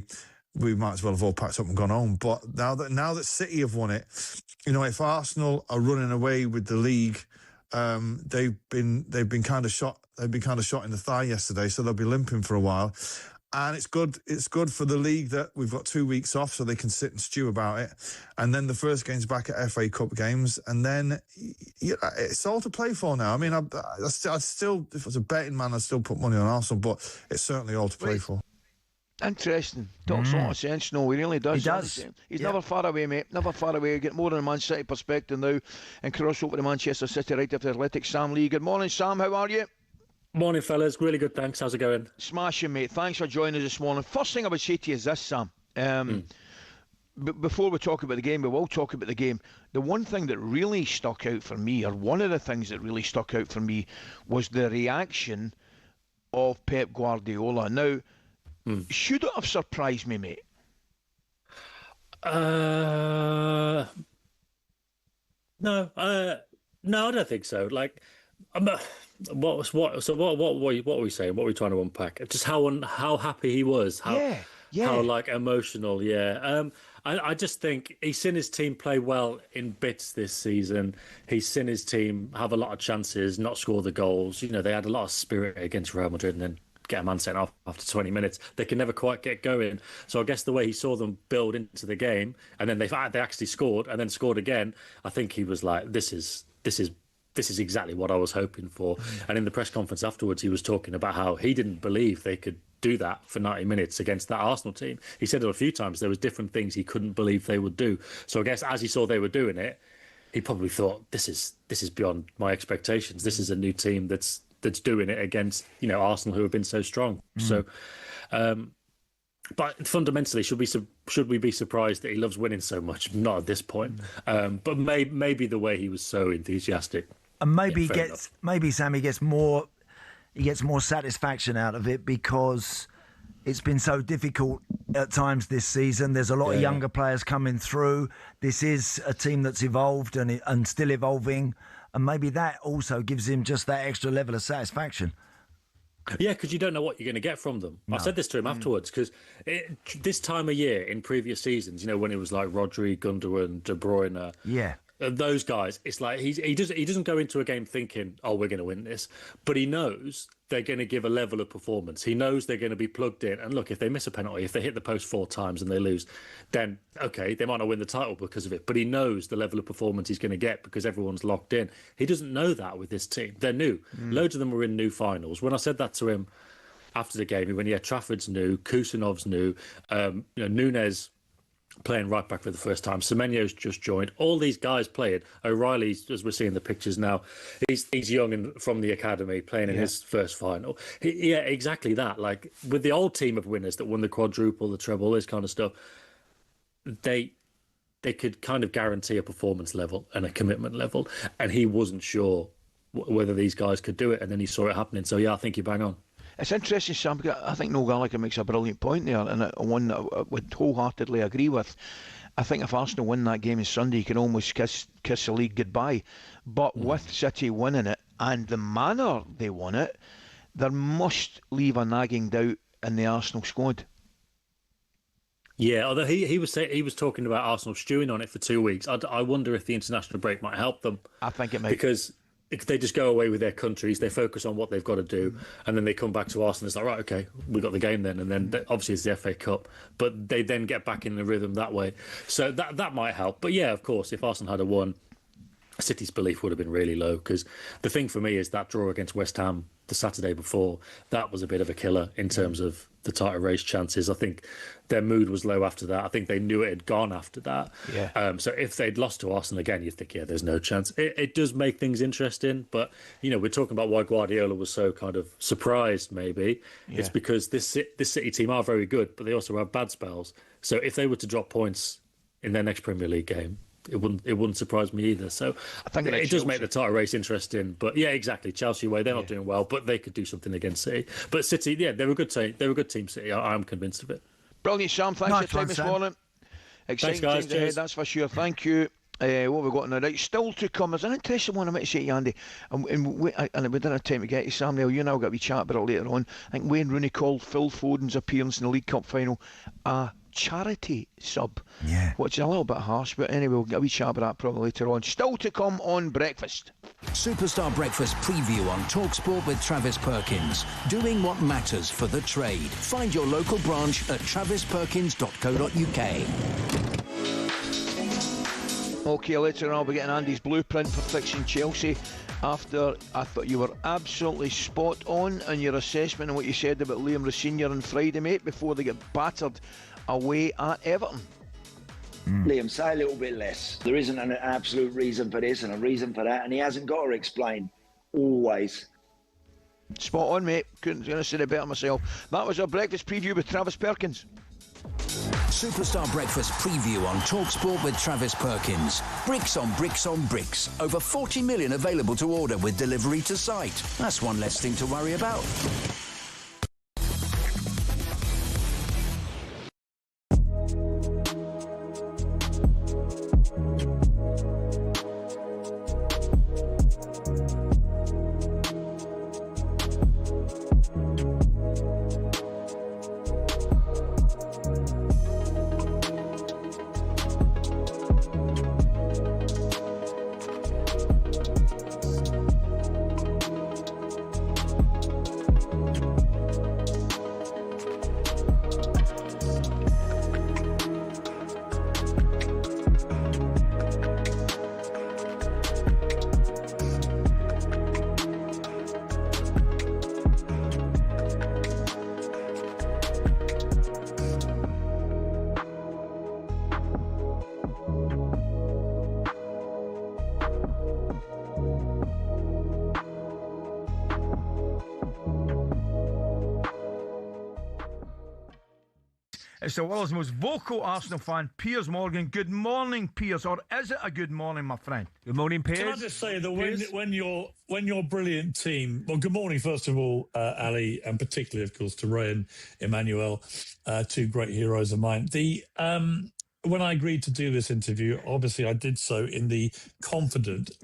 we might as well have all packed up and gone home. But now that City have won it, you know, if Arsenal are running away with the league, they've been kind of shot in the thigh yesterday, so they'll be limping for a while. And it's good for the league that we've got 2 weeks off so they can sit and stew about it. And then the first game's back at FA Cup games. And then it's all to play for now. I mean, I'd still, if I was a betting man, I'd still put money on Arsenal, but it's certainly all to play for. Interesting. Talks a lot of sense, no, he really does. He does. He's never far away, mate. Never far away. Get more than a Man City perspective now and cross over to Manchester City right after Athletics. Sam Lee. Good morning, Sam. How are you? Morning, fellas. Really good, thanks. How's it going? Smashing, mate. Thanks for joining us this morning. First thing I would say to you is this, Sam. Before we talk about the game, we will talk about the game. The one thing that really stuck out for me, or one of the things that really stuck out for me, was the reaction of Pep Guardiola. Now, should it have surprised me, mate? No, I don't think so. Like, what were we saying? What were we trying to unpack? Just how happy he was. How like emotional. Yeah. I just think he's seen his team play well in bits this season. He's seen his team have a lot of chances, not score the goals. You know, they had a lot of spirit against Real Madrid and then get a man sent off after 20 minutes. They can never quite get going. So I guess the way he saw them build into the game, and then they actually scored and then scored again, I think he was like, this is exactly what I was hoping for. And in the press conference afterwards, he was talking about how he didn't believe they could do that for 90 minutes against that Arsenal team. He said it a few times. There was different things he couldn't believe they would do. So I guess as he saw they were doing it, he probably thought, this is beyond my expectations. This is a new team that's doing it against, you know, Arsenal, who have been so strong. So, but fundamentally, should we be surprised that he loves winning so much? Not at this point. But maybe the way he was so enthusiastic. And maybe Sammy gets more satisfaction out of it because it's been so difficult at times this season. There's a lot of younger players coming through. This is a team that's evolved and still evolving, and maybe that also gives him just that extra level of satisfaction. Yeah, because you don't know what you're going to get from them. No. I said this to him afterwards, because this time of year in previous seasons, you know, when it was like Rodri, Gundogan, De Bruyne, those guys, it's like he doesn't go into a game thinking, oh, we're going to win this, but he knows they're going to give a level of performance. He knows they're going to be plugged in. And look, if they miss a penalty, if they hit the post 4 times and they lose, then okay, they might not win the title because of it, but he knows the level of performance he's going to get because everyone's locked in. He doesn't know that with this team. They're new. Loads of them were in new finals. When I said that to him after the game, he went, yeah, Trafford's new, Kusanov's new, Nunes playing right back for the first time. Semenyo's just joined. All these guys playing. O'Reilly's, as we're seeing the pictures now, he's young and from the academy playing in his first final. Yeah, exactly that. Like with the old team of winners that won the quadruple, the treble, all this kind of stuff, they could kind of guarantee a performance level and a commitment level. And he wasn't sure whether these guys could do it. And then he saw it happening. So yeah, I think you bang on. It's interesting, Sam, because I think Noel Gallagher makes a brilliant point there, and one that I would wholeheartedly agree with. I think if Arsenal win that game on Sunday, you can almost kiss the league goodbye. But with City winning it and the manner they won it, there must leave a nagging doubt in the Arsenal squad. Yeah, although he was talking about Arsenal stewing on it for 2 weeks. I wonder if the international break might help them. I think it might. Because if they just go away with their countries, they focus on what they've got to do, and then they come back to Arsenal. It's like, right, okay, we got the game then, and then obviously it's the FA Cup, but they then get back in the rhythm that way. So that might help. But yeah, of course, if Arsenal had won, City's belief would have been really low, because the thing for me is that draw against West Ham the Saturday before, that was a bit of a killer in terms of the title race chances. I think their mood was low after that. I think they knew it had gone after that. Yeah. So if they'd lost to Arsenal again, you'd think, yeah, there's no chance. It does make things interesting, but you know, we're talking about why Guardiola was so kind of surprised. Maybe it's because this City team are very good, but they also have bad spells. So if they were to drop points in their next Premier League game, it wouldn't surprise me either. So I think it does make the title race interesting. But yeah, exactly. Chelsea away, they're not doing well, but they could do something against City. But City, yeah, they're a good team. They're a good team. City. I'm convinced of it. Brilliant, Sam. Thanks for your time this morning. Exciting Thanks, guys. times ahead, that's for sure. Thank you. What have we got now? Right, still to come. There's an interesting one I might say to you, Andy. And we didn't have time to get to Sam. Now, you and I will get a wee chat about it later on. I think Wayne Rooney called Phil Foden's appearance in the League Cup final a charity sub. Yeah. Which is a little bit harsh, but anyway, we'll get a wee chat about that probably later on. Still to come on breakfast. Superstar Breakfast preview on talkSPORT with Travis Perkins. Doing what matters for the trade. Find your local branch at travisperkins.co.uk. Okay, later on I'll be getting Andy's blueprint for fixing Chelsea after I thought you were absolutely spot on in your assessment and what you said about Liam Rossinier on Friday, mate, before they get battered away at Everton. Liam, say a little bit less. There isn't an absolute reason for this and a reason for that, and he hasn't got to explain. Always. Spot on, mate. Couldn't have said it better myself. That was our breakfast preview with Travis Perkins. Superstar Breakfast preview on talkSPORT with Travis Perkins. Bricks on bricks on bricks. Over 40 million available to order with delivery to site. That's one less thing to worry about. It's the world's most vocal Arsenal fan, Piers Morgan. Good morning, Piers, or is it a good morning, my friend? Good morning, Piers. Can I just say that when your brilliant team, well, good morning first of all, Ali, and particularly of course to Ray and Emmanuel, two great heroes of mine. When I agreed to do this interview, obviously I did so in the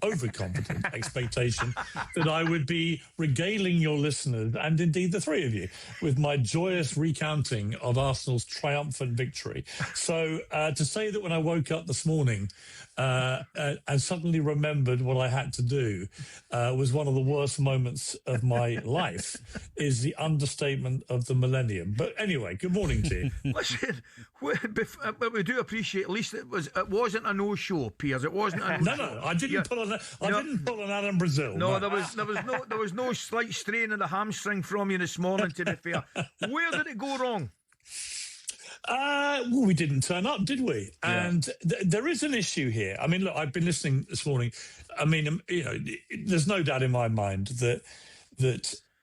overconfident expectation that I would be regaling your listeners, and indeed the three of you, with my joyous recounting of Arsenal's triumphant victory. So to say that when I woke up this morning and suddenly remembered what I had to do was one of the worst moments of my life is the understatement of the millennium. But anyway, good morning to you. Listen, we do appreciate at least it wasn't a no-show, Piers. It wasn't a no-show. No, I didn't pull an Adam Brazil. No, there was no slight strain in the hamstring from you this morning, to be fair. Where did it go wrong? Well, we didn't turn up, did we? Yeah. And there is an issue here. I mean, look, I've been listening this morning. I mean, there's no doubt in my mind that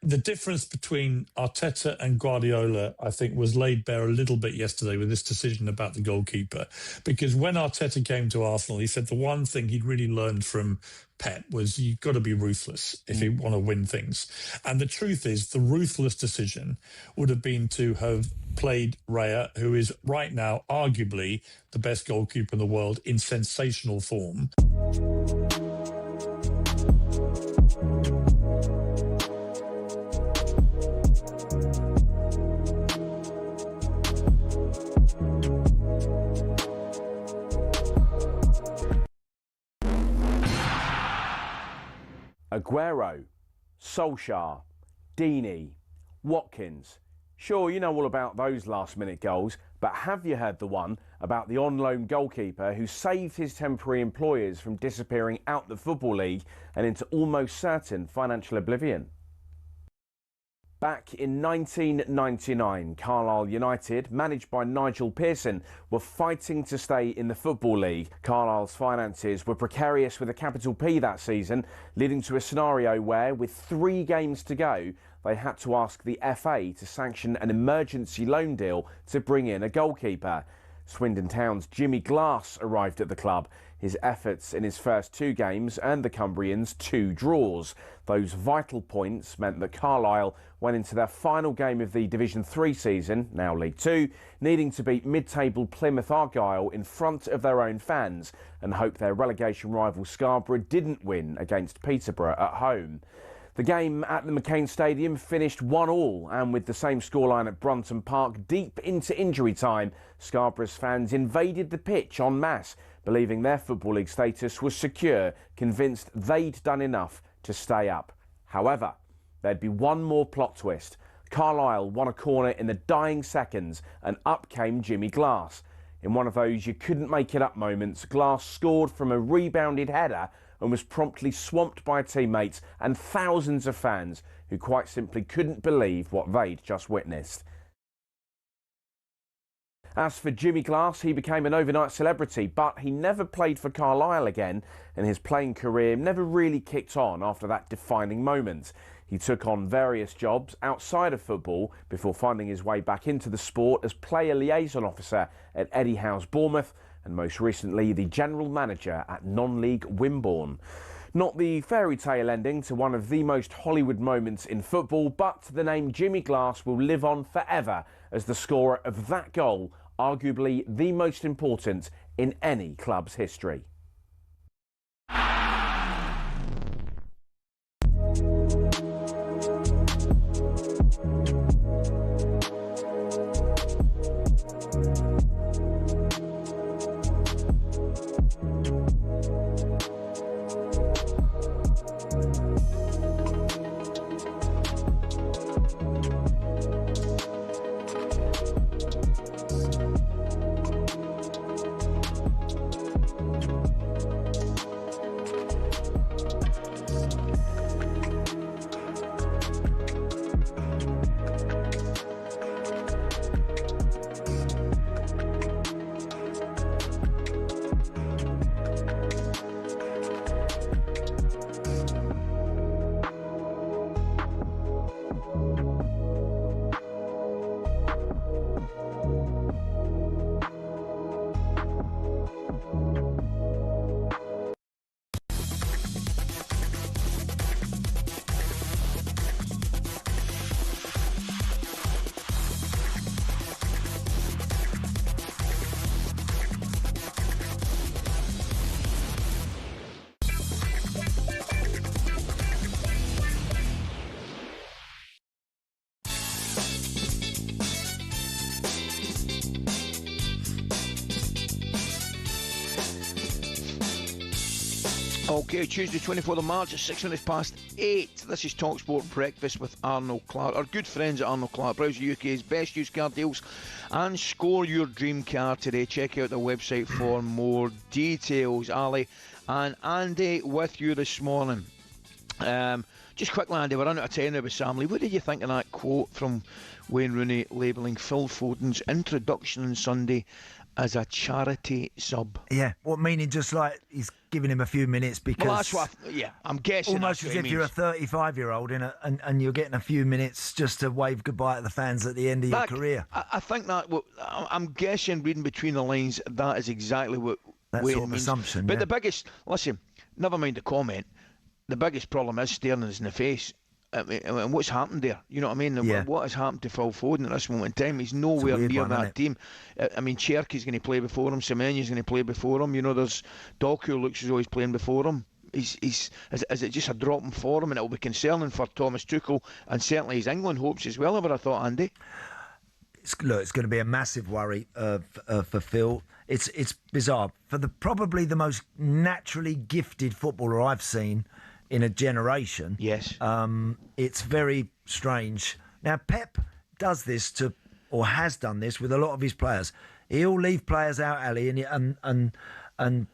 the difference between Arteta and Guardiola, I think, was laid bare a little bit yesterday with this decision about the goalkeeper. Because when Arteta came to Arsenal, he said the one thing he'd really learned from Pep was you've got to be ruthless if you want to win things. And the truth is, the ruthless decision would have been to have played Raya, who is right now arguably the best goalkeeper in the world in sensational form. Aguero, Solskjaer, Deeney, Watkins. Sure, you know all about those last-minute goals, but have you heard the one about the on-loan goalkeeper who saved his temporary employers from disappearing out the Football League and into almost certain financial oblivion? Back in 1999, Carlisle United, managed by Nigel Pearson, were fighting to stay in the Football League. Carlisle's finances were precarious with a capital P that season, leading to a scenario where, with 3 games to go, they had to ask the FA to sanction an emergency loan deal to bring in a goalkeeper. Swindon Town's Jimmy Glass arrived at the club. His efforts in his first 2 games earned the Cumbrians 2 draws. Those vital points meant that Carlisle went into their final game of the Division 3 season, now League 2, needing to beat mid-table Plymouth Argyle in front of their own fans and hope their relegation rival Scarborough didn't win against Peterborough at home. The game at the McCain Stadium finished 1-1, and with the same scoreline at Brunton Park deep into injury time, Scarborough's fans invaded the pitch en masse, believing their Football League status was secure, convinced they'd done enough to stay up. However, there'd be one more plot twist. Carlisle won a corner in the dying seconds, and up came Jimmy Glass. In one of those you couldn't make it up moments, Glass scored from a rebounded header and was promptly swamped by teammates and thousands of fans who quite simply couldn't believe what they'd just witnessed. As for Jimmy Glass, he became an overnight celebrity, but he never played for Carlisle again, and his playing career never really kicked on after that defining moment. He took on various jobs outside of football before finding his way back into the sport as player liaison officer at Eddie Howe's Bournemouth, and most recently the general manager at non-league Wimborne. Not the fairy tale ending to one of the most Hollywood moments in football, but the name Jimmy Glass will live on forever as the scorer of that goal, arguably the most important in any club's history. Okay, Tuesday 24th of March at 6 minutes past 8. This is talkSPORT Breakfast with Arnold Clark. Our good friends at Arnold Clark. Browse the UK's best used car deals and score your dream car today. Check out their website for more details. Ally and Andy with you this morning. Just quickly, Andy, we're on out of 10 now with Sam Lee. What did you think of that quote from Wayne Rooney labelling Phil Foden's introduction on Sunday as a charity sub? Yeah, what meaning? Just like he's giving him a few minutes because. Well, that's what. I'm guessing. Almost as if you're a 35-year-old and you're getting a few minutes just to wave goodbye to the fans at the end of your career. I think that. I'm guessing, reading between the lines, that is exactly what that Wayne sort of means. assumption. But yeah. the biggest. Listen, never mind the comment. The biggest problem is staring us in the face. I mean, and what's happened there? You know what I mean? Yeah. What has happened to Phil Foden at this moment in time? He's nowhere near one, that team. I mean, Cherky's going to play before him. Semenya's going to play before him. You know, there's Doku looks as though he's playing before him. Is it just a drop for him? And it'll be concerning for Thomas Tuchel and certainly his England hopes as well, I would have thought, Andy. It's going to be a massive worry for Phil. It's bizarre. For probably the most naturally gifted footballer I've seen in a generation. Yes. It's very strange. Now, Pep does this or has done this with a lot of his players. He'll leave players out, Ali, and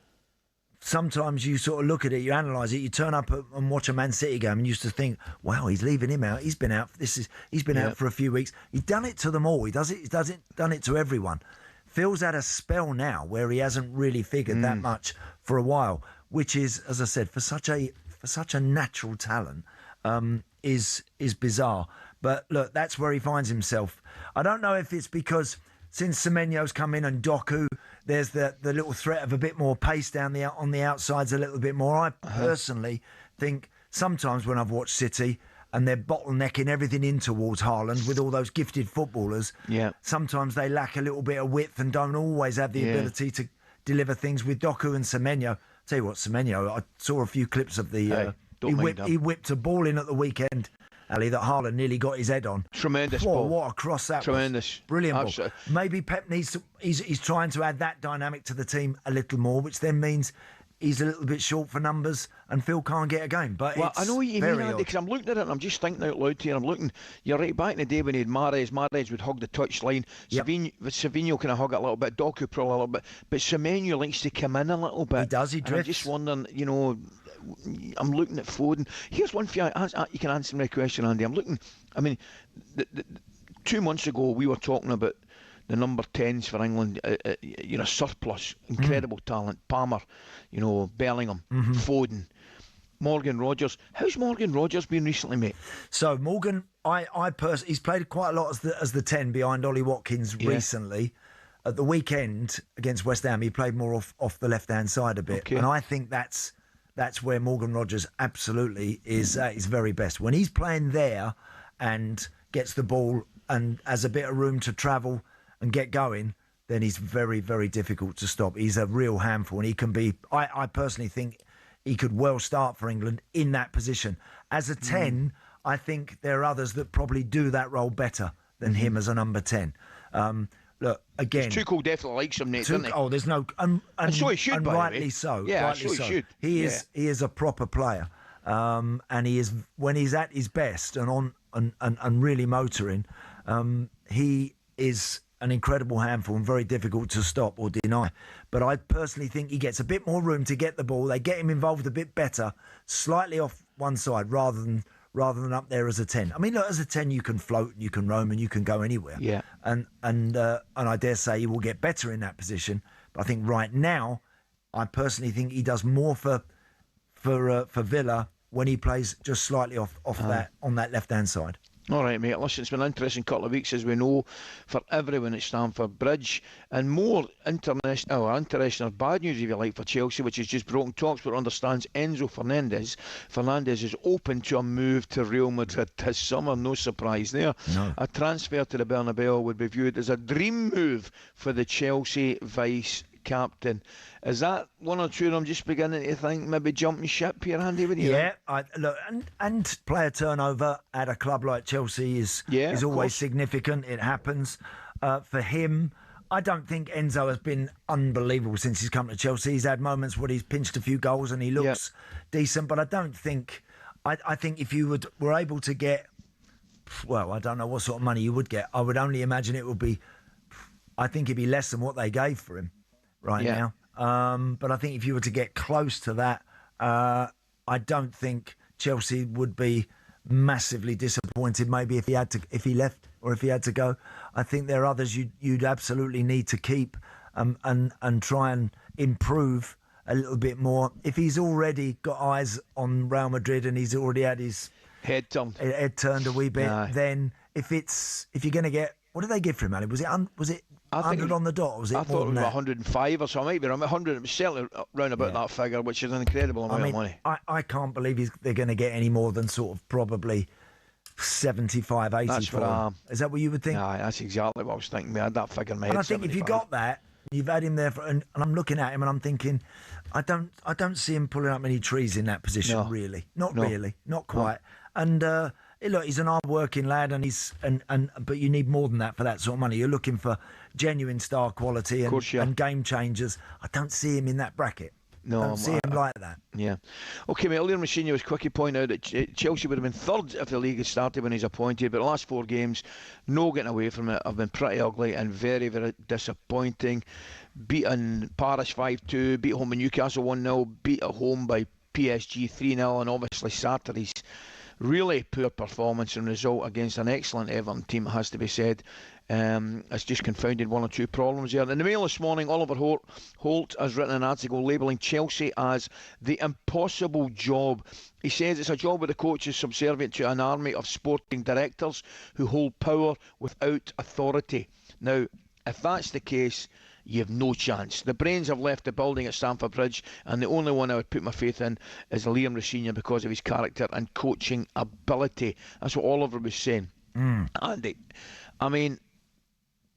sometimes you sort of look at it, you analyse it, you turn up and watch a Man City game and you used to think, wow, he's leaving him out. He's been out. He's been out for a few weeks. He's done it to them all. He's done it to everyone. Phil's had a spell now where he hasn't really figured that much for a while, which is, as I said, for such a natural talent, is bizarre. But look, that's where he finds himself. I don't know if it's because since Semenyo's come in and Doku, there's the little threat of a bit more pace on the outsides a little bit more. I personally think sometimes when I've watched City and they're bottlenecking everything in towards Haaland with all those gifted footballers, sometimes they lack a little bit of width and don't always have the ability to deliver things with Doku and Semenyo. Tell you what, Semenyo, I saw a few clips of the... he whipped a ball in at the weekend, Ali, that Haaland nearly got his head on. Tremendous ball. What a cross that Tremendous. was. Brilliant Absolutely. ball. Maybe Pep needs to... He's trying to add that dynamic to the team a little more, which then means he's a little bit short for numbers and Phil can't get a game. But I know what you mean, Andy, because I'm looking at it and I'm just thinking out loud here. I'm looking, you're right, back in the day when he had Mahrez would hug the touchline. Savinho kind of hug it a little bit, Doku probably a little bit, but Semenyo likes to come in a little bit. He does, he drifts. I'm just wondering, you know, I'm looking at Foden. Here's one for you, you can answer my question, Andy. I'm looking, I mean, 2 months ago we were talking about the number 10s for England, you know, surplus, incredible talent. Palmer, you know, Bellingham, Foden, Morgan Rogers. How's Morgan Rogers been recently, mate? So Morgan, he's played quite a lot as the 10 behind Ollie Watkins recently. At the weekend against West Ham, he played more off the left-hand side a bit. And I think that's where Morgan Rogers absolutely is at his very best. When he's playing there and gets the ball and has a bit of room to travel and get going, then he's very, very difficult to stop. He's a real handful, and he can be... I personally think he could well start for England in that position. As a 10, I think there are others that probably do that role better than him as a number 10. Look, again... Tuchel definitely likes him, Nate, doesn't he? Oh, there's no... And so he should, and by rightly the way. so. Yeah, rightly so he should. He is a proper player. And he is, when he's at his best and really motoring, he is an incredible handful and very difficult to stop or deny. But I personally think he gets a bit more room to get the ball. They get him involved a bit better, slightly off one side rather than up there as a 10. I mean, look, as a 10 you can float, you can roam, and you can go anywhere. Yeah. And I dare say he will get better in that position. But I think right now, I personally think he does more for Villa when he plays just slightly off that on that left hand side. All right, mate. Listen, it's been an interesting couple of weeks, as we know, for everyone at Stamford Bridge. And more interesting or bad news, if you like, for Chelsea, which has just broken. talkSPORT understands Enzo Fernandez is open to a move to Real Madrid this summer. No surprise there. No. A transfer to the Bernabeu would be viewed as a dream move for the Chelsea vice-captain. Is that one or two of them just beginning to think maybe jumping ship here, Andy? Yeah, look, and player turnover at a club like Chelsea is always significant. It happens. For him, I don't think Enzo has been unbelievable since he's come to Chelsea. He's had moments where he's pinched a few goals and he looks decent, but I don't think... I think if you were able to get... Well, I don't know what sort of money you would get. I would only imagine it would be... I think it'd be less than what they gave for him now. But I think if you were to get close to that, I don't think Chelsea would be massively disappointed. Maybe if he left or if he had to go. I think there are others you'd absolutely need to keep and try and improve a little bit more. If he's already got eyes on Real Madrid and he's already had his head turned a wee bit, then if you're going to get, what did they give for him, Ali? Was it 100 on the dot, or was it I more thought it than was that? 105 or so. Maybe around 100. It was certainly round about that figure, which is an incredible amount of money. I can't believe they're going to get any more than sort of probably 75, 80 That's for him. Is that what you would think? Yeah, that's exactly what I was thinking. We had that figure in my head. And I think 75. if you got that, you've had him there, and I'm looking at him and I'm thinking, I don't see him pulling up many trees in that position, really. Not really, not quite. And look, he's an hard-working lad, but you need more than that for that sort of money. You're looking for genuine star quality and game changers. I don't see him in that bracket. No, I don't see him like that. Yeah. Okay, mate, earlier Mourinho was quickly pointing out that Chelsea would have been third if the league had started when he's appointed, but the last 4 games, no getting away from it, have been pretty ugly and very, very disappointing. Beaten Paris 5-2, beat home by Newcastle 1-0, beat at home by PSG 3-0, and obviously Saturday's really poor performance and result against an excellent Everton team, it has to be said. It's just confounded one or two problems there. In the Mail this morning, Oliver Holt has written an article labelling Chelsea as the impossible job. He says it's a job where the coach is subservient to an army of sporting directors who hold power without authority. Now, If that's the case, you have no chance. The brains have left the building at Stamford Bridge, and the only one I would put my faith in is Liam Rossini because of his character and coaching ability. That's what Oliver was saying. Andy, I mean...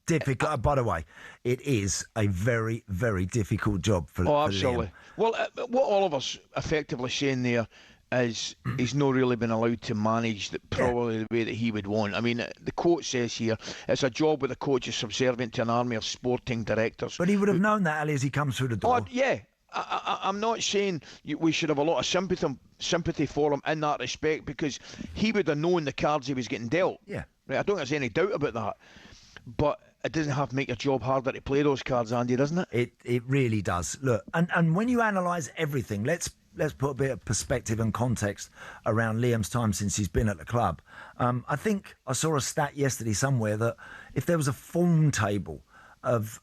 Difficult. By the way, it is a very, very difficult job for absolutely. Liam. Well, what Oliver's effectively saying there is he's not really been allowed to manage probably the way that he would want. I mean, the quote says here, it's a job where the coach is subservient to an army of sporting directors. But he would have known that, Ali, as he comes through the door. Yeah. I'm not saying we should have a lot of sympathy for him in that respect, because he would have known the cards he was getting dealt. Yeah. Right, I don't think there's any doubt about that. But it doesn't have to make your job harder to play those cards, Andy, doesn't it? It really does. Look, and when you analyse everything, let's put a bit of perspective and context around Liam's time since he's been at the club. I think I saw a stat yesterday somewhere that if there was a form table of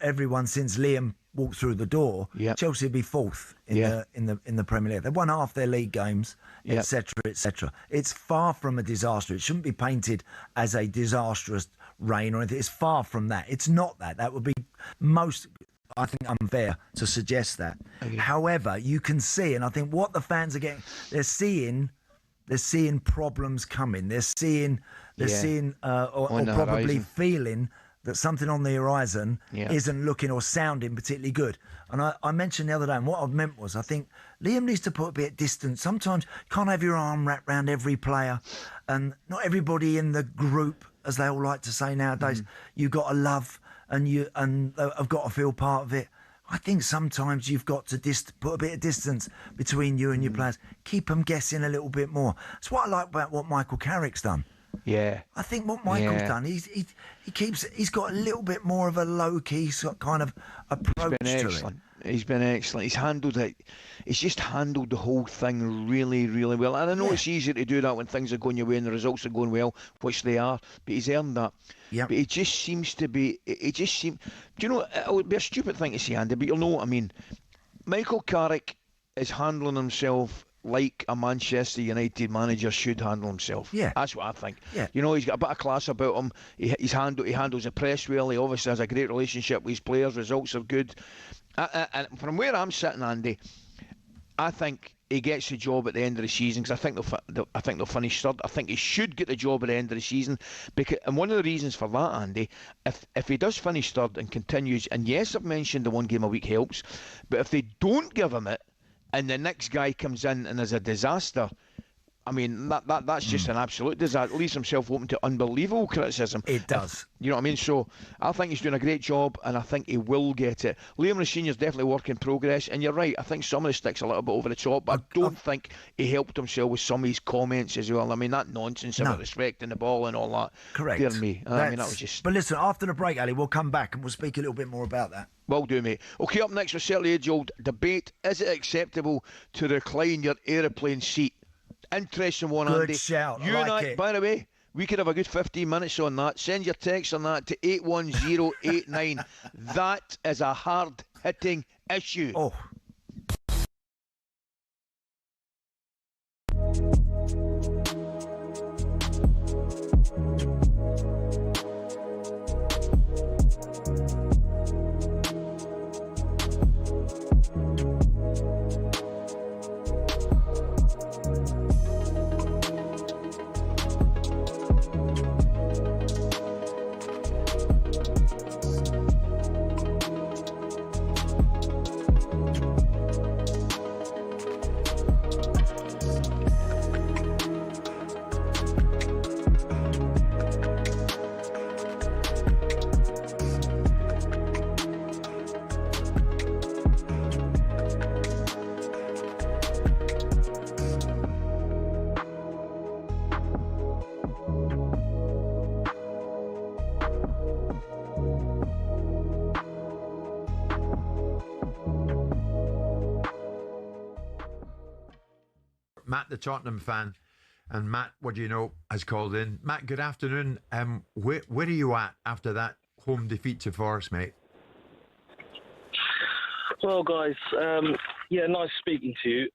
everyone since Liam walked through the door, Chelsea would be fourth in the Premier League. They've won half their league games, etc., etc. It's far from a disaster. It shouldn't be painted as a disastrous reign or anything. It's far from that. It's not that. That would be I think unfair to suggest that. Okay. However, you can see, and I think what the fans are getting, they're seeing problems coming. They're seeing or probably feeling that something on the horizon isn't looking or sounding particularly good. And I mentioned the other day, and what I meant was, I think Liam needs to put a bit of distance. Sometimes you can't have your arm wrapped around every player, and not everybody in the group, as they all like to say nowadays, you've got to love and have got to feel part of it. I think sometimes you've got to put a bit of distance between you and your players. Keep them guessing a little bit more. That's what I like about what Michael Carrick's done. Yeah, I think what Michael's done, he's got a little bit more of a low-key sort of kind of approach to it. He's been excellent. He's handled it. He's just handled the whole thing really, really well. And I know it's easier to do that when things are going your way and the results are going well, which they are. But he's earned that. Yeah. But he just seems to be. Do you know? It would be a stupid thing to say, Andy, but you'll know what I mean. Michael Carrick is handling himself like a Manchester United manager should handle himself. Yeah, that's what I think. Yeah, you know, he's got a bit of class about him. He handles the press well. He obviously has a great relationship with his players. Results are good. And from where I'm sitting, Andy, I think he gets the job at the end of the season, because I think they'll finish third. I think he should get the job at the end of the season, and one of the reasons for that, Andy, if he does finish third and continues, and yes, I've mentioned the one game a week helps, but if they don't give him it, and the next guy comes in and is a disaster, I mean, that's just an absolute disaster. It leaves himself open to unbelievable criticism. It does. You know what I mean? So I think he's doing a great job, and I think he will get it. Liam Rossini's definitely work in progress, and you're right, I think some of the sticks a little bit over the top, but I don't think he helped himself with some of his comments as well. I mean, that nonsense about respecting the ball and all that. Correct. Dear me. I mean, that was just... But listen, after the break, Ali, we'll come back and we'll speak a little bit more about that. Will do, mate. Okay, up next, we're certainly age-old debate. Is it acceptable to recline your aeroplane seat? Interesting one, Andy. Good shout. You and I, by the way, we could have a good 15 minutes on that. Send your text on that to 81089. That is a hard-hitting issue. Oh. Matt, the Tottenham fan, and Matt, what do you know, has called in. Matt, good afternoon. Where are you at after that home defeat to Forest, mate? Well, guys, nice speaking to you.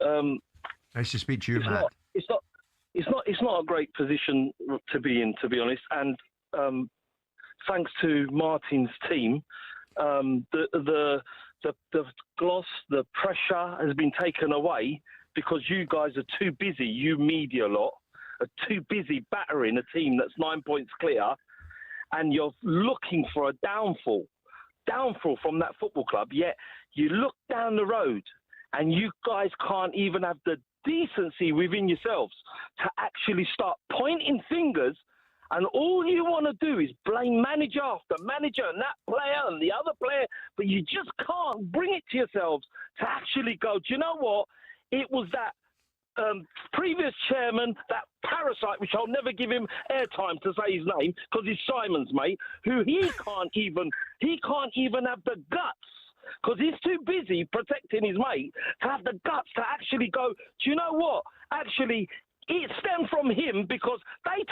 Nice to speak to you, Matt. It's not a great position to be in, to be honest. And thanks to Martin's team, the gloss, the pressure has been taken away because you guys are too busy. You media lot are too busy battering a team that's 9 points clear, and you're looking for a downfall from that football club. Yet you look down the road, and you guys can't even have the decency within yourselves to actually start pointing fingers. And all you want to do is blame manager after manager and that player and the other player, but you just can't bring it to yourselves to actually go, do you know what? It was that previous chairman, that parasite, which I'll never give him airtime to say his name because he's Simon's mate, who he can't even have the guts, because he's too busy protecting his mate, to have the guts to actually go, do you know what? Actually, it stemmed from him because they...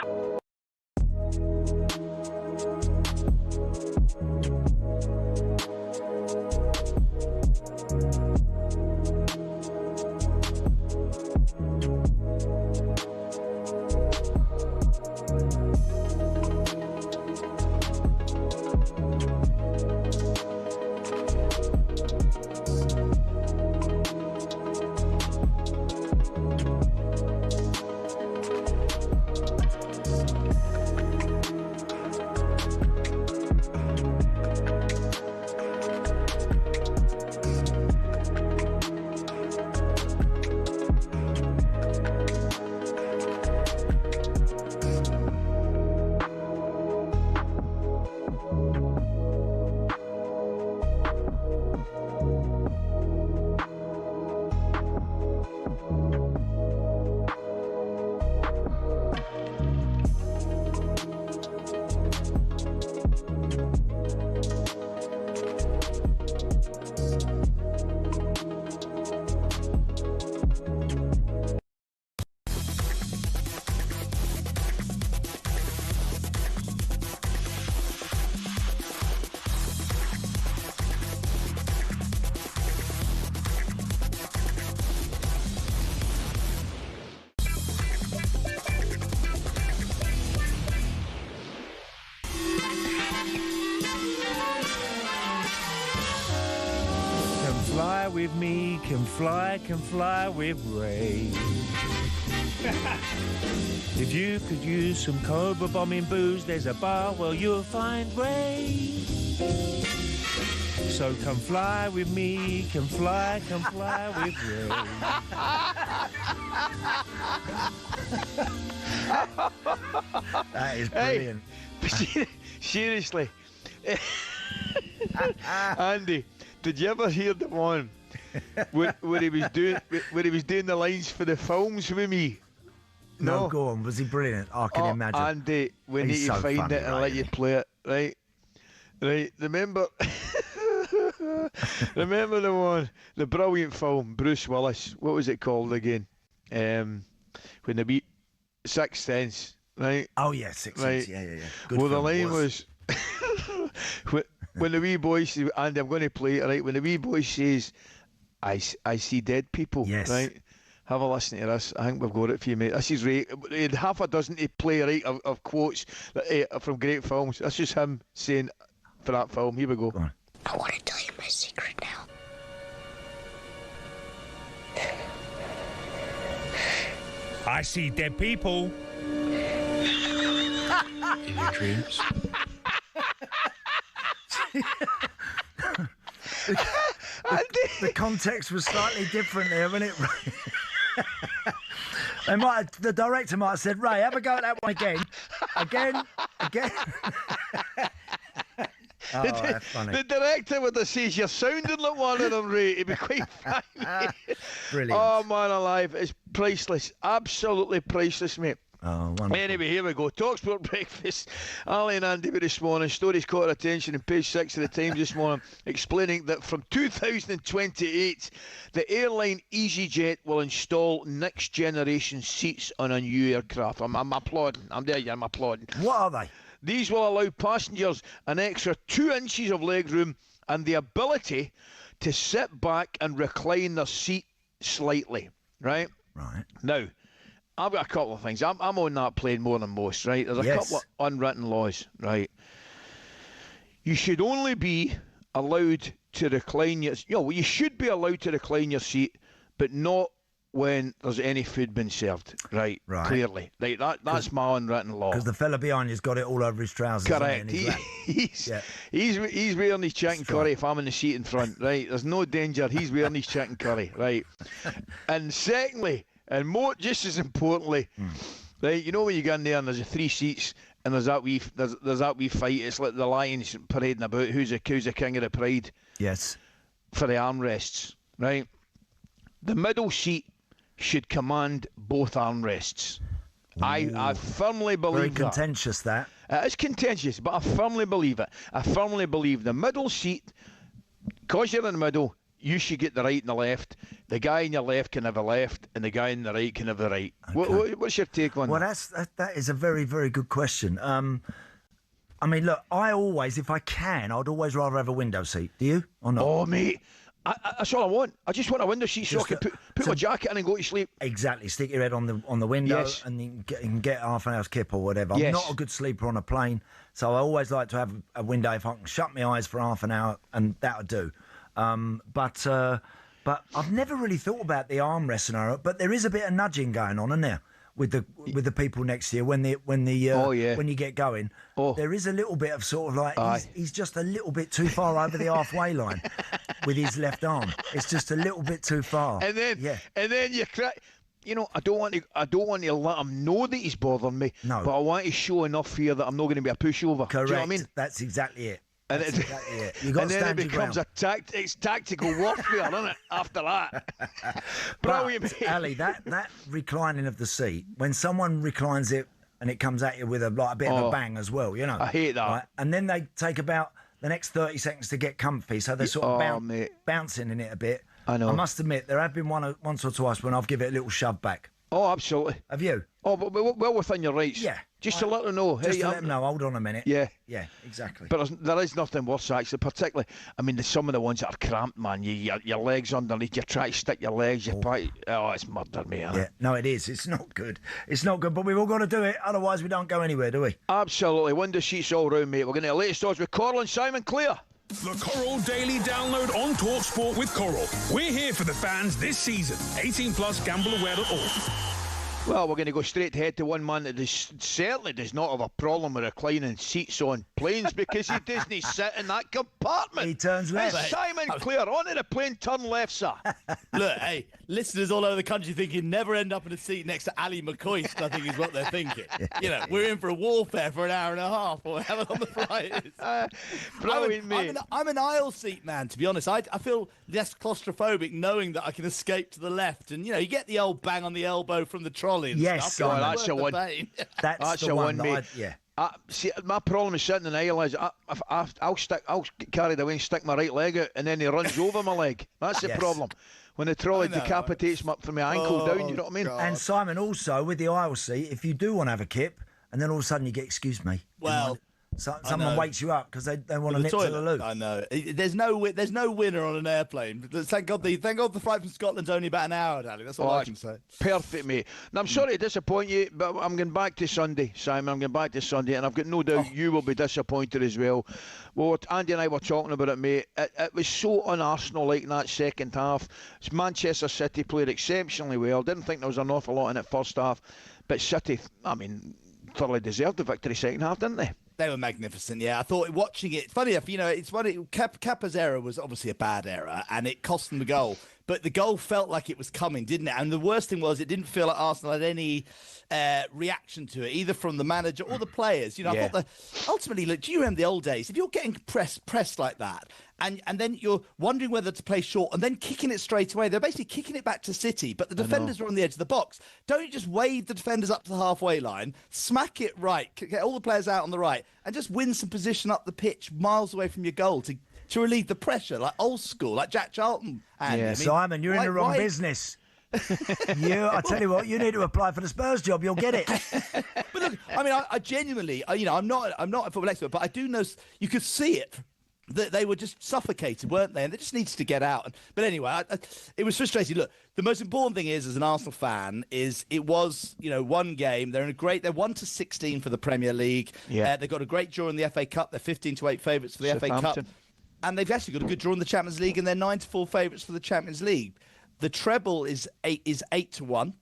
With me, can fly with Ray. If you could use some Cobra bombing booze, there's a bar where you'll find Ray. So come fly with me, can fly with Ray. That is brilliant. Hey, seriously. Andy, did you ever hear the one where he was doing the lines for the films with me? No, go on. Was he brilliant? I can imagine. Andy, we need to find funny, it and let you play it, right? Right. Remember the one, the brilliant film, Bruce Willis. What was it called again? When the beat Sixth Sense, right? Oh yeah, Sixth Sense. Yeah. Good well, the line was when the wee boy says, Andy, I'm going to play it, right? When the wee boy says, I see dead people, yes. Right? Have a listen to this. I think we've got it for you, mate. This is right. He had half a dozen to play, right, of quotes from great films. That's just him saying for that film. Here we go. I want to tell you my secret now. I see dead people. In your dreams? The context was slightly different there, wasn't it, Ray? The director might have said, Ray, have a go at that one again. Again. Oh, that's funny. The director would have said, you're sounding like one of them, Ray. It'd be quite funny. Brilliant. Oh, man alive. It's priceless. Absolutely priceless, mate. Oh, wonderful. Anyway, here we go. talkSPORT Breakfast. Ally and Andy this morning. Stories caught our attention in page 6 of the Times this morning, explaining that from 2028, the airline EasyJet will install next generation seats on a new aircraft. I'm applauding. I'm applauding. What are they? These will allow passengers an extra 2 inches of legroom and the ability to sit back and recline their seat slightly. Right? Right. Now, I've got a couple of things. I'm on that plane more than most, right? There's a couple of unwritten laws, right? You should only be allowed to recline your... you should be allowed to recline your seat, but not when there's any food being served. Right. Clearly. Like that's my unwritten law. Because the fella behind you's got it all over his trousers. Correct. He's wearing his chicken curry if I'm in the seat in front. Right. There's no danger. He's wearing his chicken curry. Right. And secondly, and just as importantly, right, you know when you get in there and there's 3 seats and there's that wee fight. It's like the Lions parading about who's the king of the pride. Yes. For the armrests, right? The middle seat should command both armrests. I firmly believe Very contentious, that. It's contentious, but I firmly believe it. I firmly believe the middle seat, because you're in the middle, you should get the right and the left. The guy in your left can have a left, and the guy in the right can have the right. Okay. What's your take on that? That is a very, very good question. I mean, look, I always, if I can, I'd always rather have a window seat. Do you? Or not? Oh, mate. That's all I want. I just want a window seat so I can put my jacket in and go to sleep. Exactly. Stick your head on the window and you can get half an hour's kip or whatever. I'm not a good sleeper on a plane, so I always like to have a window if I can shut my eyes for half an hour, and that'll do. But I've never really thought about the armrest scenario. But there is a bit of nudging going on, isn't there? With the people next to you when you get going, there is a little bit of sort of like he's just a little bit too far over the halfway line with his left arm. It's just a little bit too far. And then you crack. You know, I don't want to let him know that he's bothering me. No. But I want to show enough here that I'm not going to be a pushover. Correct. Do you know what I mean? That's exactly it. And exactly it. You got and to then stand it becomes it's tactical warfare, isn't it? After that, brilliant, mate. Ali, that reclining of the seat, when someone reclines it and it comes at you with a bit of a bang as well, you know. I hate that. Right? And then they take about the next 30 seconds to get comfy, so they're sort of bouncing in it a bit. I know. I must admit, there have been once or twice when I've given it a little shove back. Oh, absolutely. Have you? Oh, but well within your rights. Yeah. Just to let them know. Just to let them know, hold on a minute. Yeah. Yeah, exactly. But there is nothing worse, actually, particularly, I mean, there's some of the ones that are cramped, man. Your legs underneath, you try to stick your legs, it's murder, mate. Yeah, no, it is. It's not good. It's not good, but we've all got to do it, otherwise we don't go anywhere, do we? Absolutely. Window seats all round, mate. We're going to the latest odds with Coral and Simon Clear. The Coral Daily Download on talkSPORT with Coral. We're here for the fans this season. 18 plus, gambleaware.org. Well, we're going to go straight ahead to one man that certainly does not have a problem with reclining seats on planes because he doesn't sit in that compartment. He turns left. It's Simon Clear, onto the plane, turn left, sir. Look, hey, listeners all over the country thinking never end up in a seat next to Ally McCoist, I think is what they're thinking. You know, we're in for a warfare for an hour and a half or however long the flight is. I'm an aisle seat man, to be honest. I feel less claustrophobic knowing that I can escape to the left. And, you know, you get the old bang on the elbow from the trolley. Yes, oh, that's the one. That's the one, mate. See, my problem with sitting in the aisle is I'll carry the away and stick my right leg out, and then he runs over my leg. That's the problem. When the trolley decapitates me up from my ankle down, you know what I mean? God. And Simon, also with the aisle seat, if you do want to have a kip, and then all of a sudden you get, excuse me. Well. Someone wakes you up because they want to nip to the loo. I know. There's no winner on an airplane. Thank God the flight from Scotland's only about an hour, Daddy. That's all I can say. Perfect, mate. Now, I'm sorry to disappoint you, but I'm going back to Sunday, Simon. I'm going back to Sunday, and I've got no doubt you will be disappointed as well. Well, Andy and I were talking about it, mate. It was so un-Arsenal-like in that second half. Manchester City played exceptionally well. Didn't think there was an awful lot in it first half, but City, I mean, thoroughly deserved the victory second half, didn't they? They were magnificent, yeah. I thought watching it, funny enough, you know, it's funny. Kappa's error was obviously a bad error, and it cost them the goal. But the goal felt like it was coming, didn't it? And the worst thing was, it didn't feel like Arsenal had any reaction to it, either from the manager or the players. You know, I thought ultimately, look, do you remember the old days? If you're getting pressed like that, and then you're wondering whether to play short and then kicking it straight away. They're basically kicking it back to City, but the defenders are on the edge of the box. Don't you just wave the defenders up to the halfway line, smack it right, get all the players out on the right, and just win some position up the pitch miles away from your goal to relieve the pressure, like old school, like Jack Charlton. Andy. Yeah, I mean, Simon, you're in the wrong business. I tell you what, you need to apply for the Spurs job. You'll get it. But look, I mean, I genuinely, you know, I'm not a football expert, but I do know you could see it they were just suffocated, weren't they? And they just needed to get out. But anyway, it was frustrating. Look, the most important thing is, as an Arsenal fan, is it was, one game. They're 1-16 for the Premier League. Yeah. They've got a great draw in the FA Cup. They're 15-8 favourites for the FA Cup. And they've actually got a good draw in the Champions League, and they're 9-4 favourites for the Champions League. The treble is 8-1.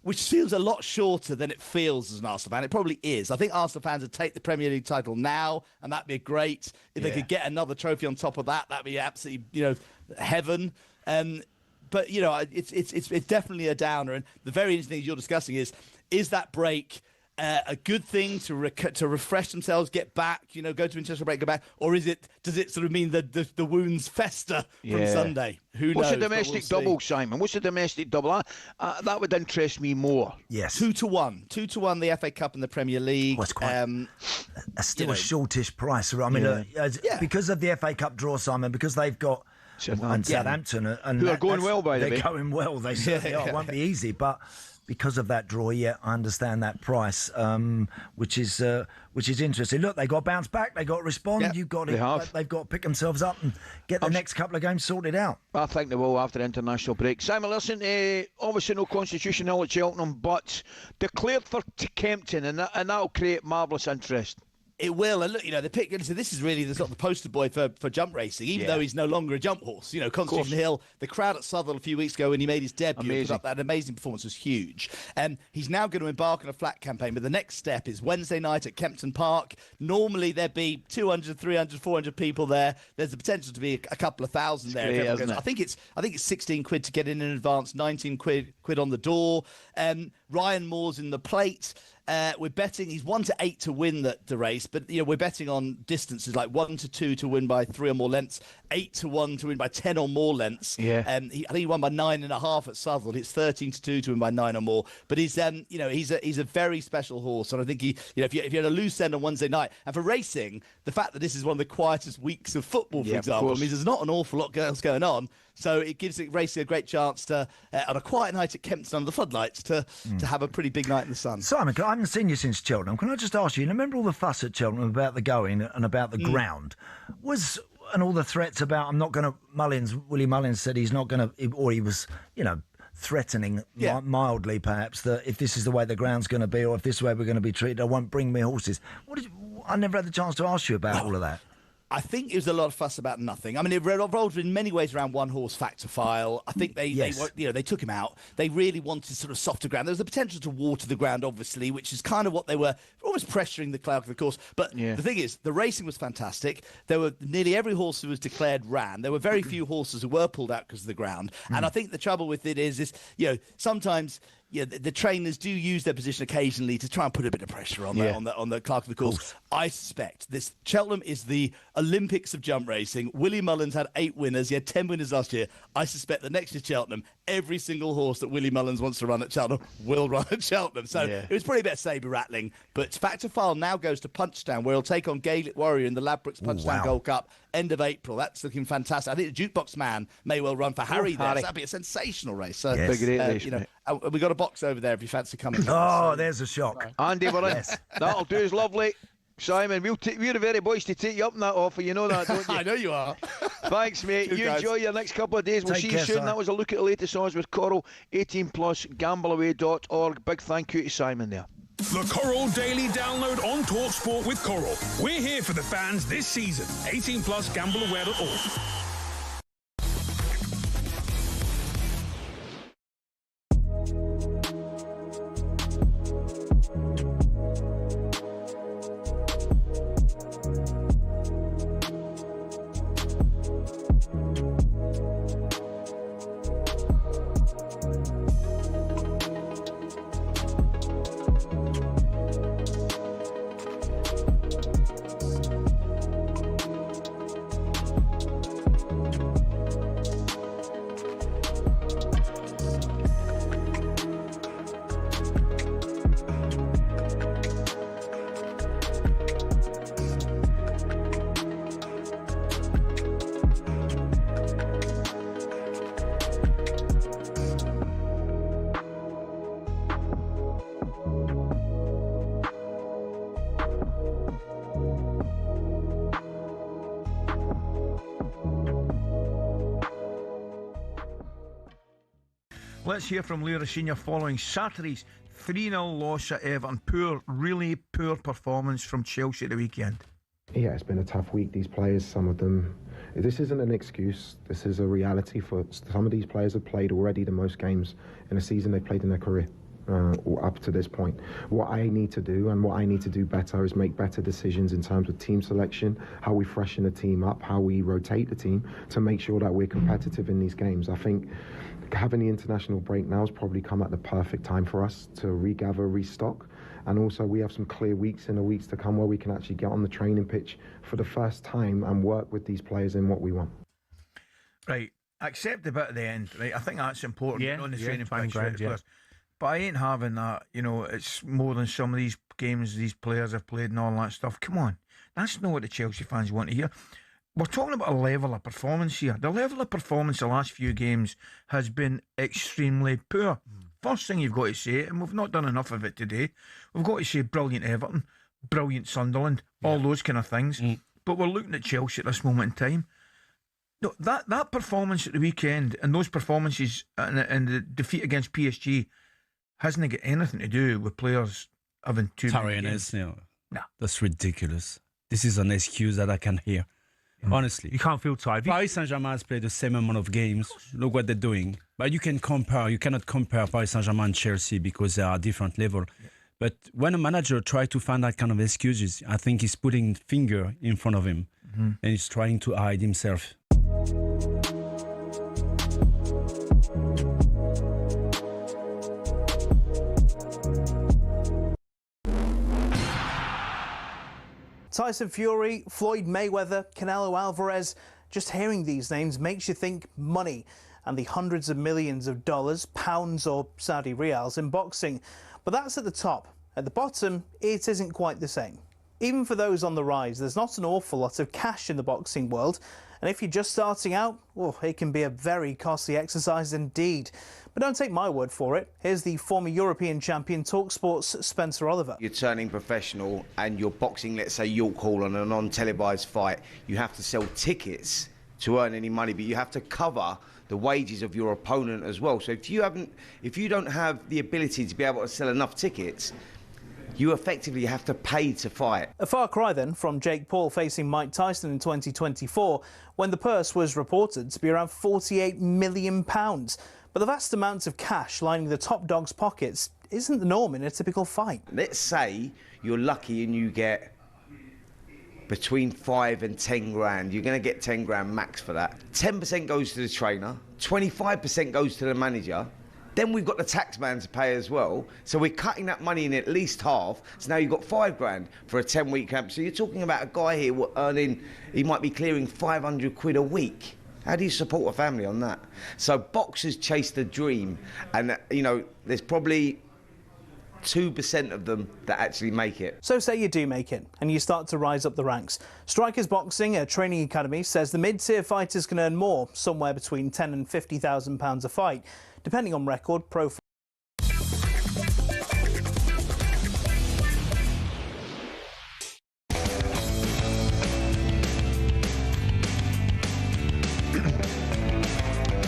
Which feels a lot shorter than it feels as an Arsenal fan. It probably is. I think Arsenal fans would take the Premier League title now, and that'd be great. If they could get another trophy on top of that, that'd be absolutely, heaven. But it's definitely a downer. And the very interesting thing you're discussing is that break a good thing to refresh themselves, get back, go to international break, go back, or does it sort of mean that the wounds fester from Sunday? Who knows? What's the domestic double, Simon? What's the domestic double? That would interest me more. Yes, 2-1, 2-1 the FA Cup and the Premier League. That's still a shortish price. I mean, because of the FA Cup draw, Simon, because they've got Southampton, and who are going well, by the way. They're going well. They certainly are. It won't be easy, but because of that draw, I understand that price, which is interesting. Look, they got to bounce back. They got to respond. They've got to pick themselves up and get the next couple of games sorted out. I think they will after the international break. Simon, listen, obviously no Constitution Hill at Cheltenham, but declared for Kempton, and that'll create marvellous interest. It will, and look, they pick. So this is really the sort of the poster boy for jump racing, even though he's no longer a jump horse. Constitution Hill, the crowd at Southall a few weeks ago when he made his debut, put up that amazing performance, was huge. He's now going to embark on a flat campaign, but the next step is Wednesday night at Kempton Park. Normally there'd be 200, 300, 400 people there. There's the potential to be a couple of thousand there. I think it's £16 to get in advance, 19 quid on the door. Ryan Moore's in the plate. We're betting he's 1-8 to win the race, but we're betting on distances like 1-2 to win by 3 or more lengths, 8-1 to win by 10 or more lengths. I think he won by 9.5 at Southall. It's 13-2 to win by 9 or more. But he's a very special horse, and I think if you had a loose end on Wednesday night, and for racing, the fact that this is one of the quietest weeks of football, for example, means there's not an awful lot else going on. So it gives racing a great chance to, on a quiet night at Kempton under the floodlights, to have a pretty big night in the sun. Simon, I haven't seen you since Cheltenham. Can I just ask you, remember all the fuss at Cheltenham about the going and about the ground? And all the threats about, I'm not going to, Willie Mullins said he's not going to, or he was, threatening mildly perhaps, that if this is the way the ground's going to be or if this is the way we're going to be treated, I won't bring me horses. I never had the chance to ask you about all of that. I think it was a lot of fuss about nothing. I mean, it revolved in many ways around one horse factor file. I think they took him out. They really wanted sort of softer ground. There was the potential to water the ground, obviously, which is kind of what they were almost pressuring the clerk of the course. But the thing is, the racing was fantastic. There were nearly every horse who was declared ran. There were very few horses who were pulled out because of the ground. And I think the trouble with it is sometimes the trainers do use their position occasionally to try and put a bit of pressure on the clerk of the course. I suspect this Cheltenham is the Olympics of jump racing. Willie Mullins had 8 winners. He had 10 winners last year. I suspect that next year Cheltenham, every single horse that Willie Mullins wants to run at Cheltenham will run at Cheltenham. So it was probably a bit sabre rattling. But Factor File now goes to Punchdown, where he'll take on Gaelic Warrior in the Ladbrokes Punchdown Gold Cup end of April. That's looking fantastic. I think the Jukebox Man may well run for Harry there. So that'd be a sensational race. So, we got a box over there if you fancy coming. There's a shock. Andy, we're in. That'll do us lovely. Simon, we're the very boys to take you up on that offer. You know that, don't you? I know you are. Thanks, mate. You enjoy your next couple of days. We'll see you soon. That was a look at the latest odds with Coral. 18+, gambleaway.org. Big thank you to Simon there. The Coral Daily Download on talkSPORT with Coral. We're here for the fans this season. 18+, gambleaware.org. Let's hear from Leo Senior following Saturday's 3-0 loss at Everton. Really poor performance from Chelsea at the weekend. Yeah, it's been a tough week. These players, some of them, this isn't an excuse. This is a reality for some of these players have played already the most games in a season they've played in their career. Up to this point. What I need to do and what I need to do better is make better decisions in terms of team selection, how we freshen the team up, how we rotate the team to make sure that we're competitive in these games. I think having the international break now has probably come at the perfect time for us to regather, restock. And also we have some clear weeks in the weeks to come where we can actually get on the training pitch for the first time and work with these players in what we want. Right, accept the bit at the end, right? I think that's important. Yeah, on the yeah, training training pitch. ground, yeah. But I ain't having that, you know, it's more than some of these games these players have played and all that stuff. Come on, that's not what the Chelsea fans want to hear. We're talking about a level of performance here. The level of performance the last few games has been extremely poor. First thing you've got to say, and we've not done enough of it today, we've got to say brilliant Everton, brilliant Sunderland, all those kind of things. But we're looking at Chelsea at this moment in time. No, that performance at the weekend and those performances and the defeat against PSG hasn't got anything to do with players having two games. No, that's ridiculous. This is an excuse that I can hear. Honestly, you can't feel tired. Paris Saint-Germain has played the same amount of games. Look what they're doing. But you cannot compare Paris Saint-Germain and Chelsea because they are a different level. But when a manager tries to find that kind of excuses, I think he's putting finger in front of him and he's trying to hide himself. Tyson Fury, Floyd Mayweather, Canelo Alvarez. Just hearing these names makes you think money and the hundreds of millions of dollars, pounds or Saudi riyals in boxing. But that's at the top. At the bottom, it isn't quite the same. Even for those on the rise, there's not an awful lot of cash in the boxing world. And if you're just starting out, well, it can be a very costly exercise indeed. But don't take my word for it. Here's the former European champion talkSPORT's Spencer Oliver. You're turning professional and you're boxing, let's say, York Hall on a non-televised fight. You have to sell tickets to earn any money, but you have to cover the wages of your opponent as well. So if you don't have the ability to be able to sell enough tickets, you effectively have to pay to fight. A far cry then from Jake Paul facing Mike Tyson in 2024, when the purse was reported to be around £48 million. But the vast amounts of cash lining the top dog's pockets isn't the norm in a typical fight. Let's say you're lucky and you get between 5 and 10 grand. You're going to get 10 grand max for that. 10% goes to the trainer, 25% goes to the manager. Then we've got the tax man to pay as well. So we're cutting that money in at least half. So now you've got 5 grand for a 10-week camp. So you're talking about a guy here earning, he might be clearing 500 quid a week. How do you support a family on that? So boxers chase the dream. And, you know, there's probably 2% of them that actually make it. So say you do make it and you start to rise up the ranks. Strikers Boxing, a training academy, says the mid-tier fighters can earn more, somewhere between £10,000 and £50,000 a fight, depending on record, profile.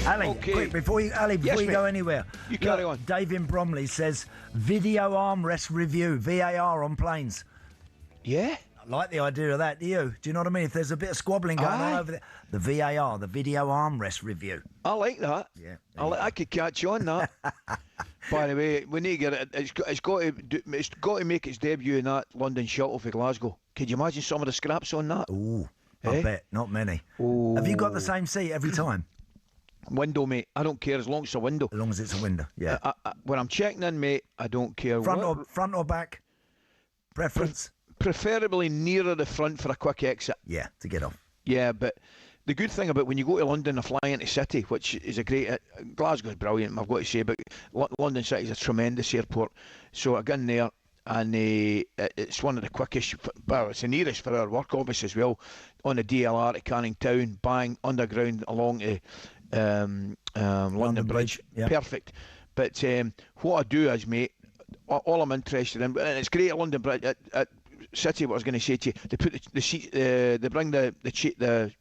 Ali, quick, before you go anywhere, you carry on. David Bromley says video armrest review, VAR on planes. Yeah, I like the idea of that. Do you? Do you know what I mean? If there's a bit of squabbling going on over there, the VAR, the video armrest review. I like that. Yeah, I could catch on that. By the way, we need to get it. It's got to make its debut in that London shuttle for Glasgow. Could you imagine some of the scraps on that? Ooh, I bet not many. Ooh. Have you got the same seat every time? Window, mate. I don't care as long as it's a window. As long as it's a window, yeah. When I'm checking in, mate, I don't care. Front or back? Preference? Preferably nearer the front for a quick exit. Yeah, to get off. Yeah, but the good thing about when you go to London and fly into City, which is a great... Glasgow's brilliant, I've got to say, but London City is a tremendous airport. So I get in there and it's one of the quickest... Well, it's the nearest for our work office as well. On the DLR to Canning Town, bang, underground along to... London Bridge. Yeah. Perfect. But what I do is, mate, all I'm interested in, and it's great at London Bridge, at City, what I was going to say to you, they put the seat, they bring the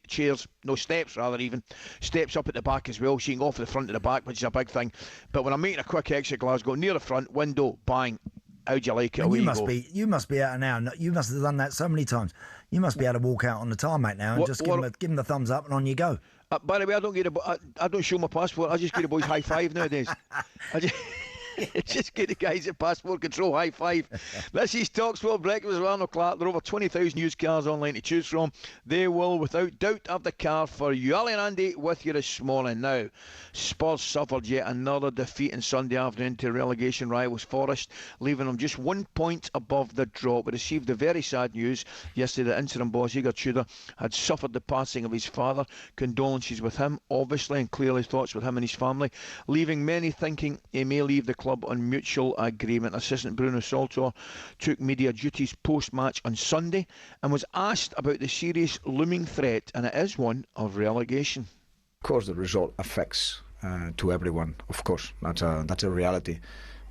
chairs, no steps rather, even steps up at the back as well, so you can go off the front to the back, which is a big thing. But when I'm making a quick exit, Glasgow, near the front window, bang. How'd you like it? And you must be out now. You must have done that so many times. You must be able to walk out on the tarmac now and just give them the thumbs up and on you go. By the way, I don't show my passport. I just get the boys high five nowadays. Just get the guys at passport control high five. This is talkSPORT Breakfast with Ronnie O'Sullivan. There are over 20,000 used cars online to choose from. They will, without doubt, have the car for you. Ally and Andy with you this morning. Now, Spurs suffered yet another defeat on Sunday afternoon to relegation rivals Forest, leaving them just 1 point above the drop. We received the very sad news yesterday that interim boss Igor Tudor had suffered the passing of his father. Condolences with him, obviously, and clearly thoughts with him and his family, leaving many thinking he may leave the club on mutual agreement. Assistant Bruno Saltor took media duties post-match on Sunday and was asked about the serious looming threat, and it is one of relegation. Of course, the result affects to everyone. Of course, that's a reality.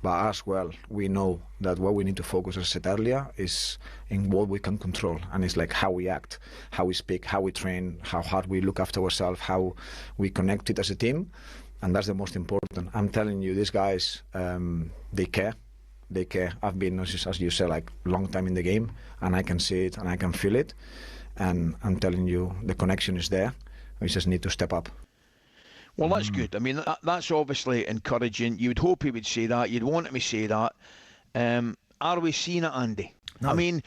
But as well, we know that what we need to focus, as I said earlier, is in what we can control, and it's like how we act, how we speak, how we train, how hard we look after ourselves, how we connect it as a team. And that's the most important. I'm telling you, these guys, they care. They care. I've been, as you said, like long time in the game, and I can see it and I can feel it. And I'm telling you, the connection is there. We just need to step up. Well, that's good. I mean, that's obviously encouraging. You would hope he would say that. You'd want him to say that. Are we seeing it, Andy? No. I mean,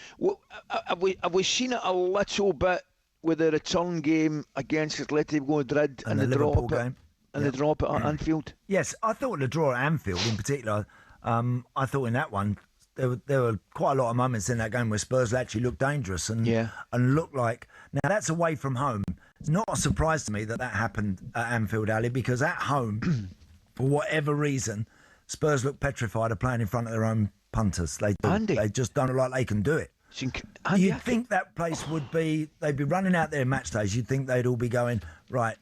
have we seen it a little bit with the return game against Atletico Madrid and the Liverpool game? And the draw at Anfield? Yes, I thought the draw at Anfield in particular, I thought in that one, there were quite a lot of moments in that game where Spurs actually looked dangerous and looked like... Now, that's away from home. It's not a surprise to me that happened at Anfield, Ali, because at home, for whatever reason, Spurs look petrified of playing in front of their own punters. They just don't look like they can do it. You'd think that place would be... They'd be running out there match days. You'd think they'd all be going, right...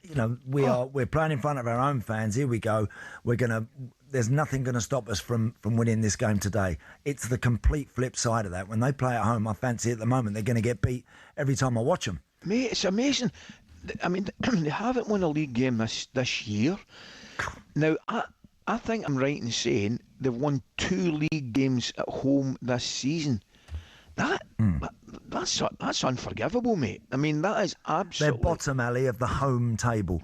You know, we're playing in front of our own fans. Here we go. There's nothing going to stop us from winning this game today. It's the complete flip side of that. When they play at home, I fancy at the moment they're going to get beat every time I watch them. Mate, it's amazing. I mean, they haven't won a league game this year. Now, I think I'm right in saying they've won 2 league games at home this season. That's unforgivable, mate. I mean, that is absolutely... They're bottom, alley, of the home table.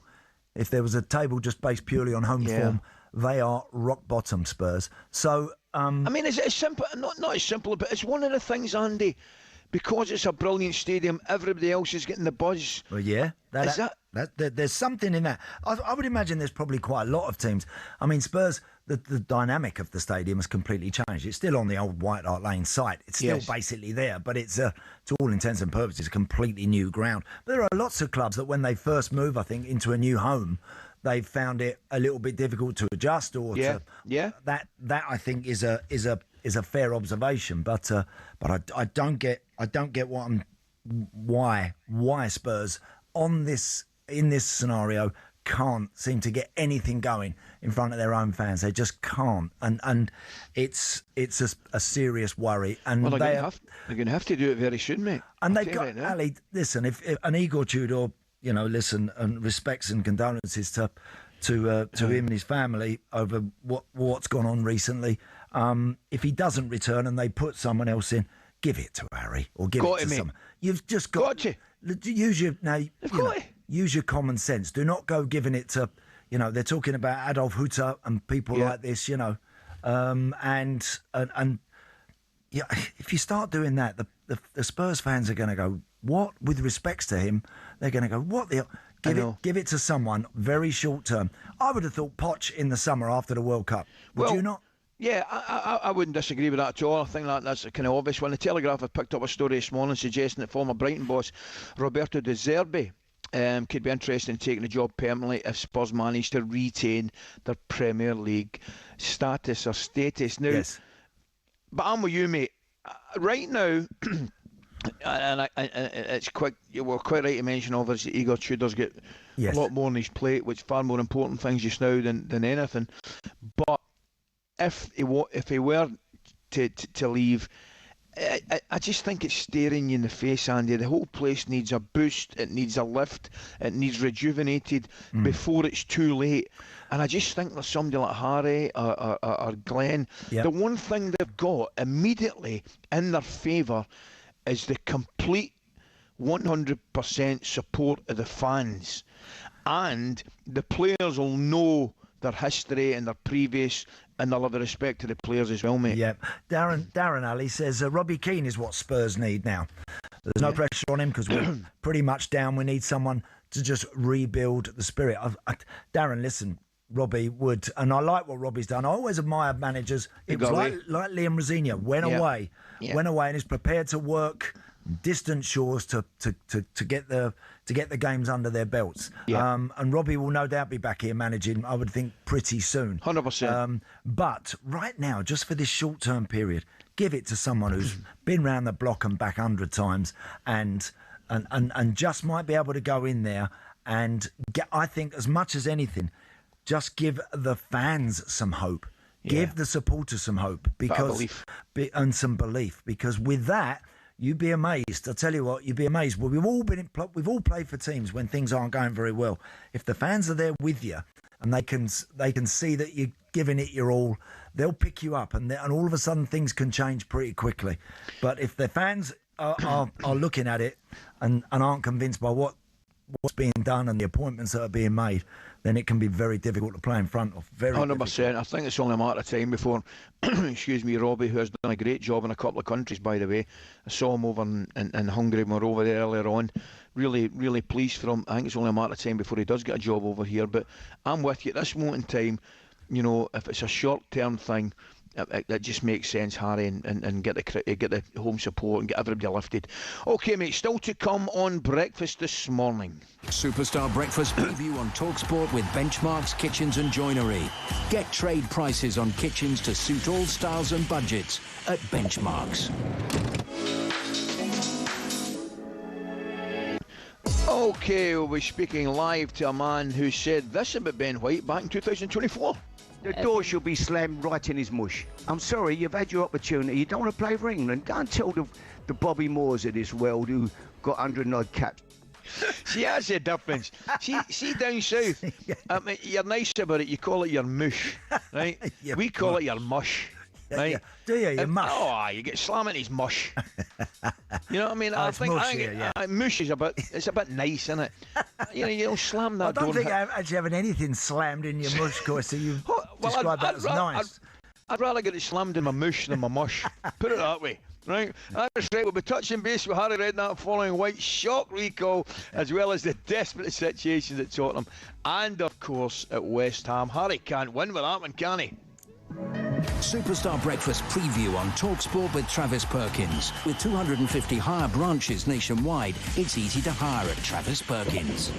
If there was a table just based purely on home form, they are rock bottom, Spurs. So, I mean, is it as simple? Not as simple, but it's one of the things, Andy. Because it's a brilliant stadium, everybody else is getting the buzz. Well, yeah. There's something in that. I would imagine there's probably quite a lot of teams. I mean, Spurs, the dynamic of the stadium has completely changed. It's still on the old White Hart Lane site. It's still basically there, but it's, to all intents and purposes, a completely new ground. But there are lots of clubs that when they first move, I think, into a new home, they've found it a little bit difficult to adjust that I think is a fair observation, but I don't get why Spurs in this scenario can't seem to get anything going in front of their own fans. They just can't, and it's a serious worry. And well, they're going to have to do it very soon, mate. And they've got Ali. Listen, if an Igor Tudor, listen, and respects and condolences to him and his family over what's gone on recently. If he doesn't return and they put someone else in, give it to Harry or give it to someone. You've just got to use your common sense. Do not go giving it to, they're talking about Adolf Hitler and people like this, and if you start doing that, the Spurs fans are going to go, what? With respects to him, they're going to go, what the... Give it to someone very short term. I would have thought Poch in the summer after the World Cup. Would you not? Yeah, I wouldn't disagree with that at all. I think that's kind of obvious. When the Telegraph have picked up a story this morning suggesting that former Brighton boss Roberto De Zerbi could be interested in taking the job permanently if Spurs manage to retain their Premier League status. Now, but I'm with you, mate. Right now, and it's quick. You were quite right to mention, obviously, Igor Tudor's got a lot more on his plate, which far more important things just now than anything. But if he were to leave. I just think it's staring you in the face, Andy. The whole place needs a boost. It needs a lift. It needs rejuvenated before it's too late. And I just think there's somebody like Harry or Glenn. Yep. The one thing they've got immediately in their favour is the complete 100% support of the fans. And the players will know their history and their previous, and they'll have the respect to the players as well, mate. Yeah. Darren Alley says Robbie Keane is what Spurs need now. There's no pressure on him because we're pretty much down. We need someone to just rebuild the spirit. Darren, listen, Robbie would, and I like what Robbie's done. I always admire managers. It was like Liam Rosenior went away and is prepared to work distant shores to get the games under their belts. And Robbie will no doubt be back here managing, I would think, pretty soon. 100%. But right now, just for this short-term period, give it to someone who's been round the block and back 100 times and just might be able to go in there and get, I think, as much as anything, just give the fans some hope. Give the supporters some hope and some belief, because with that, you'd be amazed. I tell you what, you'd be amazed. Well, we've all played for teams when things aren't going very well. If the fans are there with you and they can see that you're giving it your all, they'll pick you up, and all of a sudden things can change pretty quickly. But if the fans are looking at it and aren't convinced by what's being done and the appointments that are being made, then it can be very difficult to play in front of. 100%. I think it's only a matter of time before, excuse me, Robbie, who has done a great job in a couple of countries, by the way. I saw him over in Hungary when we were over there earlier on. Really, really pleased for him. I think it's only a matter of time before he does get a job over here. But I'm with you at this moment in time. You know, if it's a short-term thing, that just makes sense, Harry, and get the home support and get everybody lifted. Okay, mate, still to come on breakfast this morning. Superstar Breakfast preview on talkSPORT with Benchmarks Kitchens and Joinery. Get trade prices on kitchens to suit all styles and budgets at Benchmarks. Okay, we'll be speaking live to a man who said this about Ben White back in 2024. The door should be slammed right in his mush. I'm sorry, you've had your opportunity. You don't want to play for England. Go and tell the Bobby Moores of this world who got 100 and odd caps. See, that's the difference. See down south, you're nice about it. You call it your mush, right? We call it your mush, right? Do you? Your mush? Oh, you get slamming his mush. You know what I mean? I think mush is it's a bit nice, isn't it? You know, you don't slam that. I don't think I'm actually having anything slammed in your mush, course. So you describe that as nice. I'd rather get it slammed in my mush than my mush. Put it that way. Right, that's right. We'll be touching base with Harry Redknapp following White's shock recall, as well as the desperate situations at Tottenham and, of course, at West Ham. Harry can't win with that one, can he? Superstar Breakfast preview on talkSPORT with Travis Perkins. With 250 hire branches nationwide, it's easy to hire at Travis Perkins.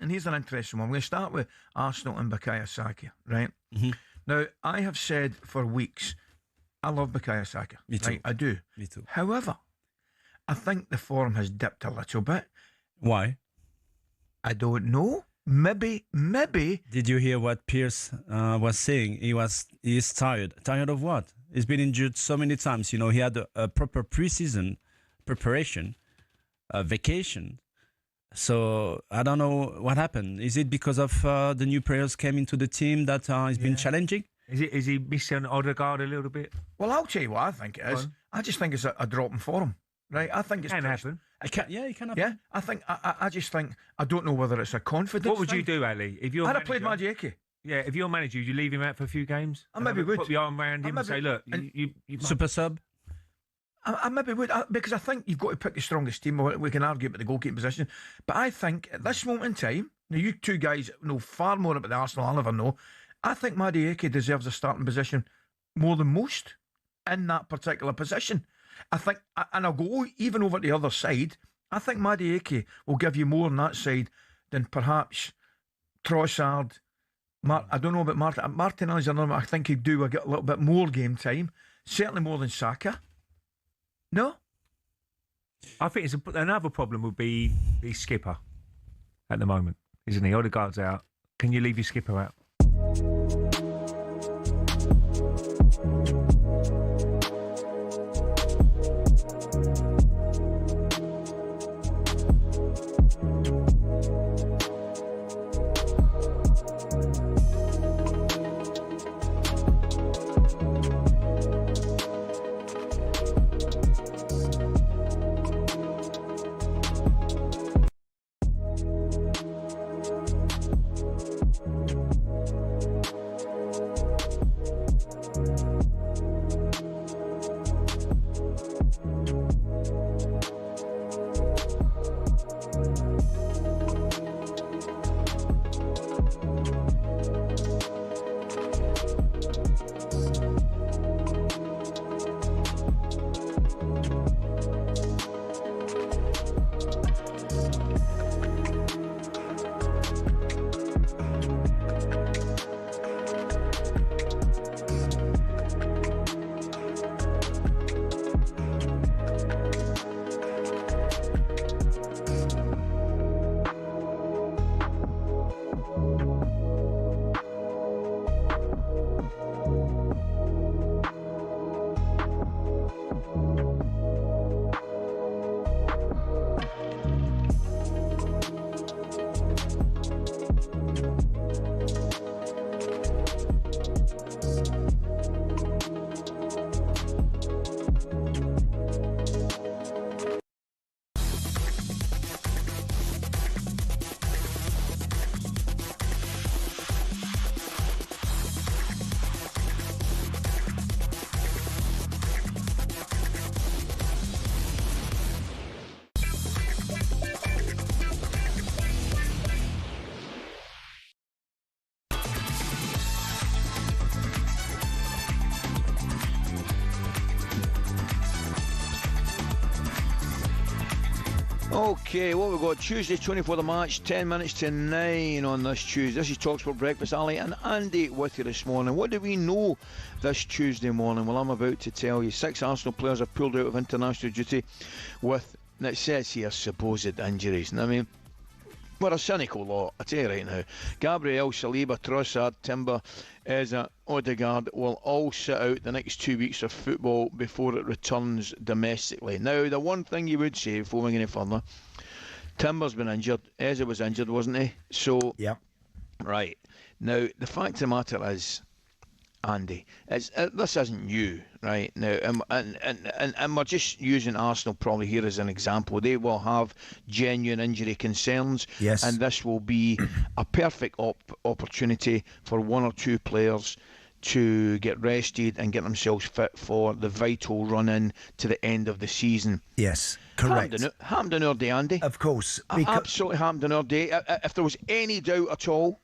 Here's an interesting one. We're going to start with Arsenal and Bukayo Saka, right? Mm-hmm. Now, I have said for weeks, I love Bukayo Saka. Me too. Right? I do. Me too. However, I think the form has dipped a little bit. Why? I don't know. Maybe. Did you hear what Pierce was saying? He is tired. Tired of what? He's been injured so many times. You know, he had a proper preseason preparation, a vacation. So I don't know what happened. Is it because of the new players came into the team that has been challenging? Is he missing Odegaard a little bit? Well, I'll tell you what I think it is. I just think it's a drop in form, right? I think it's can happen. It can happen. Yeah, I just think I don't know whether it's a confidence. What would thing. you do, Ali, if you're? I'd have played Madueke. Yeah, if you're manager, would you leave him out for a few games? I maybe would put your arm around him and say, "Look, you super sub." I maybe would, because I think you've got to pick the strongest team. We can argue about the goalkeeping position, but I think at this moment in time, now you two guys know far more about the Arsenal I'll ever know. I think Madueke deserves a starting position more than most in that particular position. I think, and I'll go even over to the other side, I think Madueke will give you more on that side than perhaps Trossard. I don't know about Martin. Martinelli's another one I think he'd do a little bit more game time, certainly more than Saka. No? I think another problem would be the skipper at the moment, isn't he? Odegaard's out. Can you leave your skipper out? Okay, what we've got Tuesday 24th of March, 10 minutes to 9 on this Tuesday. This is talkSPORT Breakfast. Ally and Andy with you this morning. What do we know this Tuesday morning? Well, I'm about to tell you. 6 Arsenal players have pulled out of international duty with, and it says here, supposed injuries. And I mean, we're a cynical lot, I tell you right now. Gabriel, Saliba, Trossard, Timber, Eza, Odegaard will all sit out the next 2 weeks of football before it returns domestically. Now, the one thing you would say before we go any further, Timber's been injured, Eza was injured, wasn't he? So, yeah. Right. Now, the fact of the matter is, Andy, this isn't new, right? Now, and we're just using Arsenal probably here as an example. They will have genuine injury concerns, yes, and this will be a perfect opportunity for 1 or 2 players to get rested and get themselves fit for the vital run-in to the end of the season. Yes, correct. Happened on our day, Andy. Of course. Absolutely happened on our day. If there was any doubt at all,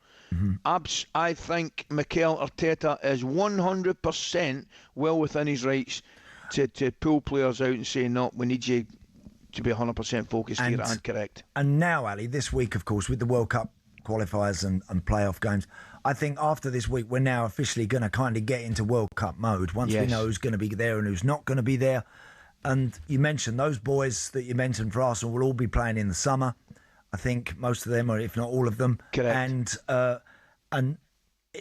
I think Mikel Arteta is 100% well within his rights to pull players out and say, no, we need you to be 100% focused here and correct. And now, Ali, this week, of course, with the World Cup qualifiers and playoff games, I think after this week, we're now officially going to kind of get into World Cup mode once we know who's going to be there and who's not going to be there. And you mentioned those boys that you mentioned for Arsenal will all be playing in the summer. I think most of them, or if not all of them. Correct. And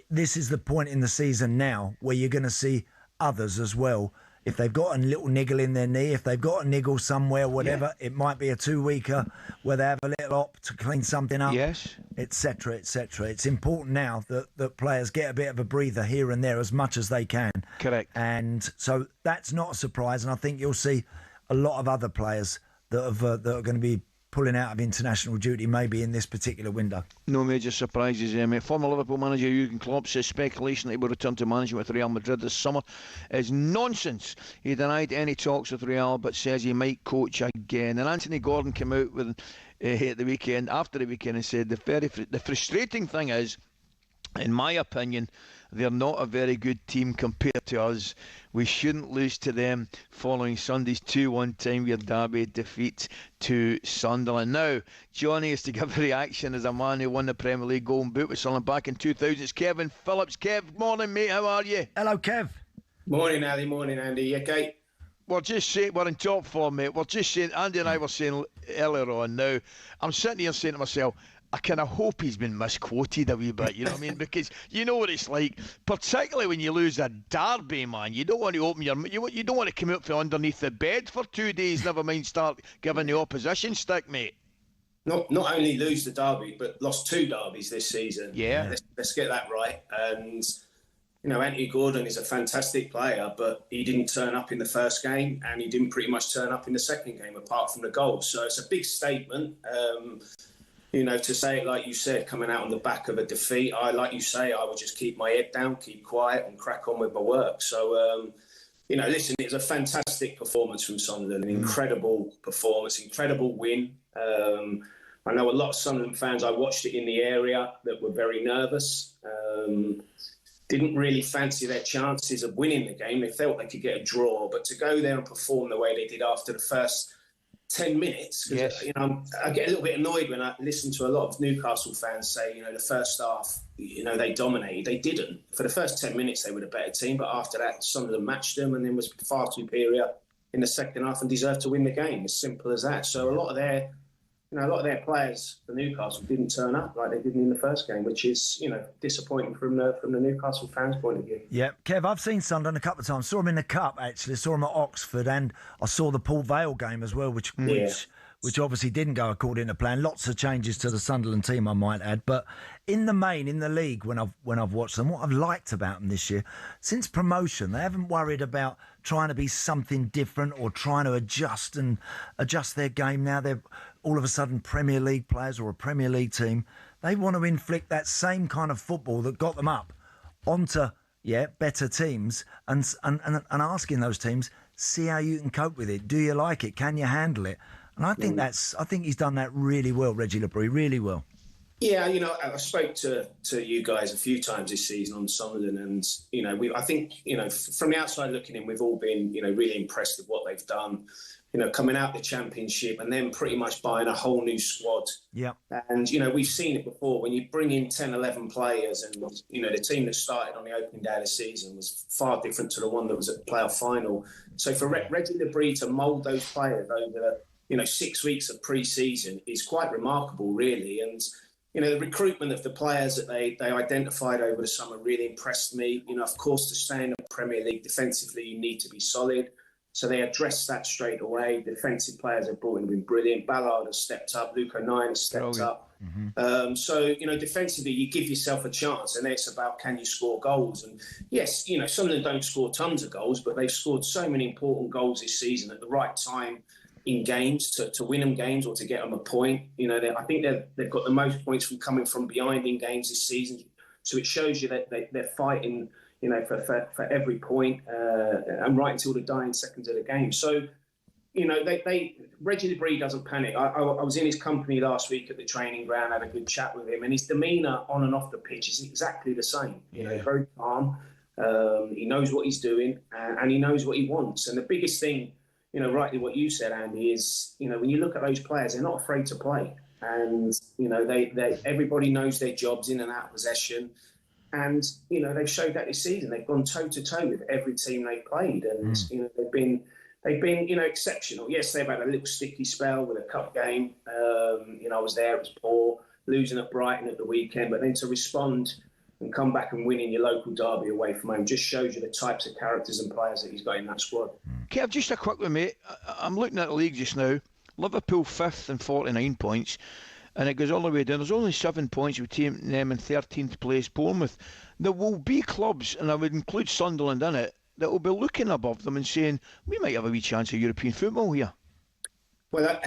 this is the point in the season now where you're going to see others as well if they've got a little niggle in their knee, if they've got a niggle somewhere, whatever, it might be a 2-weeker where they have a little op to clean something up, etc., etc. It's important now that players get a bit of a breather here and there as much as they can. Correct. And so that's not a surprise, and I think you'll see a lot of other players that are going to be pulling out of international duty maybe in this particular window. No major surprises there, mate. Former Liverpool manager Jurgen Klopp says speculation that he will return to management with Real Madrid this summer is nonsense. He denied any talks with Real but says he might coach again. And Anthony Gordon came out with at the weekend, after the weekend, and said the frustrating thing is, in my opinion, they're not a very good team compared to us. We shouldn't lose to them following Sunday's 2-1 time-wear derby defeat to Sunderland. Now, Johnny is to give a reaction as a man who won the Premier League Golden Boot with Sunderland back in 2000. It's Kevin Phillips. Kev, morning, mate. How are you? Hello, Kev. Morning, Ali. Morning, Andy. You okay? We're in top form, mate. We're just saying, Andy and I were saying earlier on now, I'm sitting here saying to myself, I kind of hope he's been misquoted a wee bit, you know what I mean? Because you know what it's like, particularly when you lose a derby, man. You don't want to open you don't want to come out from underneath the bed for 2 days, never mind start giving the opposition stick, mate. Not only lose the derby, but lost 2 derbies this season. Yeah. Let's get that right. And, you know, Anthony Gordon is a fantastic player, but he didn't turn up in the first game and he didn't pretty much turn up in the second game apart from the goal. So it's a big statement. You know, to say it like you said, coming out on the back of a defeat, like you say, I would just keep my head down, keep quiet and crack on with my work. So, you know, listen, it was a fantastic performance from Sunderland, an incredible performance, incredible win. I know a lot of Sunderland fans, I watched it in the area, that were very nervous, didn't really fancy their chances of winning the game. They felt they could get a draw, but to go there and perform the way they did after the first 10 minutes, because you know, I get a little bit annoyed when I listen to a lot of Newcastle fans say, you know, the first half, you know, they dominated. They didn't. For the first 10 minutes, they were the better team, but after that, some of them matched them and then was far superior in the second half and deserved to win the game. As simple as that. So a lot of their players for Newcastle didn't turn up like they did in the first game, which is, you know, disappointing from the Newcastle fans' point of view. Yeah, Kev, I've seen Sunderland a couple of times. Saw them in the Cup, actually. Saw them at Oxford, and I saw the Port Vale game as well, which obviously didn't go according to plan. Lots of changes to the Sunderland team, I might add. But in the main, in the league, when I've watched them, what I've liked about them this year, since promotion, they haven't worried about trying to be something different or trying to adjust their game. Now they're all of a sudden Premier League players or a Premier League team. They want to inflict that same kind of football that got them up onto better teams and asking those teams, see how you can cope with it. Do you like it? Can you handle it? And I think he's done that really well, Reggie Labrie, really well. Yeah, you know, I spoke to you guys a few times this season on Sunderland, and you know, I think, you know, from the outside looking in, we've all been, you know, really impressed with what they've done. You know, coming out the Championship and then pretty much buying a whole new squad. Yeah. And, you know, we've seen it before. When you bring in 10, 11 players and, you know, the team that started on the opening day of the season was far different to the one that was at the playoff final. So for Reggie Labrie to mould those players over, you know, 6 weeks of pre-season is quite remarkable, really. And, you know, the recruitment of the players that they identified over the summer really impressed me. You know, of course, to stay in the Premier League defensively, you need to be solid. So they addressed that straight away. The defensive players they've brought in have been brilliant. Ballard has stepped up. Luke O'Nien has stepped up. Mm-hmm. So, you know, defensively, you give yourself a chance. And it's about, can you score goals? And yes, you know, some of them don't score tons of goals, but they've scored so many important goals this season at the right time in games to win them games or to get them a point. You know, I think they've got the most points from coming from behind in games this season. So it shows you that they're fighting, you know, for every point and right until the dying seconds of the game. So, you know, Reggie Labrie doesn't panic. I was in his company last week at the training ground, had a good chat with him, and his demeanour on and off the pitch is exactly the same. You know, very calm. He knows what he's doing and he knows what he wants. And the biggest thing, you know, rightly what you said, Andy, is, you know, when you look at those players, they're not afraid to play. And, you know, everybody knows their jobs in and out of possession. And, you know, they've showed that this season. They've gone toe-to-toe with every team they've played. And, you know, they've been, you know, exceptional. Yes, they've had a little sticky spell with a cup game. You know, I was there, it was poor, losing at Brighton at the weekend. But then to respond and come back and win in your local derby away from home just shows you the types of characters and players that he's got in that squad. Kev, just a quick one, mate. I'm looking at the league just now. Liverpool 5th and 49 points, and it goes all the way down. There's only 7 points between them in 13th place Bournemouth. There will be clubs, and I would include Sunderland in it, that will be looking above them and saying, we might have a wee chance of European football here. Well,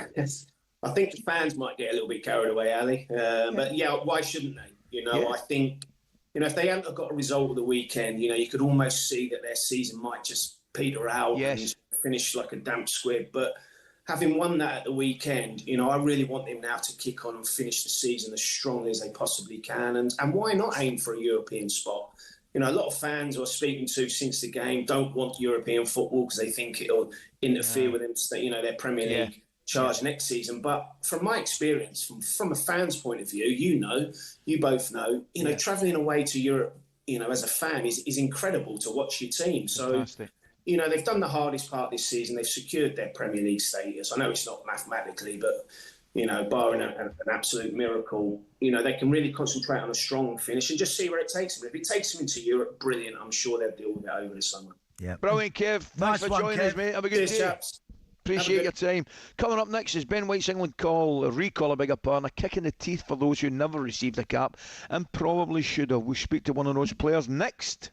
I think the fans might get a little bit carried away, Ali. But yeah, why shouldn't they? You know, I think, you know, if they haven't got a result of the weekend, you know, you could almost see that their season might just peter out and finish like a damp squib. But having won that at the weekend, you know, I really want them now to kick on and finish the season as strongly as they possibly can. And why not aim for a European spot? You know, a lot of fans who I'm speaking to since the game don't want European football because they think it'll interfere with them, you know, their Premier League charge next season. But from my experience, from a fan's point of view, you both know, you know, travelling away to Europe, you know, as a fan is incredible to watch your team. So, Fantastic. You know, they've done the hardest part this season. They've secured their Premier League status. I know it's not mathematically, but, you know, barring an absolute miracle, you know, they can really concentrate on a strong finish and just see where it takes them. If it takes them into Europe, brilliant. I'm sure they'll deal with it over the summer. Yeah. Brilliant, Kev. Thanks for joining us, mate. Have a good day. Chaps. Appreciate your time. Coming up next is Ben White's England recall, a bigger pardon, a kick in the teeth for those who never received a cap and probably should have. We'll speak to one of those players next.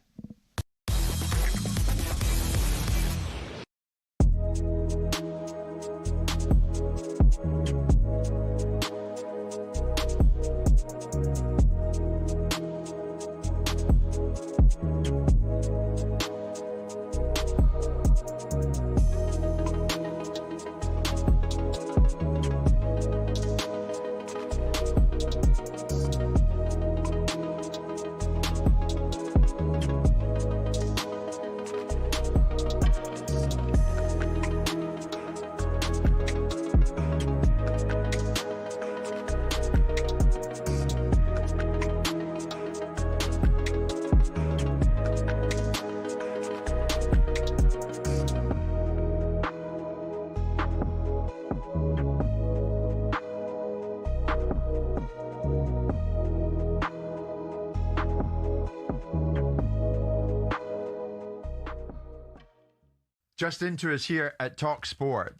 Just into us here at talkSPORT.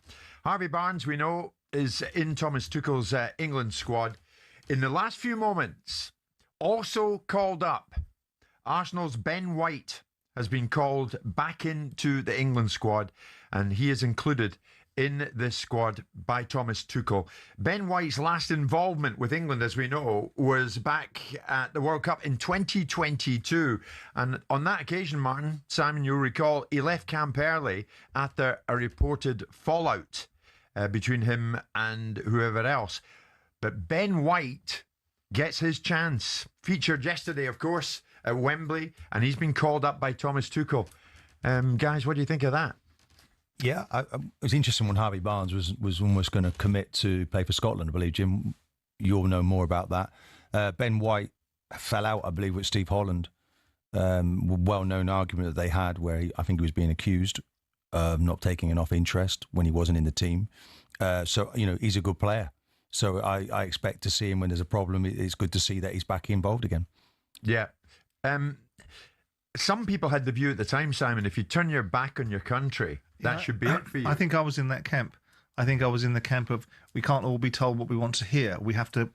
Harvey Barnes, we know, is in Thomas Tuchel's England squad. In the last few moments, also called up, Arsenal's Ben White has been called back into the England squad, and he is included in this squad by Thomas Tuchel. Ben White's last involvement with England, as we know, was back at the World Cup in 2022. And on that occasion, Martin, Simon, you'll recall, he left camp early after a reported fallout between him and whoever else. But Ben White gets his chance. Featured yesterday, of course, at Wembley, and he's been called up by Thomas Tuchel. Guys, what do you think of that? Yeah, it was interesting when Harvey Barnes was almost going to commit to play for Scotland. I believe, Jim, you'll know more about that. Ben White fell out, I believe, with Steve Holland. Well-known argument that they had where I think he was being accused of not taking enough interest when he wasn't in the team. So, you know, he's a good player. So I expect to see him when there's a problem. It's good to see that he's back involved again. Yeah. Some people had the view at the time, Simon, if you turn your back on your country, that should be it for you. I think I was in that camp. I think I was in the camp of we can't all be told what we want to hear. We have to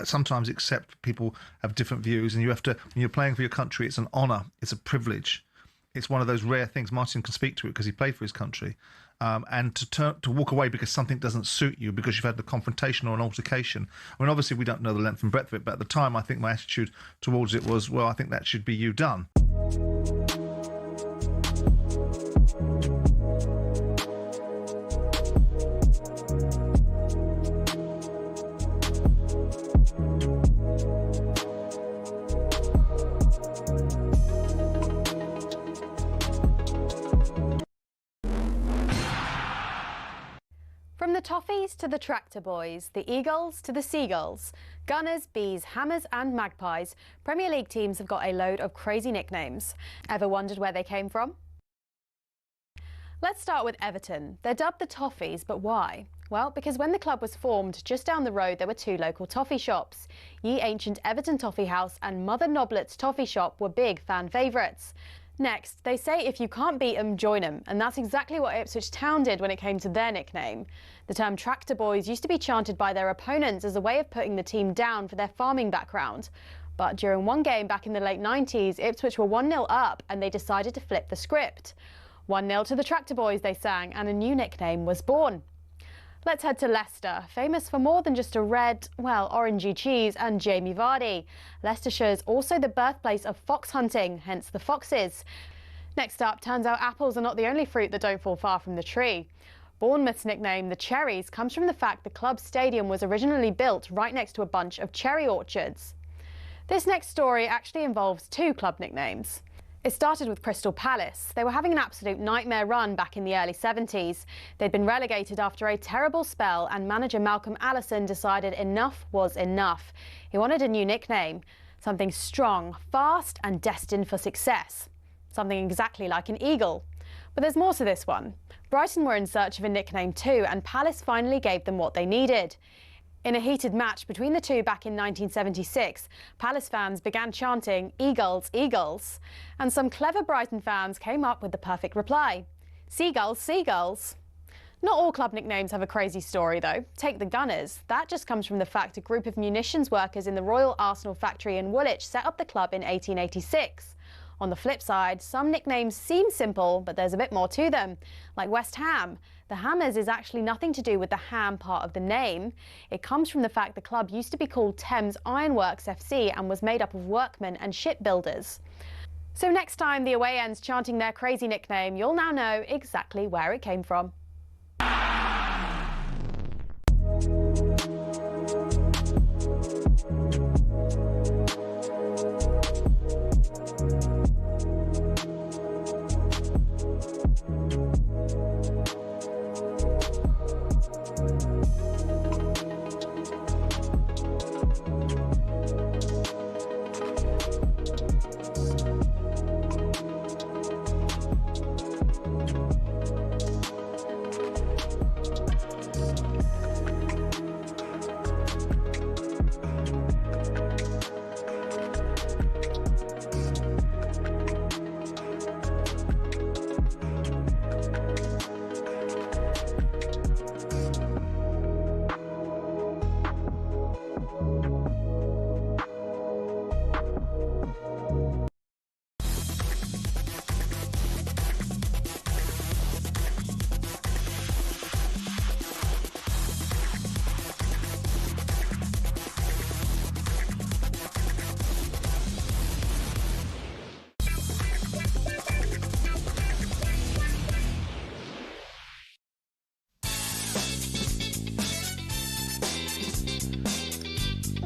sometimes accept people have different views, and you have to, when you're playing for your country, it's an honour, it's a privilege. It's one of those rare things. Martin can speak to it because he played for his country. And to walk away because something doesn't suit you, because you've had the confrontation or an altercation. I mean, obviously, we don't know the length and breadth of it, but at the time, I think my attitude towards it was, well, I think that should be you done. From the Toffees to the Tractor Boys, the Eagles to the Seagulls, Gunners, Bees, Hammers and Magpies, Premier League teams have got a load of crazy nicknames. Ever wondered where they came from? Let's start with Everton. They're dubbed the Toffees, but why? Well, because when the club was formed, just down the road there were two local toffee shops. Ye Ancient Everton Toffee House and Mother Noblet's Toffee Shop were big fan favourites. Next, they say if you can't beat 'em, join 'em, and that's exactly what Ipswich Town did when it came to their nickname. The term Tractor Boys used to be chanted by their opponents as a way of putting the team down for their farming background. But during one game back in the late 90s, Ipswich were 1-0 up and they decided to flip the script. 1-0 to the Tractor Boys, they sang, and a new nickname was born. Let's head to Leicester, famous for more than just a red, well, orangey cheese and Jamie Vardy. Leicestershire is also the birthplace of fox hunting, hence the Foxes. Next up, turns out apples are not the only fruit that don't fall far from the tree. Bournemouth's nickname, the Cherries, comes from the fact the club's stadium was originally built right next to a bunch of cherry orchards. This next story actually involves two club nicknames. It started with Crystal Palace. They were having an absolute nightmare run back in the early 70s. They'd been relegated after a terrible spell and manager Malcolm Allison decided enough was enough. He wanted a new nickname, something strong, fast and destined for success. Something exactly like an eagle. But there's more to this one. Brighton were in search of a nickname too, and Palace finally gave them what they needed. In a heated match between the two back in 1976, Palace fans began chanting, "Eagles, Eagles." And some clever Brighton fans came up with the perfect reply, "Seagulls, Seagulls." Not all club nicknames have a crazy story though. Take the Gunners. That just comes from the fact a group of munitions workers in the Royal Arsenal factory in Woolwich set up the club in 1886. On the flip side, some nicknames seem simple, but there's a bit more to them, like West Ham. The Hammers is actually nothing to do with the ham part of the name. It comes from the fact the club used to be called Thames Ironworks FC and was made up of workmen and shipbuilders. So next time the away end's chanting their crazy nickname, you'll now know exactly where it came from.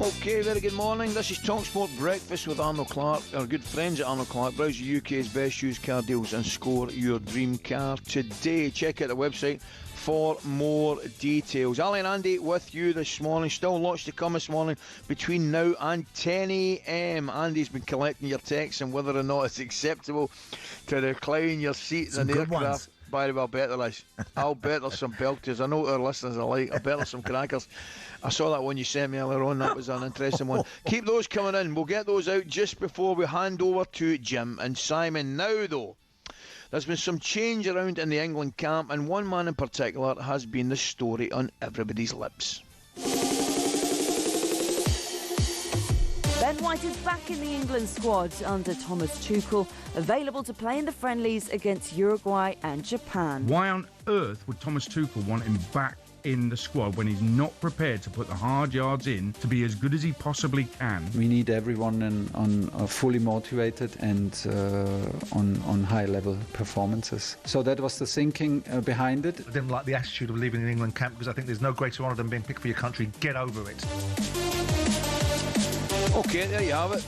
Okay, very good morning. This is talkSPORT Breakfast with Arnold Clark. Our good friends at Arnold Clark. Browse the UK's best used car deals and score your dream car today. Check out the website for more details. Ally and Andy with you this morning. Still lots to come this morning between now and 10 a.m. Andy's been collecting your texts and whether or not it's acceptable to recline your seat in an aircraft. By the way, I'll bet there's some belters. I know what our listeners are like. I bet there's some crackers. I saw that one you sent me earlier on. That was an interesting one. Keep those coming in. We'll get those out just before we hand over to Jim and Simon. Now, though, there's been some change around in the England camp, and one man in particular has been the story on everybody's lips. Ben White is back in the England squad under Thomas Tuchel, available to play in the friendlies against Uruguay and Japan. Why on earth would Thomas Tuchel want him back in the squad when he's not prepared to put the hard yards in to be as good as he possibly can? We need everyone fully motivated and on high-level performances. So that was the thinking behind it. I didn't like the attitude of leaving the England camp because I think there's no greater honour than being picked for your country. Get over it. Okay, there you have it.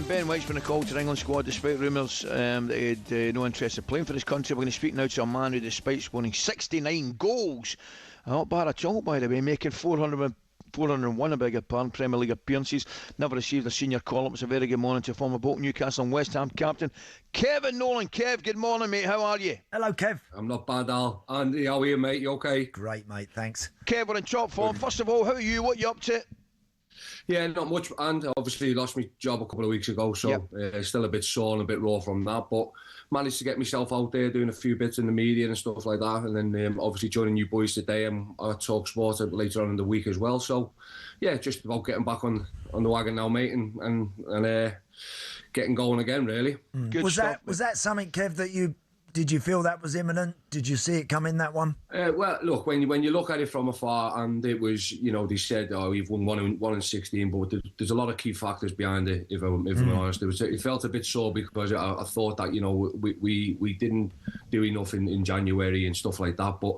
Ben White's been called to the England squad despite rumours that he had no interest in playing for his country. We're going to speak now to a man who, despite scoring 69 goals, not bad at all, by the way, making 401, I beg your pardon, Premier League appearances. Never received a senior call-up. It's a very good morning to former both Newcastle and West Ham captain Kevin Nolan. Kev, good morning, mate. How are you? Hello, Kev. I'm not bad, Al. Andy, how are you, mate? You okay? Great, mate. Thanks. Kev, we're in top form. First of all, how are you? What are you up to? Yeah, not much. And obviously lost my job a couple of weeks ago, so still a bit sore and a bit raw from that. But managed to get myself out there doing a few bits in the media and stuff like that. And then obviously joining you boys today. I'm at talkSPORT later on in the week as well. So yeah, just about getting back on the wagon now, mate, and getting going again, really. Good was stuff. Was that something, Kev, that did you feel that was imminent? Did you see it coming, that one? Well, look, when you look at it from afar, and it was, they said, oh, you've won 1 in 16, but there's a lot of key factors behind it, if I'm honest. It felt a bit sore because I thought that, we didn't do enough in January and stuff like that, but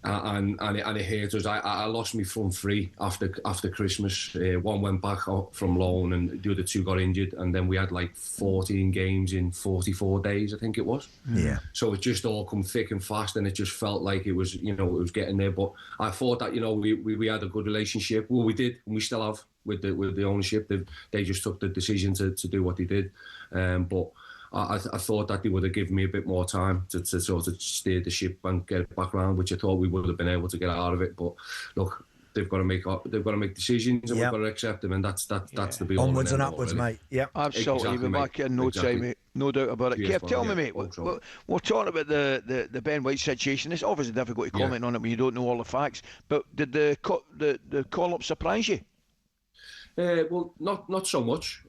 and it hurt us. I lost my front three after Christmas. One went back from loan and the other two got injured, and then we had like 14 games in 44 days, I think it was. Yeah. So it just all come thick and fast, and it just felt like it was, it was getting there. But I thought that, we had a good relationship. Well, we did, and we still have with the ownership. They just took the decision to do what they did. But I thought that they would have given me a bit more time to sort of steer the ship and get it back around, which I thought we would have been able to get out of it. But look, they've got to make decisions, and we've got to accept them, and that's the be all. Onwards and upwards, really. Mate. Yep, absolutely. Exactly, we're back in no time, mate. No doubt about it. Kev, tell me, mate. We're talking about the Ben White situation. It's obviously difficult to comment on it when you don't know all the facts. But did the call-up surprise you? Well, not so much.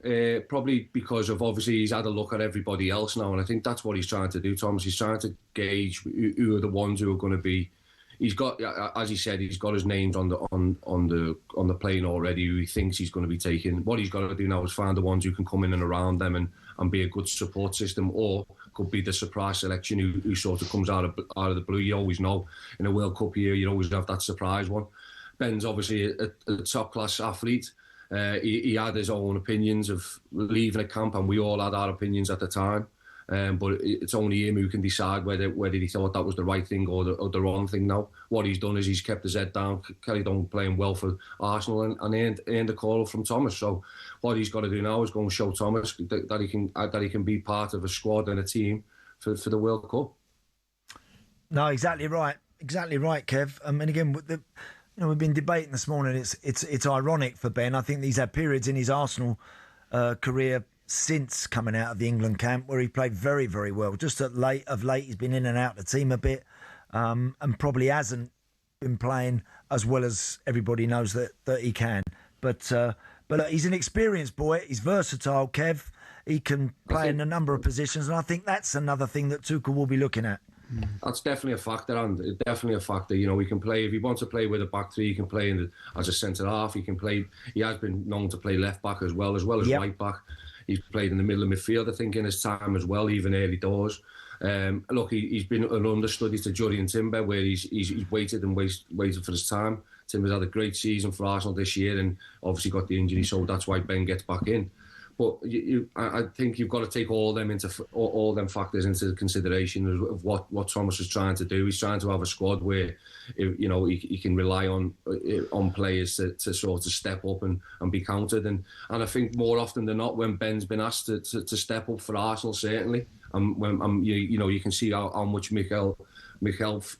Probably because of obviously he's had a look at everybody else now, and I think that's what he's trying to do, Thomas. He's trying to gauge who are the ones who are going to be. He's got, as he said, he's got his names on the plane already. Who he thinks he's going to be taking. What he's got to do now is find the ones who can come in and around them and be a good support system, or could be the surprise selection who sort of comes out of the blue. You always know in a World Cup year, you always have that surprise one. Ben's obviously a top class athlete. He had his own opinions of leaving a camp, and we all had our opinions at the time. But it's only him who can decide whether he thought that was the right thing or the wrong thing now. What he's done is he's kept his head down, carried on playing well for Arsenal, and earned a call from Thomas. So what he's got to do now is go and show Thomas that he can be part of a squad and a team for the World Cup. No, exactly right, Kev. And again, we've been debating this morning. It's ironic for Ben. I think he's had periods in his Arsenal career since coming out of the England camp where he played very, very well. Just of late, he's been in and out of the team a bit, and probably hasn't been playing as well as everybody knows that he can. But he's an experienced boy. He's versatile, Kev. He can play in a number of positions, and I think that's another thing that Tuchel will be looking at. That's definitely a factor, and definitely a factor. He can play if he wants to play with a back three. He can play as a centre half. He can play. He has been known to play left back as well as right back. He's played in the middle of midfield, I think, in his time as well, even early doors. Look, he's been an understudy to Jurriën Timber, where he's waited for his time. Timber's had a great season for Arsenal this year, and obviously got the injury, so that's why Ben gets back in. But I think you've got to take all them factors into consideration of what Thomas is trying to do. He's trying to have a squad where, he can rely on players to sort of step up and be counted. And I think more often than not, when Ben's been asked to step up for Arsenal, certainly, and when you can see how much Mikel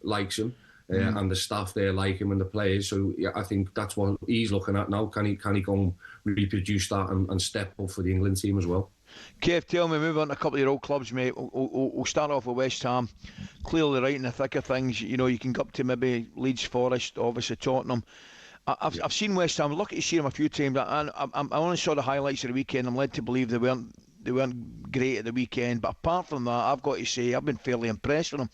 likes him. And the staff there like him and the players. So I think that's what he's looking at now. Can he go and reproduce that and step up for the England team as well? Kev, tell me, move on to a couple of your old clubs, mate. We'll start off with West Ham. Clearly right in the thick of things. You can go up to maybe Leeds, Forest, obviously Tottenham. I've seen West Ham. Lucky to see them a few times. I only saw the highlights of the weekend. I'm led to believe they weren't great at the weekend, but apart from that, I've got to say I've been fairly impressed with them.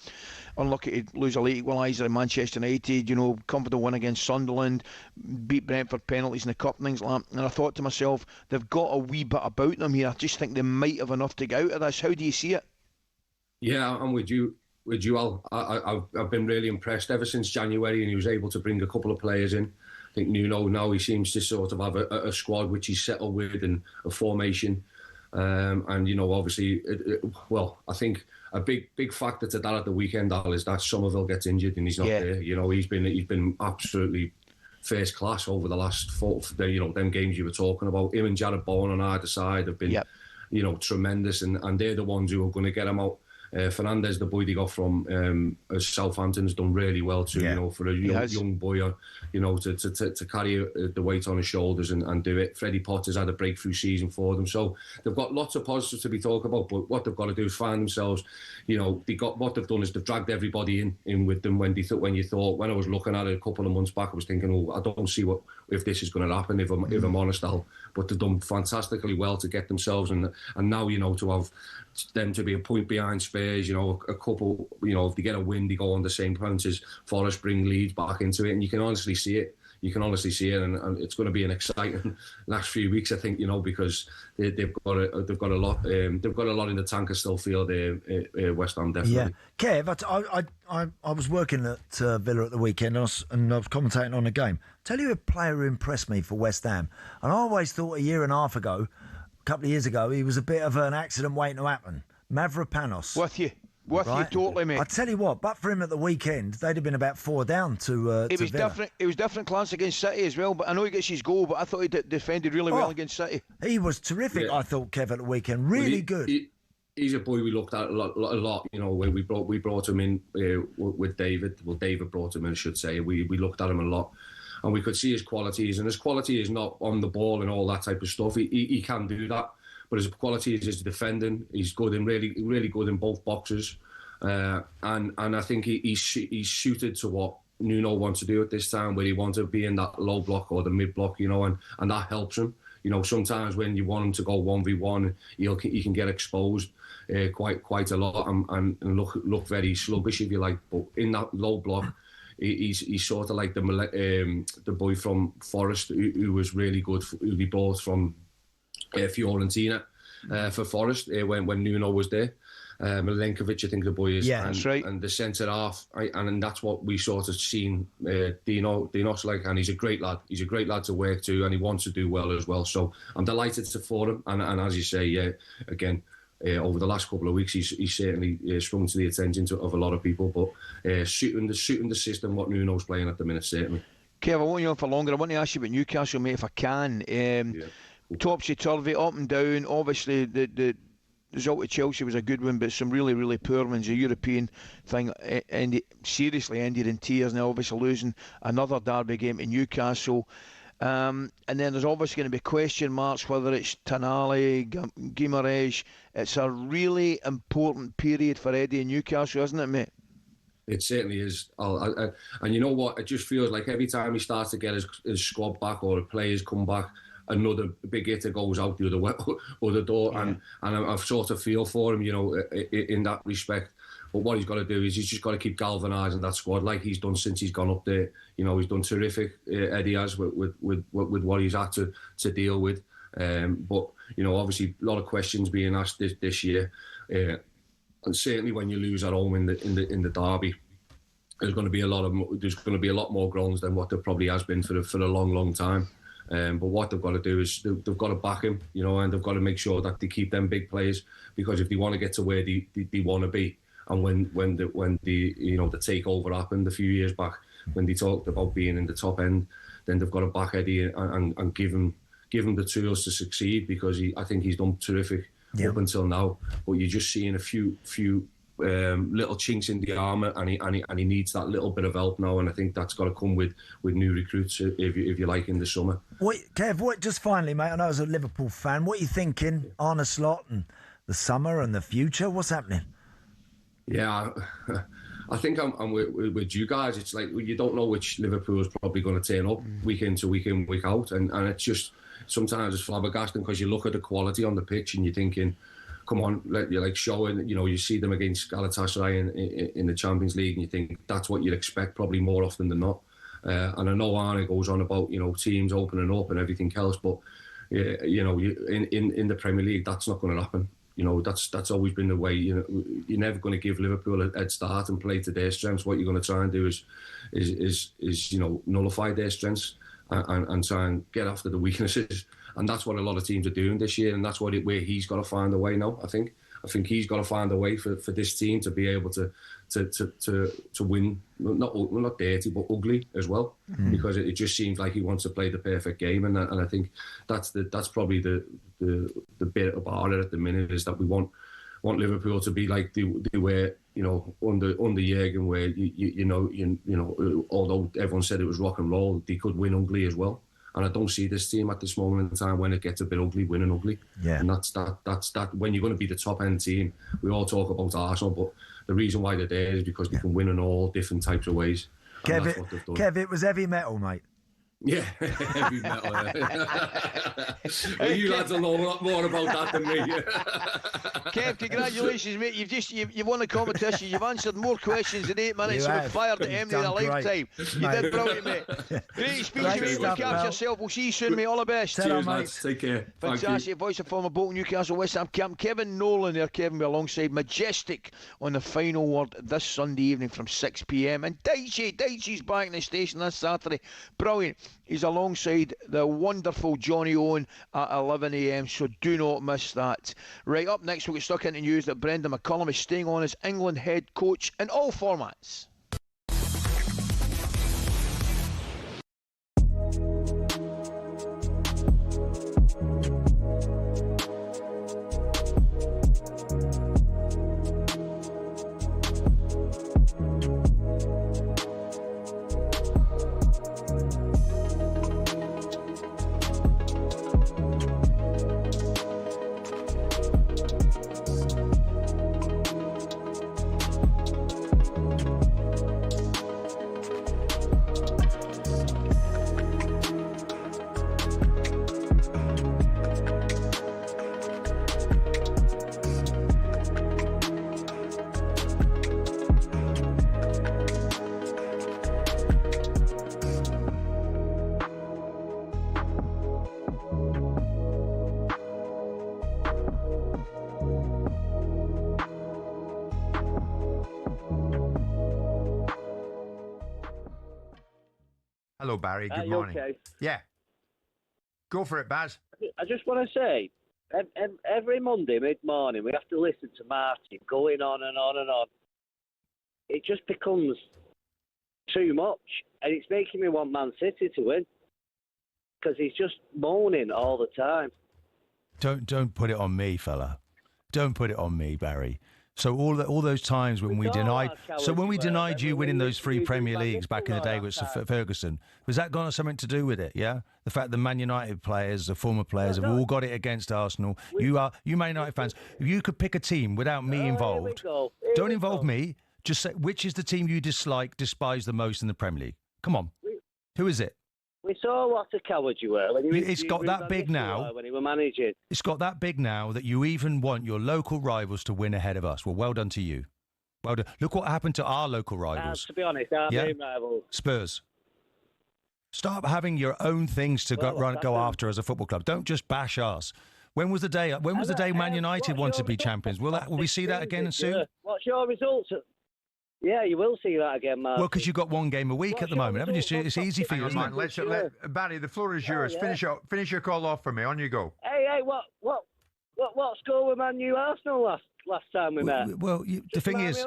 Unlucky to lose a late equaliser in Manchester United, comfortable win against Sunderland, beat Brentford penalties in the cup, things like that. And I thought to myself, they've got a wee bit about them here. I just think they might have enough to get out of this. How do you see it? Yeah, I'm with you, Al. I've been really impressed ever since January, and he was able to bring a couple of players in. I think Nuno now, he seems to sort of have a squad which he's settled with, and a formation. And obviously, I think a big factor to that at the weekend, Al, is that Somerville gets injured and he's not there. He's been absolutely first class over the last them games you were talking about. Him and Jared Bowen on either side have been, tremendous, and they're the ones who are going to get him out. Fernandez, the boy they got from Southampton, has done really well too. For a young boy, to carry the weight on his shoulders and do it. Freddie Potter's had a breakthrough season for them, so they've got lots of positives to be talking about. But what they've got to do is find themselves. What they've done is they've dragged everybody in with them. When I was looking at it a couple of months back, I was thinking, I don't see if this is going to happen. If I'm honest, but they've done fantastically well to get themselves and now to have them to be a point behind Spurs, a couple, if they get a win, they go on the same points as Forest, bring Leeds back into it, and you can honestly see it. And it's going to be an exciting last few weeks, I think, because they've got a lot in the tank. I still feel West Ham definitely. Yeah, Kev, I was working at Villa at the weekend and I was commentating on the game. Tell you a player who impressed me for West Ham, and I always thought a year and a half ago, a couple of years ago, he was a bit of an accident waiting to happen. Mavropanos. With you totally, mate. I tell you what, but for him at the weekend, they'd have been about 4 down to It was Villa. different. It was different class against City as well. But I know he gets his goal, but I thought he defended really well against City. He was terrific. I thought, Kev, at the weekend, really good. He's a boy we looked at a lot. When we brought him in with David. Well, David brought him in, I should say. We looked at him a lot. And we could see his qualities, and his quality is not on the ball and all that type of stuff. He can do that, but his quality is his defending. He's good and really good in both boxes, and I think he's suited to what Nuno wants to do at this time, where he wants to be in that low block or the mid block, and that helps him. Sometimes when you want him to go 1v1, he can get exposed quite a lot and look very sluggish, if you like. But in that low block, he's sort of like the boy from Forest who was really good, who he brought from Fiorentina for Forest when Nuno was there. Milenkovic, I think the boy is. Yeah, that's right. And the centre half, and that's what we sort of seen Dinos like, and he's a great lad. He's a great lad to work to, and he wants to do well as well. So I'm delighted for him. And as you say, again, over the last couple of weeks, he's certainly sprung to the attention of a lot of people. But suiting the system, what Nuno's playing at the minute, certainly. Kev, I want you on for longer. I want to ask you about Newcastle, mate, if I can. Topsy-turvy, up and down. Obviously, the result at Chelsea was a good one, but some really, really poor ones. The European thing seriously ended in tears, and obviously losing another derby game to Newcastle. And then there's obviously going to be question marks whether it's Tonali, Guimaraes. It's a really important period for Eddie in Newcastle, isn't it, mate? It certainly is. And you know what? It just feels like every time he starts to get his squad back or the players come back, another big hitter goes out the other door. Yeah. And I sort of feel for him, in that respect. But what he's got to do is he's just got to keep galvanising that squad like he's done since he's gone up there. He's done terrific, Eddie has, with what he's had to deal with. But, obviously a lot of questions being asked this year. And certainly when you lose at home in the derby, there's going to be a lot more groans than what there probably has been for a long time. But what they've got to do is they've got to back him, and they've got to make sure that they keep them big players, because if they want to get to where they want to be, and when the takeover happened a few years back, when they talked about being in the top end, then they've got to back Eddie and give him the tools to succeed, because I think he's done terrific up until now. But you're just seeing a few little chinks in the armour, and he needs that little bit of help now, and I think that's got to come with new recruits, if you like, in the summer. Kev, just finally, mate, I know as a Liverpool fan, what are you thinking, Arne Slot and the summer and the future? What's happening? Yeah, I think I'm with you guys. It's like you don't know which Liverpool is probably going to turn up week in, week out, and it's just sometimes it's flabbergasting, because you look at the quality on the pitch and you're thinking, come on, you're like showing, you see them against Galatasaray in the Champions League, and you think that's what you'd expect probably more often than not. And I know Arne goes on about teams opening up and everything else, but in the Premier League that's not going to happen. That's always been the way. You're never going to give Liverpool a head start and play to their strengths. What you're going to try and do is nullify their strengths and try and get after the weaknesses. And that's what a lot of teams are doing this year, and that's where he's got to find a way now, I think. I think he's got to find a way for this team to be able to win, not dirty, but ugly as well, because it just seems like he wants to play the perfect game, and I think that's probably the bit about it at the minute, is that we want Liverpool to be like they were, under Jurgen, where you know, although everyone said it was rock and roll, they could win ugly as well. And I don't see this team at this moment in time, when it gets a bit ugly, winning ugly. Yeah. And that's that. When you're going to be the top end team, we all talk about Arsenal, but the reason why they're there is because they can win in all different types of ways. Kev, it was heavy metal, mate. Yeah, heavy metal. Well, you lads will know a lot more about that than me. Kev, congratulations, mate. You've won the competition. You've answered more questions in 8 minutes than we've fired at Emily in a lifetime. You did brilliant, mate. Great speech, mate. Look after yourself. We'll see you soon, mate. All the best. Cheers, lads. Take care. Fantastic voice of former Bolton, Newcastle, West Ham camp. Kevin Nolan there. Kevin will be alongside Majestic on the final word this Sunday evening from 6 p.m. And Daichi's back in the station this Saturday. Brilliant. He's alongside the wonderful Johnny Owen at 11 a.m, so do not miss that. Right, up next we'll get stuck into news that Brendan McCullum is staying on as England head coach in all formats. Hello, Barry. Good morning. Okay? Yeah. Go for it, Baz. I just want to say, every Monday mid-morning, we have to listen to Martin going on and on and on. It just becomes too much, and it's making me want Man City to win, because he's just moaning all the time. Don't put it on me, fella. Don't put it on me, Barry. So all those times when we denied you winning those 3 Premier Leagues back in the day with Ferguson, was that got something to do with it? Yeah, the fact that Man United players, the former players, have all got it against Arsenal. You Man United fans. If you could pick a team without me involved, don't involve me. Just say which is the team you despise the most in the Premier League. Come on, who is it? We saw what a coward you were when it's got that big now. When you were managing, it's got that big now that you even want your local rivals to win ahead of us. Well done to you. Well done. Look what happened to our local rivals. To be honest, our main rivals, Spurs. Start having your own things to go after as a football club. Don't just bash us. When was the day? When was the day Man United wanted to be champions? Will we see that again soon? What's your results? Yeah, you will see that again, Mark. Well, because you've got 1 game a week at the moment, haven't you? It's easy for you, isn't it? Barry, the floor is yours. Finish your call off for me. On you go. Hey, what score were Man U Arsenal last time we met? Well, the thing is,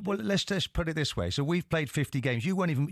let's just put it this way. So we've played 50 games. You won't even.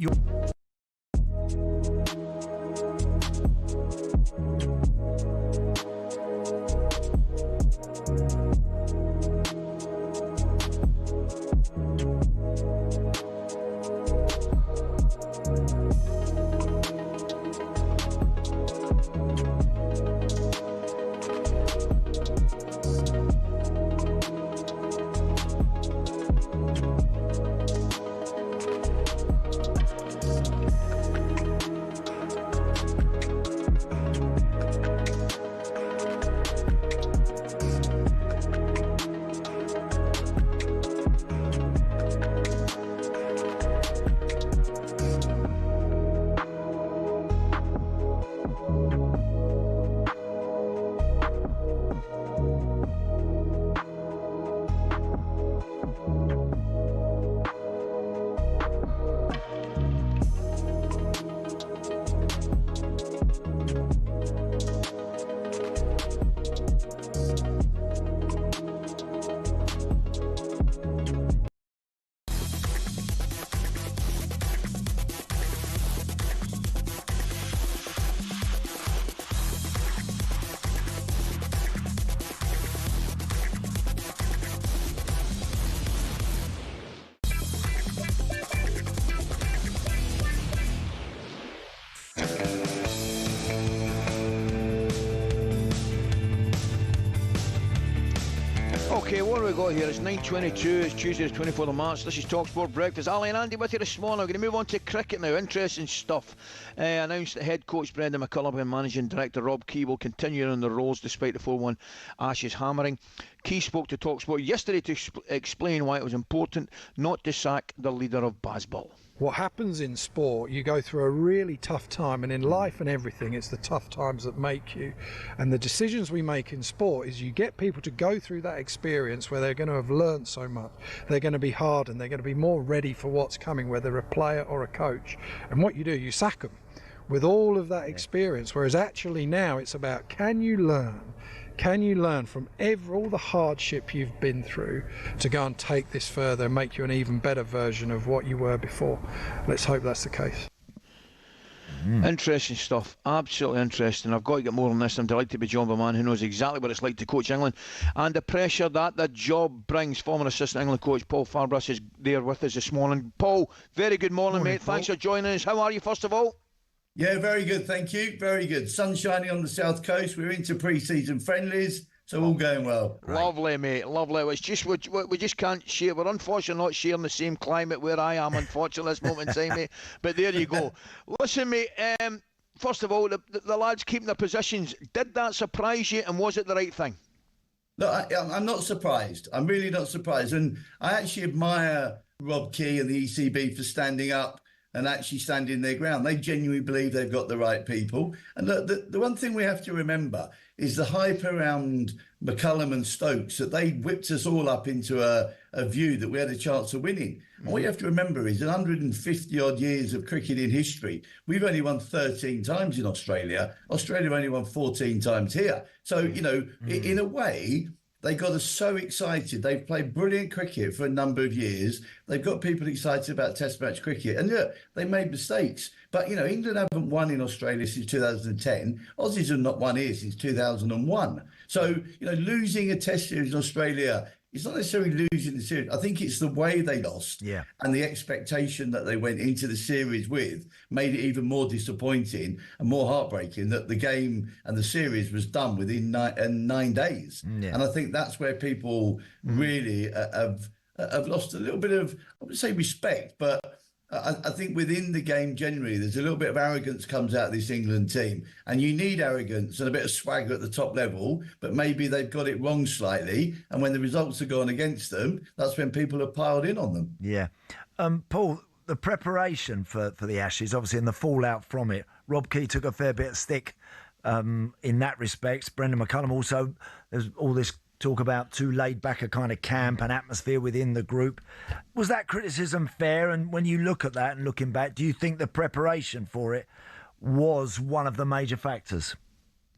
Okay, what do we got here? It's 9:22, it's Tuesday the 24th of March. This is talkSPORT Breakfast. Ally and Andy with you this morning. We're going to move on to cricket now. Interesting stuff. Announced that head coach Brendan McCullum and managing director Rob Key will continue on the roles despite the 4-1 Ashes hammering. Key spoke to talkSPORT yesterday to explain why it was important not to sack the leader of Bazball. What happens in sport, you go through a really tough time, and in life and everything, it's the tough times that make you. And the decisions we make in sport is you get people to go through that experience where they're going to have learned so much. They're going to be hardened, they're going to be more ready for what's coming, whether a player or a coach. And what you do, you sack them with all of that experience, whereas actually now it's about, can you learn? Can you learn from all the hardship you've been through to go and take this further and make you an even better version of what you were before? Let's hope that's the case. Interesting stuff, absolutely interesting. I've got to get more on this. I'm delighted to be joined by a man who knows exactly what it's like to coach England and the pressure that the job brings. Former assistant England coach Paul Farbras is there with us this morning. Paul, very good morning, mate. Paul. Thanks for joining us. How are you, first of all? Yeah, very good, thank you. Very good. Sun shining on the south coast. We're into pre-season friendlies, so all going well. Lovely, mate. Lovely. It's just we just can't share. We're unfortunately not sharing the same climate where I am, unfortunately, at this moment in time, mate. But there you go. Listen, mate. First of all, the lads keeping their positions. Did that surprise you, and was it the right thing? Look, I'm not surprised. I'm really not surprised, and I actually admire Rob Key and the ECB for standing up and actually standing their ground. They genuinely believe they've got the right people. And look, the one thing we have to remember is the hype around McCullum and Stokes, that they whipped us all up into a view that we had a chance of winning. And what you have to remember is in 150 odd years of cricket in history, we've only won 13 times in Australia. Australia only won 14 times here. So, you know, in a way, they got us so excited. They've played brilliant cricket for a number of years. They've got people excited about Test match cricket. And look, they made mistakes. But, you know, England haven't won in Australia since 2010. Aussies have not won here since 2001. So, you know, losing a Test series in Australia, it's not necessarily losing the series. I think it's the way they lost and the expectation that they went into the series with made it even more disappointing and more heartbreaking that the game and the series was done within 9 days. And I think that's where people really have lost a little bit of, I would say respect, but I think within the game generally, there's a little bit of arrogance comes out of this England team, and you need arrogance and a bit of swagger at the top level, but maybe they've got it wrong slightly. And when the results are gone against them, that's when people have piled in on them. Yeah. Paul, the preparation for the Ashes, obviously, and the fallout from it, Rob Key took a fair bit of stick in that respect. Brendan McCullum also, there's all this talk about too laid back a kind of camp and atmosphere within the group. Was that criticism fair? And when you look at that and looking back, do you think the preparation for it was one of the major factors?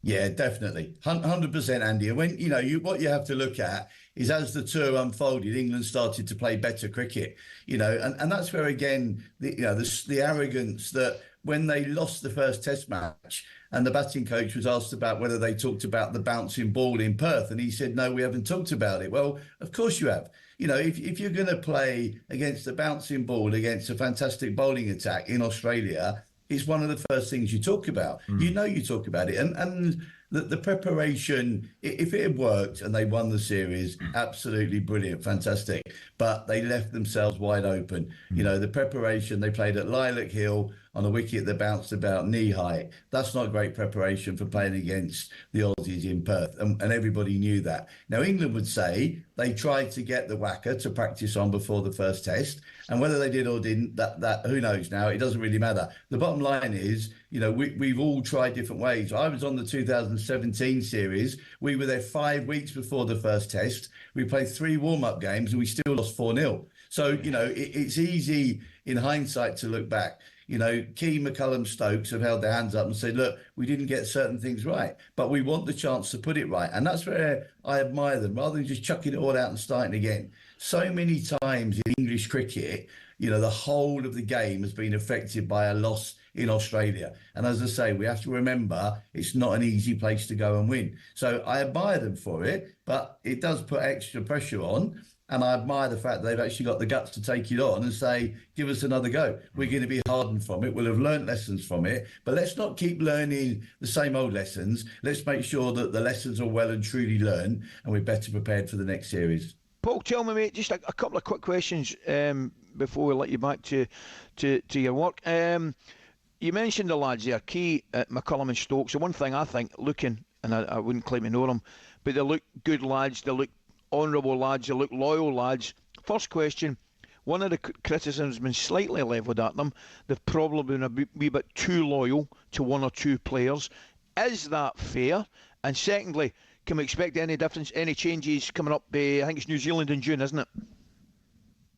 Yeah, definitely. 100%, Andy. And when, you know, what you have to look at is as the tour unfolded, England started to play better cricket, you know, and that's where, again, the arrogance that when they lost the first Test match and the batting coach was asked about whether they talked about the bouncing ball in Perth, and he said, no, we haven't talked about it. Well, of course you have. You know, if you're going to play against a bouncing ball, against a fantastic bowling attack in Australia, it's one of the first things you talk about. You know, you talk about it. And the preparation, if it had worked and they won the series, absolutely brilliant, fantastic. But they left themselves wide open. You know, the preparation, they played at Lilac Hill on a wicket that bounced about knee height. That's not great preparation for playing against the Aussies in Perth. And everybody knew that. Now, England would say they tried to get the whacker to practice on before the first Test. And whether they did or didn't, that who knows now? It doesn't really matter. The bottom line is, you know, we've all tried different ways. I was on the 2017 series. We were there 5 weeks before the first Test. We played 3 warm-up games and we still lost 4-0. So, you know, it's easy in hindsight to look back. You know, Key, McCullum, Stokes have held their hands up and said, look, we didn't get certain things right, but we want the chance to put it right. And that's where I admire them, rather than just chucking it all out and starting again. So many times in English cricket, you know, the whole of the game has been affected by a loss in Australia. And as I say, we have to remember it's not an easy place to go and win. So I admire them for it, but it does put extra pressure on. And I admire the fact that they've actually got the guts to take it on and say, give us another go. We're going to be hardened from it. We'll have learnt lessons from it. But let's not keep learning the same old lessons. Let's make sure that the lessons are well and truly learned and we're better prepared for the next series. Paul, tell me, mate, just a couple of quick questions before we let you back to your work. You mentioned the lads there, Key, McCullum and Stokes. The one thing I think, looking, and I wouldn't claim to know them, but they look good lads, they look honourable lads, they look loyal lads. First question, one of the criticisms has been slightly levelled at them. They've probably been a wee bit too loyal to one or two players. Is that fair? And secondly, can we expect any difference, any changes coming up? I think it's New Zealand in June, isn't it?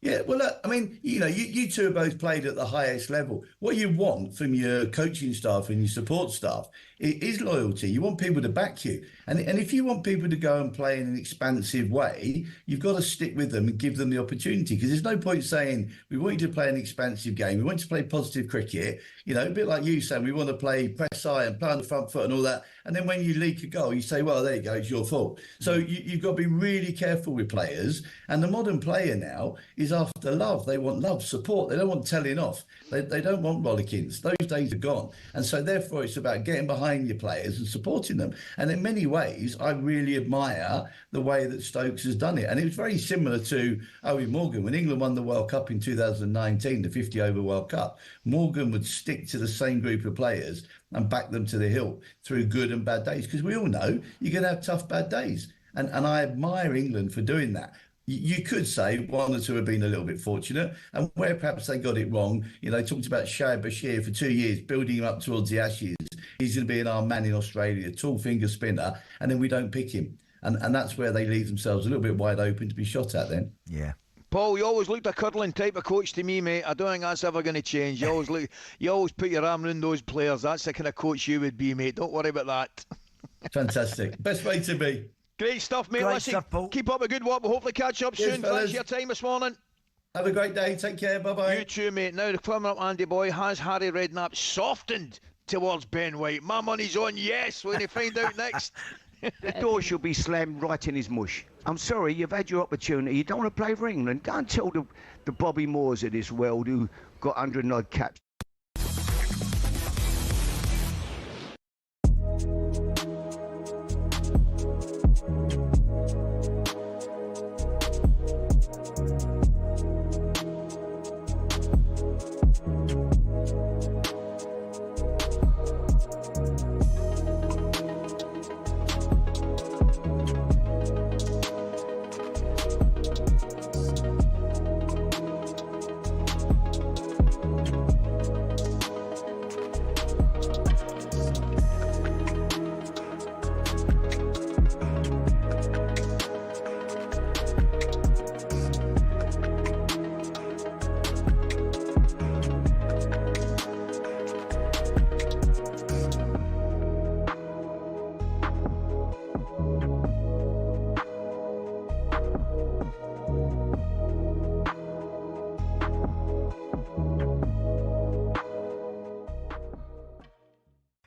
Yeah, well, look, I mean, you two have both played at the highest level. What you want from your coaching staff and your support staff is loyalty. You want people to back you. And if you want people to go and play in an expansive way, you've got to stick with them and give them the opportunity. Because there's no point saying, we want you to play an expansive game. We want you to play positive cricket. A bit like you saying, we want to play press high and play on the front foot and all that. And then when you leak a goal, you say, well, there you go, it's your fault. So you've got to be really careful with players. And the modern player now is after love. They want love, support. They don't want telling off. They don't want rollickings. Those days are gone. And so therefore it's about getting behind your players and supporting them. And in many ways, I really admire the way that Stokes has done it. And it was very similar to Owen Morgan. When England won the World Cup in 2019, the 50-over World Cup, Morgan would stick to the same group of players and back them to the hilt through good and bad days. Because we all know you're going to have tough, bad days. And I admire England for doing that. You could say one or two have been a little bit fortunate, and where perhaps they got it wrong, talked about Shai Bashir for 2 years, building him up towards the Ashes. He's going to be our man in Australia, tall finger spinner, and then we don't pick him. And that's where they leave themselves a little bit wide open to be shot at then. Yeah. Paul, you always looked a cuddling type of coach to me, mate. I don't think that's ever going to change. You always put your arm around those players. That's the kind of coach you would be, mate. Don't worry about that. Fantastic. Best way to be. Great stuff, mate. Great Listen, stuff, Paul. Keep up a good work. We'll hopefully catch up soon. Fellas. Thanks for your time this morning. Have a great day. Take care. Bye-bye. You too, mate. Now, the coming up, Andy boy, has Harry Redknapp softened towards Ben White? My money's on yes. We're going to find out next. The door should be slammed right in his mush. I'm sorry, you've had your opportunity. You don't want to play for England. Go and tell the Bobby Moores of this world who got 100 odd caps.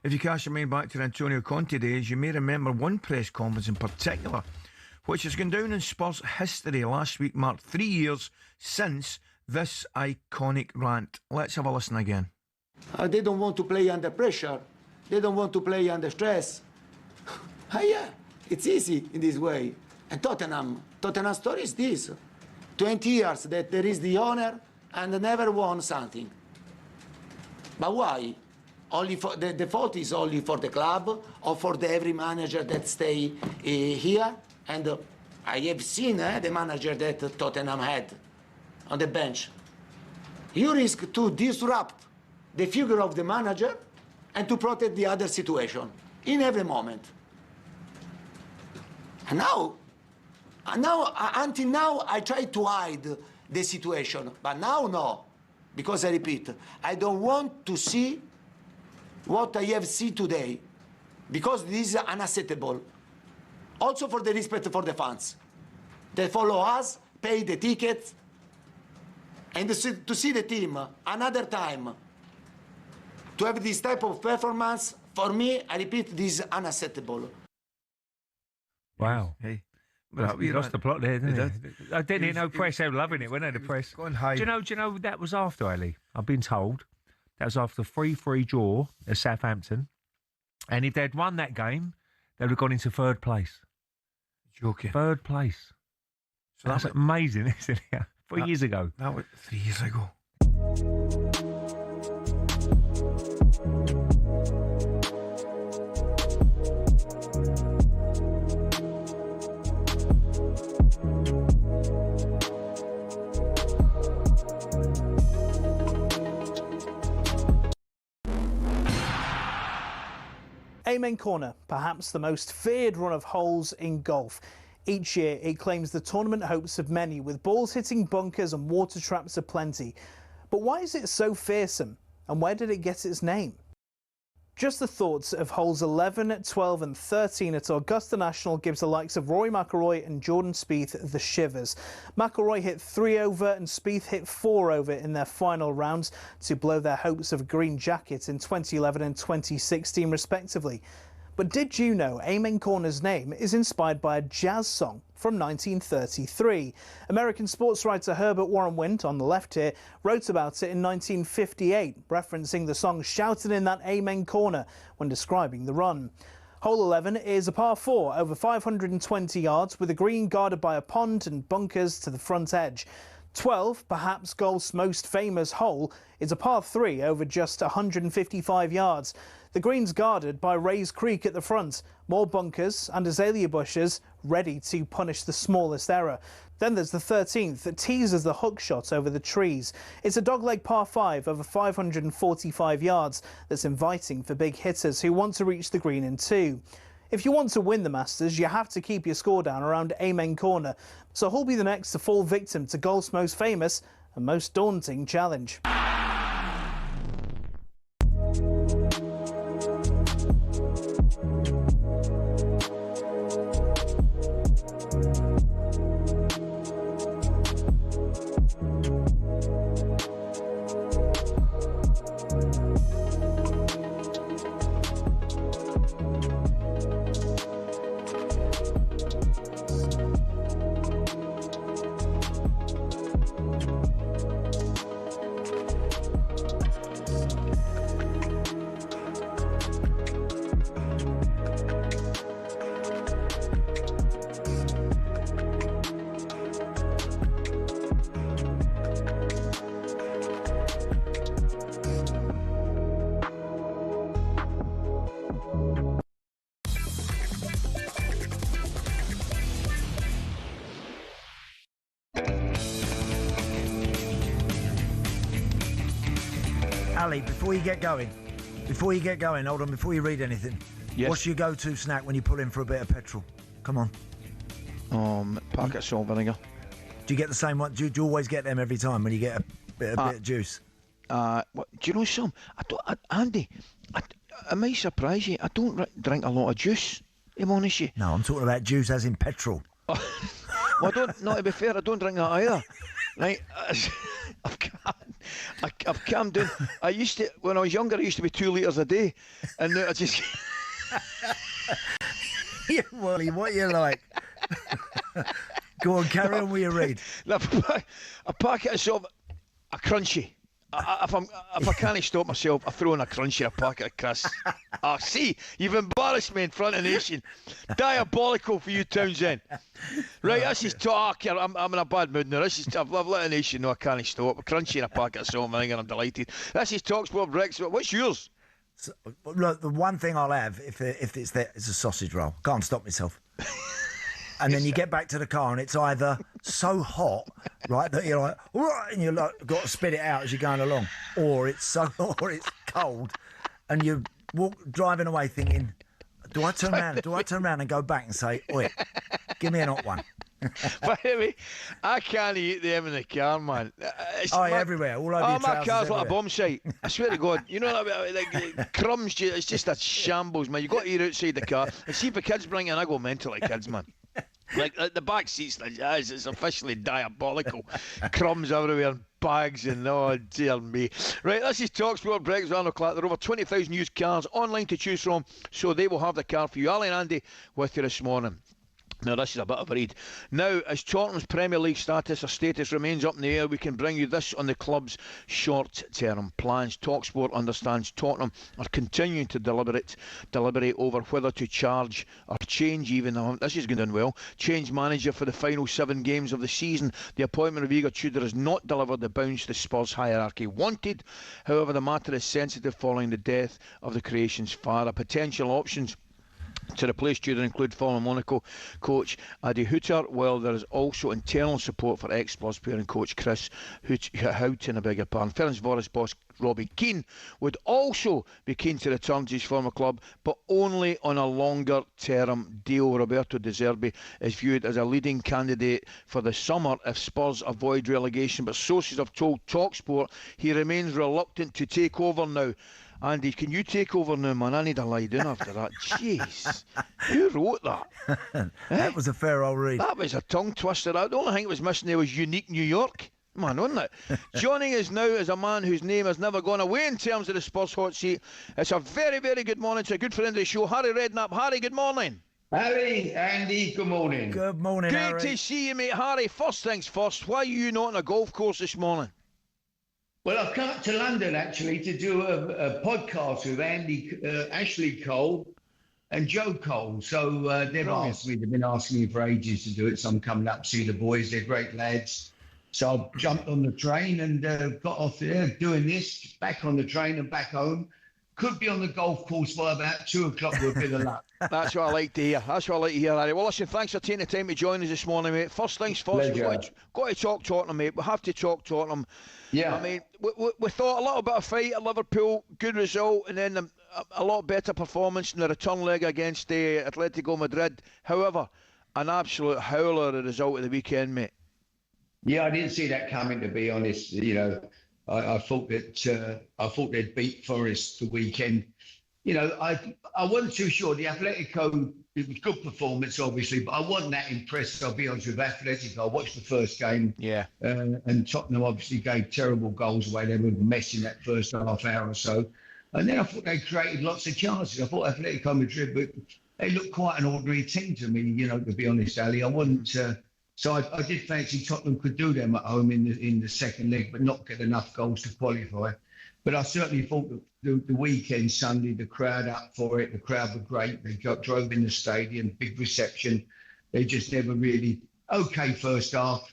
If you cast your mind back to the Antonio Conte days, you may remember one press conference in particular, which has gone down in Spurs history. Last week marked 3 years since this iconic rant. Let's have a listen again. They don't want to play under pressure. They don't want to play under stress. Yeah, it's easy in this way. And Tottenham story is this. 20 years that there is the owner and never won something. But why? Only for the fault is only for the club or for every manager that stay here. And I have seen the manager that Tottenham had on the bench. You risk to disrupt the figure of the manager and to protect the other situation in every moment. And now, until now, I try to hide the situation, but now no, because I repeat, I don't want to see what I have seen today, because this is unacceptable. Also for the respect for the fans. They follow us, pay the tickets, and to see the team another time, to have this type of performance, for me, I repeat, this is unacceptable. Wow. Hey, Well, He lost the plot there, didn't He he? I didn't hear no press. They were loving it, weren't they? The press. Do you know that was after, Ali? I've been told that was after 3-3 draw at Southampton, and if they'd won that game, they would have gone into third place. Joking. Third place. So that's amazing, isn't it? 3 years ago. That was 3 years ago. Amen Corner, perhaps the most feared run of holes in golf. Each year it claims the tournament hopes of many, with balls hitting bunkers and water traps aplenty. But why is it so fearsome, and where did it get its name? Just the thoughts of holes 11, 12 and 13 at Augusta National gives the likes of Rory McIlroy and Jordan Spieth the shivers. McIlroy hit 3 over and Spieth hit 4 over in their final rounds to blow their hopes of a green jacket in 2011 and 2016 respectively. But did you know Amen Corner's name is inspired by a jazz song from 1933? American sports writer Herbert Warren Wint, on the left here, wrote about it in 1958, referencing the song shouted in that Amen Corner when describing the run. Hole 11 is a par 4 over 520 yards with a green guarded by a pond and bunkers to the front edge. 12, perhaps golf's most famous hole, is a par 3 over just 155 yards. The green's guarded by Rays Creek at the front, more bunkers and azalea bushes ready to punish the smallest error. Then there's the 13th that teases the hook shot over the trees. It's a dogleg par 5 over 545 yards that's inviting for big hitters who want to reach the green in 2. If you want to win the Masters, you have to keep your score down around Amen Corner. So who'll be the next to fall victim to golf's most famous and most daunting challenge? Ali, before you get going, hold on, before you read anything, yes. What's your go-to snack when you pull in for a bit of petrol? Come on. Packet of salt vinegar. Do you get the same one? Do you always get them every time when you get a bit of juice? Do you know some? Andy, I might surprise you. I don't drink a lot of juice. I'm honest with you. No, I'm talking about juice as in petrol. Well, not to be fair, I don't drink that either. Right, I've calmed down. When I was younger, I used to be 2 litres a day, and now I just. Yeah, Wally, what you like? Go on, carry on with your read. A packet of salt, a crunchy. If I can't stop myself, I throw in a crunchy, a packet of crisps. See, you've embarrassed me in front of the nation. Diabolical for you, Townsend. Right, this is talk. I'm in a bad mood now. I've let the nation know I can't stop. A crunchy and a packet of salt, and I'm delighted. This is talkSPORT breakfast. What's yours? So, look, the one thing I'll have if it's there is a sausage roll. Can't stop myself. And then you get back to the car and it's either so hot, right, that you're like, and you're like, got to spit it out as you're going along, or it's it's cold, and you're driving away thinking, do I turn around and go back and say, oi, give me an hot one? By the way, I can't eat them in the car, man. Everywhere, all over your trousers. My car's everywhere. like a bomb site. I swear to God. You know, like crumbs, it's just a shambles, man. You've got to eat outside the car. And see if the kids bring in, I go mental like kids, man. Like the back seats, it's officially diabolical. Crumbs everywhere, bags, and oh dear me. Right, this is talkSPORT breakfast with Arnold Clark. There are over 20,000 used cars online to choose from, so they will have the car for you. Ally and Andy with you this morning. Now, this is a bit of a read. Now, as Tottenham's Premier League status remains up in the air, we can bring you this on the club's short-term plans. talkSPORT understands Tottenham are continuing to deliberate over whether to charge or change this is going well, change manager for the final 7 games of the season. The appointment of Igor Tudor has not delivered the bounce the Spurs hierarchy wanted. However, the matter is sensitive following the death of the Croatian's father. Potential options to replace Tudor include former Monaco coach Adi Hütter, while there is also internal support for ex-Spurs player and coach Chris Houghton, Ferencváros boss Robbie Keane would also be keen to return to his former club, but only on a longer term deal. Roberto De Zerbi is viewed as a leading candidate for the summer if Spurs avoid relegation, but sources have told talkSPORT he remains reluctant to take over now. Andy, can you take over now, man? I need a lie down after that. Jeez. Who wrote that? That was a fair old read. That was a tongue twister. The only thing it was missing there was unique New York. Man, wasn't it? Joining us now is a man whose name has never gone away in terms of the Spurs hot seat. It's a very, very good morning to a good friend of the show, Harry Redknapp. Harry, good morning. Harry, Andy, good morning. Good morning, Great Harry. to see you, mate. Harry, first things first, why are you not on a golf course this morning? Well, I've come up to London, actually, to do a podcast with Ashley Cole and Joe Cole. So they've been asking me for ages to do it. So I'm coming up to see the boys. They're great lads. So I jumped on the train and got off there doing this, back on the train and back home. Could be on the golf course by about 2 o'clock with a bit of luck. That's what I like to hear. Harry. Well, listen, thanks for taking the time to join us this morning, mate. First things first, we've got to talk Tottenham, mate. We have to talk Tottenham. Yeah. I mean, we thought a little bit of fight at Liverpool, good result, and then a lot better performance in the return leg against Atletico Madrid. However, an absolute howler, the result of the weekend, mate. Yeah, I didn't see that coming, to be honest. You know, I thought they'd beat Forest the weekend. You know, I wasn't too sure. The Atletico, it was good performance, obviously, but I wasn't that impressed, I'll be honest, with Atletico. I watched the first game. Yeah. And Tottenham obviously gave terrible goals away. They were messing that first half hour or so. And then I thought they created lots of chances. I thought Atletico Madrid, but they looked quite an ordinary team to me, you know, to be honest, Ali. I wasn't... So I did fancy Tottenham could do them at home in the second leg, but not get enough goals to qualify. But I certainly thought the weekend, Sunday, the crowd up for it. The crowd were great. They drove in the stadium, big reception. They just never really... Okay, first half.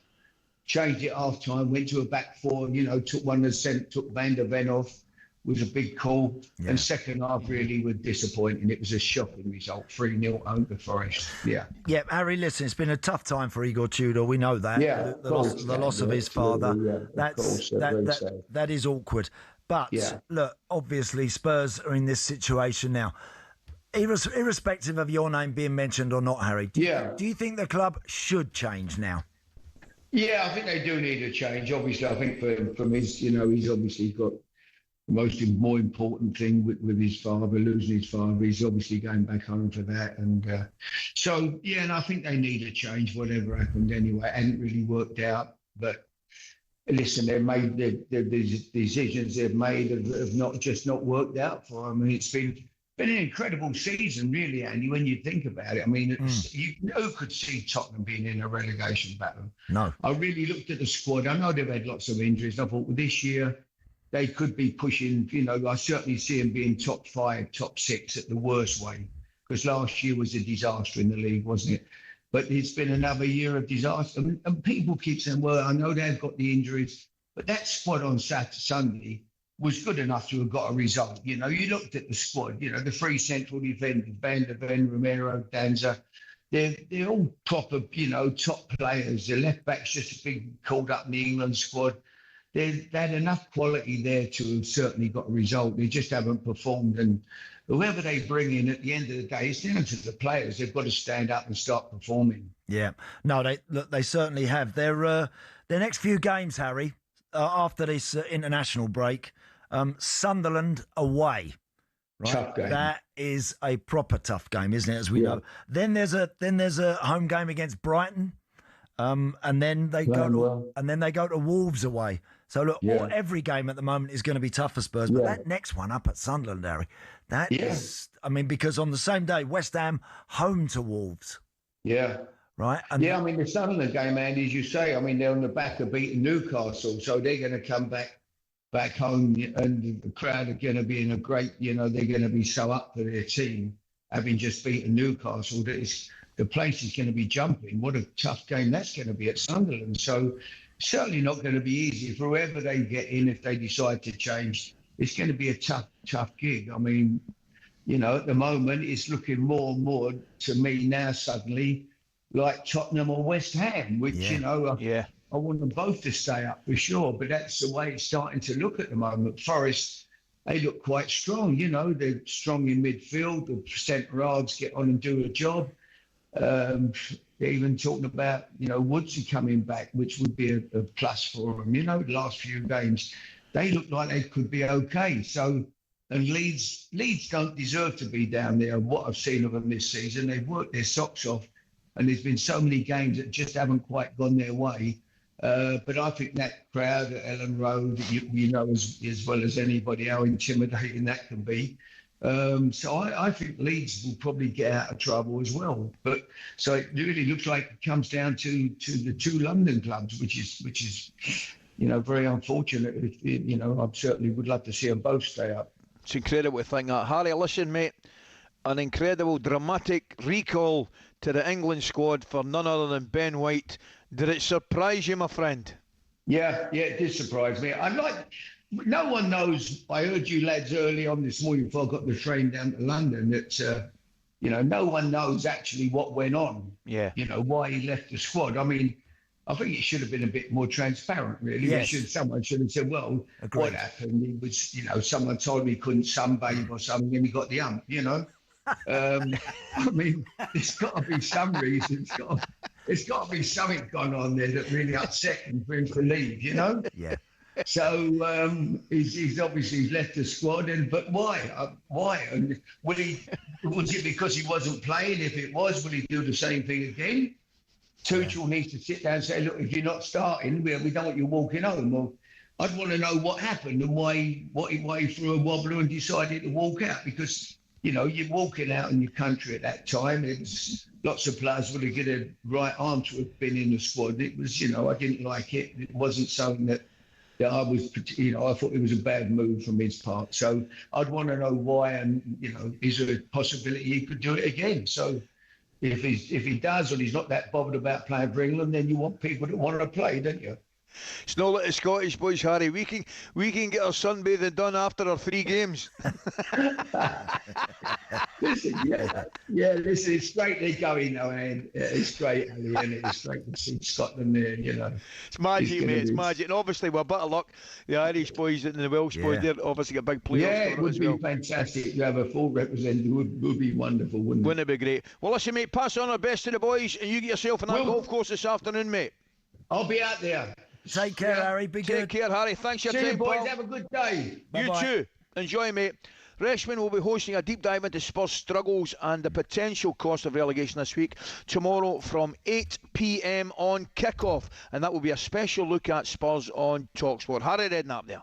Changed it half time, went to a back four, you know, took Van der Ven off. Was a big call. Yeah. And second half really was disappointing. It was a shocking result, 3-0 home to Forest. Yeah. Yeah, Harry, listen, it's been a tough time for Igor Tudor. We know that. Yeah, the loss of his father. That is awkward. But look, obviously Spurs are in this situation now. Irrespective of your name being mentioned or not, Harry, do you think the club should change now? Yeah, I think they do need a change. Obviously, I think from his, you know, he's obviously got the more important thing with his father, losing his father. He's obviously going back home for that. And and I think they need a change, whatever happened anyway. It hadn't really worked out. But listen, they've made the decisions they've made have not worked out for them. And it's been an incredible season, really, Andy, when you think about it. I mean, who could see Tottenham being in a relegation battle? No. I really looked at the squad. I know they've had lots of injuries. I thought, well, this year, they could be pushing, you know, I certainly see them being top 5, top 6 at the worst way, because last year was a disaster in the league, wasn't it? But it's been another year of disaster. And people keep saying, well, I know they've got the injuries, but that squad on Sunday was good enough to have got a result. You know, you looked at the squad, you know, the 3 central defenders, Van der Ven, Romero, Danza, they're all proper, you know, top players. The left back's just been called up in the England squad. They had enough quality there to have certainly got a result. They just haven't performed. And whoever they bring in at the end of the day, it's down to the players. They've got to stand up and start performing. Yeah. No, they certainly have. Their next few games, Harry, after this international break, Sunderland away. Right? Tough game. That is a proper tough game, isn't it? As we know. Then there's a home game against Brighton. And then they go to Wolves away. So look, every game at the moment is going to be tough for Spurs. But that next one up at Sunderland, Harry, that is, I mean, because on the same day, West Ham home to Wolves. Yeah. Right. Yeah, I mean, the Sunderland game, Andy, as you say, I mean, they're on the back of beating Newcastle, so they're going to come back home, and the crowd are going to be in a great, they're going to be so up for their team, having just beaten Newcastle. The place is going to be jumping. What a tough game that's going to be at Sunderland. So certainly not going to be easy for whoever they get in if they decide to change. It's going to be a tough gig. I mean, at the moment, it's looking more and more to me now suddenly like Tottenham or West Ham, which, I want them both to stay up for sure. But that's the way it's starting to look at the moment. Forest, they look quite strong. They're strong in midfield. The centre-halves get on and do a job. They're even talking about, Woodsy coming back, which would be a plus for them. The last few games, they look like they could be okay. So, and Leeds don't deserve to be down there. What I've seen of them this season, they've worked their socks off. And there's been so many games that just haven't quite gone their way. But I think that crowd at Ellen Road, you know as well as anybody how intimidating that can be. So I think Leeds will probably get out of trouble as well. But so it really looks like it comes down to the two London clubs, which is very unfortunate. I certainly would love to see them both stay up. It's incredible to think that. Harry, listen, mate, an incredible dramatic recall to the England squad for none other than Ben White. Did it surprise you, my friend? Yeah, it did surprise me. No one knows. I heard you lads early on this morning before I got the train down to London that, no one knows actually what went on. Yeah. Why he left the squad. I mean, I think it should have been a bit more transparent, really. Yes. Someone should have said, well, Agreed. What happened? He was, someone told me he couldn't sunbathe or something and he got the hump, I mean, there's got to be some reason. There's got to be something gone on there that really upset him for him to leave, Yeah. So he's obviously left the squad, but why? Why? And was it because he wasn't playing? If it was, will he do the same thing again? Tuchel needs to sit down and say, look, if you're not starting, we don't want you walking home. Well, I'd want to know what happened and why he threw a wobbler and decided to walk out, because you're walking out in your country at that time. It's lots of players would have given a right arm to have been in the squad. It was, I didn't like it. It wasn't something that I was, I thought it was a bad move from his part. So I'd want to know why, and is there a possibility he could do it again? So if he does, and he's not that bothered about playing for England, then you want people that want to play, don't you? It's not like the Scottish boys, Harry. We can get our sunbathing done after our 3 games. Listen, listen, it's great they're going though, and it's great, Ali, and it's great to see Scotland there, It's magic, mate, it's magic. And obviously, with a bit of luck, the Irish boys and the Welsh boys, they're obviously got big players. Yeah, it would be fantastic to have a full representative. Would be wonderful, wouldn't it? Wouldn't it be great? Well, listen, mate, pass on our best to the boys, and you get yourself on that golf course this afternoon, mate. I'll be out there. Take care, Harry. Be good. Take care, Harry. Thanks for your time, See you, boys. pal. Have a good day. You too. Enjoy, mate. Reshman will be hosting a deep dive into Spurs' struggles and the potential cost of relegation this week, tomorrow from 8 p.m. on kickoff. And that will be a special look at Spurs on talkSPORT. Harry Redknapp there.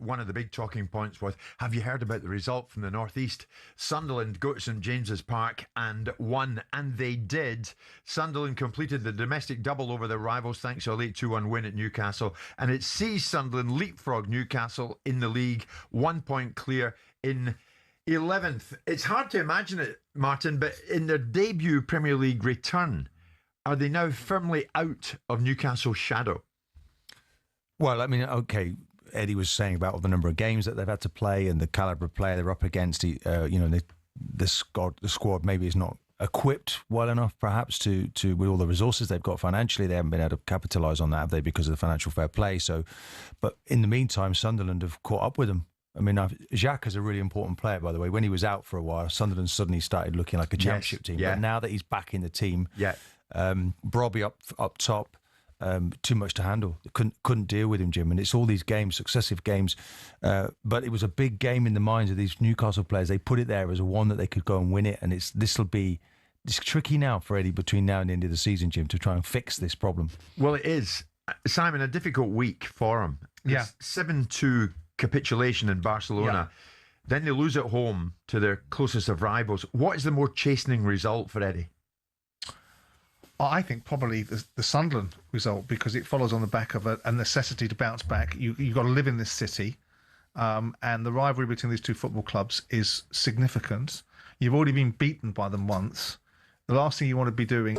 One of the big talking points was, have you heard about the result from the Northeast? Sunderland go to St James's Park and won, and they did. Sunderland completed the domestic double over their rivals thanks to a late 2-1 win at Newcastle, and it sees Sunderland leapfrog Newcastle in the league, 1 point clear in 11th. It's hard to imagine it, Martin, but in their debut Premier League return, are they now firmly out of Newcastle's shadow? Well, I mean, okay, Eddie was saying about the number of games that they've had to play and the calibre of player they're up against. The squad maybe is not equipped well enough, perhaps, to with all the resources they've got financially. They haven't been able to capitalise on that, have they, because of the financial fair play? So, but in the meantime, Sunderland have caught up with them. I mean, Jacques is a really important player, by the way. When he was out for a while, Sunderland suddenly started looking like a championship team. Yeah. But now that he's back in the team, yeah, Brobby up top, too much to handle. Couldn't deal with him, Jim. And it's all these games, successive games. But it was a big game in the minds of these Newcastle players. They put it there as a one that they could go and win it. And it's tricky now for Eddie between now and the end of the season, Jim, to try and fix this problem. Well, it is. Simon, a difficult week for him. Yeah. 7-2 capitulation in Barcelona. Yeah. Then they lose at home to their closest of rivals. What is the more chastening result for Eddie? I think probably the Sunderland result, because it follows on the back of a necessity to bounce back. You've got to live in this city, and the rivalry between these two football clubs is significant. You've already been beaten by them once. The last thing you want to be doing...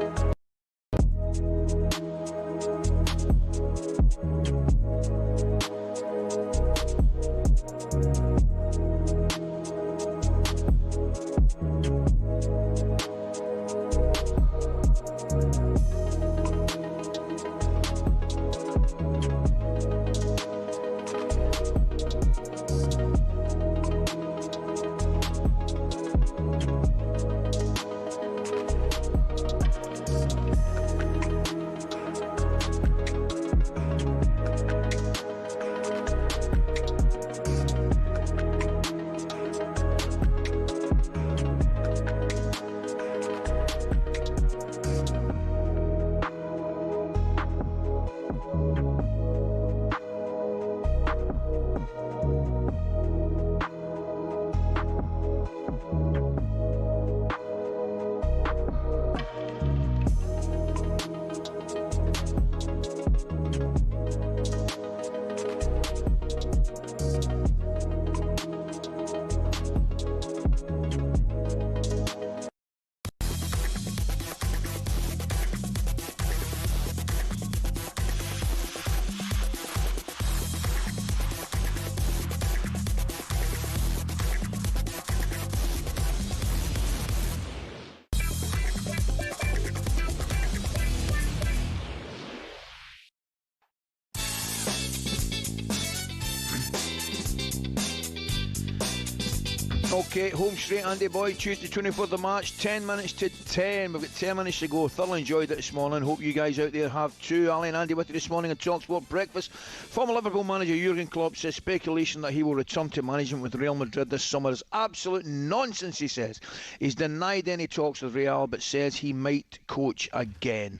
Okay, home straight, Andy Boy, Tuesday 24th of March, 10 minutes to 10. We've got 10 minutes to go. Thoroughly enjoyed it this morning. Hope you guys out there have too. Ally and Andy with you this morning on talkSPORT Breakfast. Former Liverpool manager Jurgen Klopp says speculation that he will return to management with Real Madrid this summer is absolute nonsense, he says. He's denied any talks with Real, but says he might coach again.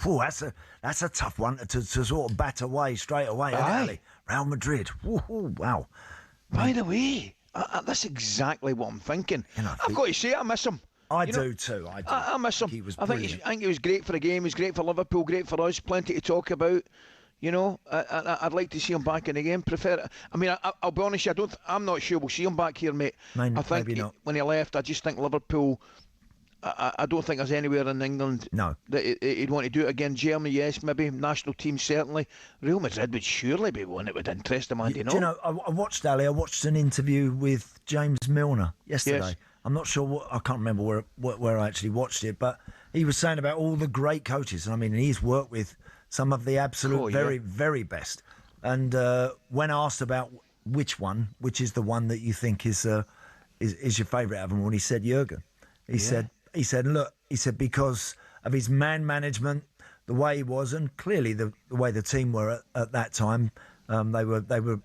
Oh, that's a tough one to sort of bat away straight away, isn't it, Ali? Real Madrid. Ooh, wow. By the way, that's exactly what I'm thinking. I've got to say, I miss him. I do too. I miss him. He was I think he was great for the game. He was great for Liverpool, great for us. Plenty to talk about. You know, I'd like to see him back in the game. I'll be honest, I'm not sure we'll see him back here, mate. I think maybe not. When he left, I just think Liverpool. I don't think there's anywhere in England that he'd want to do it again. Germany, yes, maybe. National team, certainly. Real Madrid would surely be one that would interest him, Andy. Do you know, I watched an interview with James Milner yesterday. Yes. I'm not sure I can't remember where I actually watched it, but he was saying about all the great coaches. And I mean, he's worked with some of the absolute very best. And when asked about which is the one that you think is your favourite of them, when he said Jurgen, he said, look, because of his man management, the way he was, and clearly the way the team were at that time, they were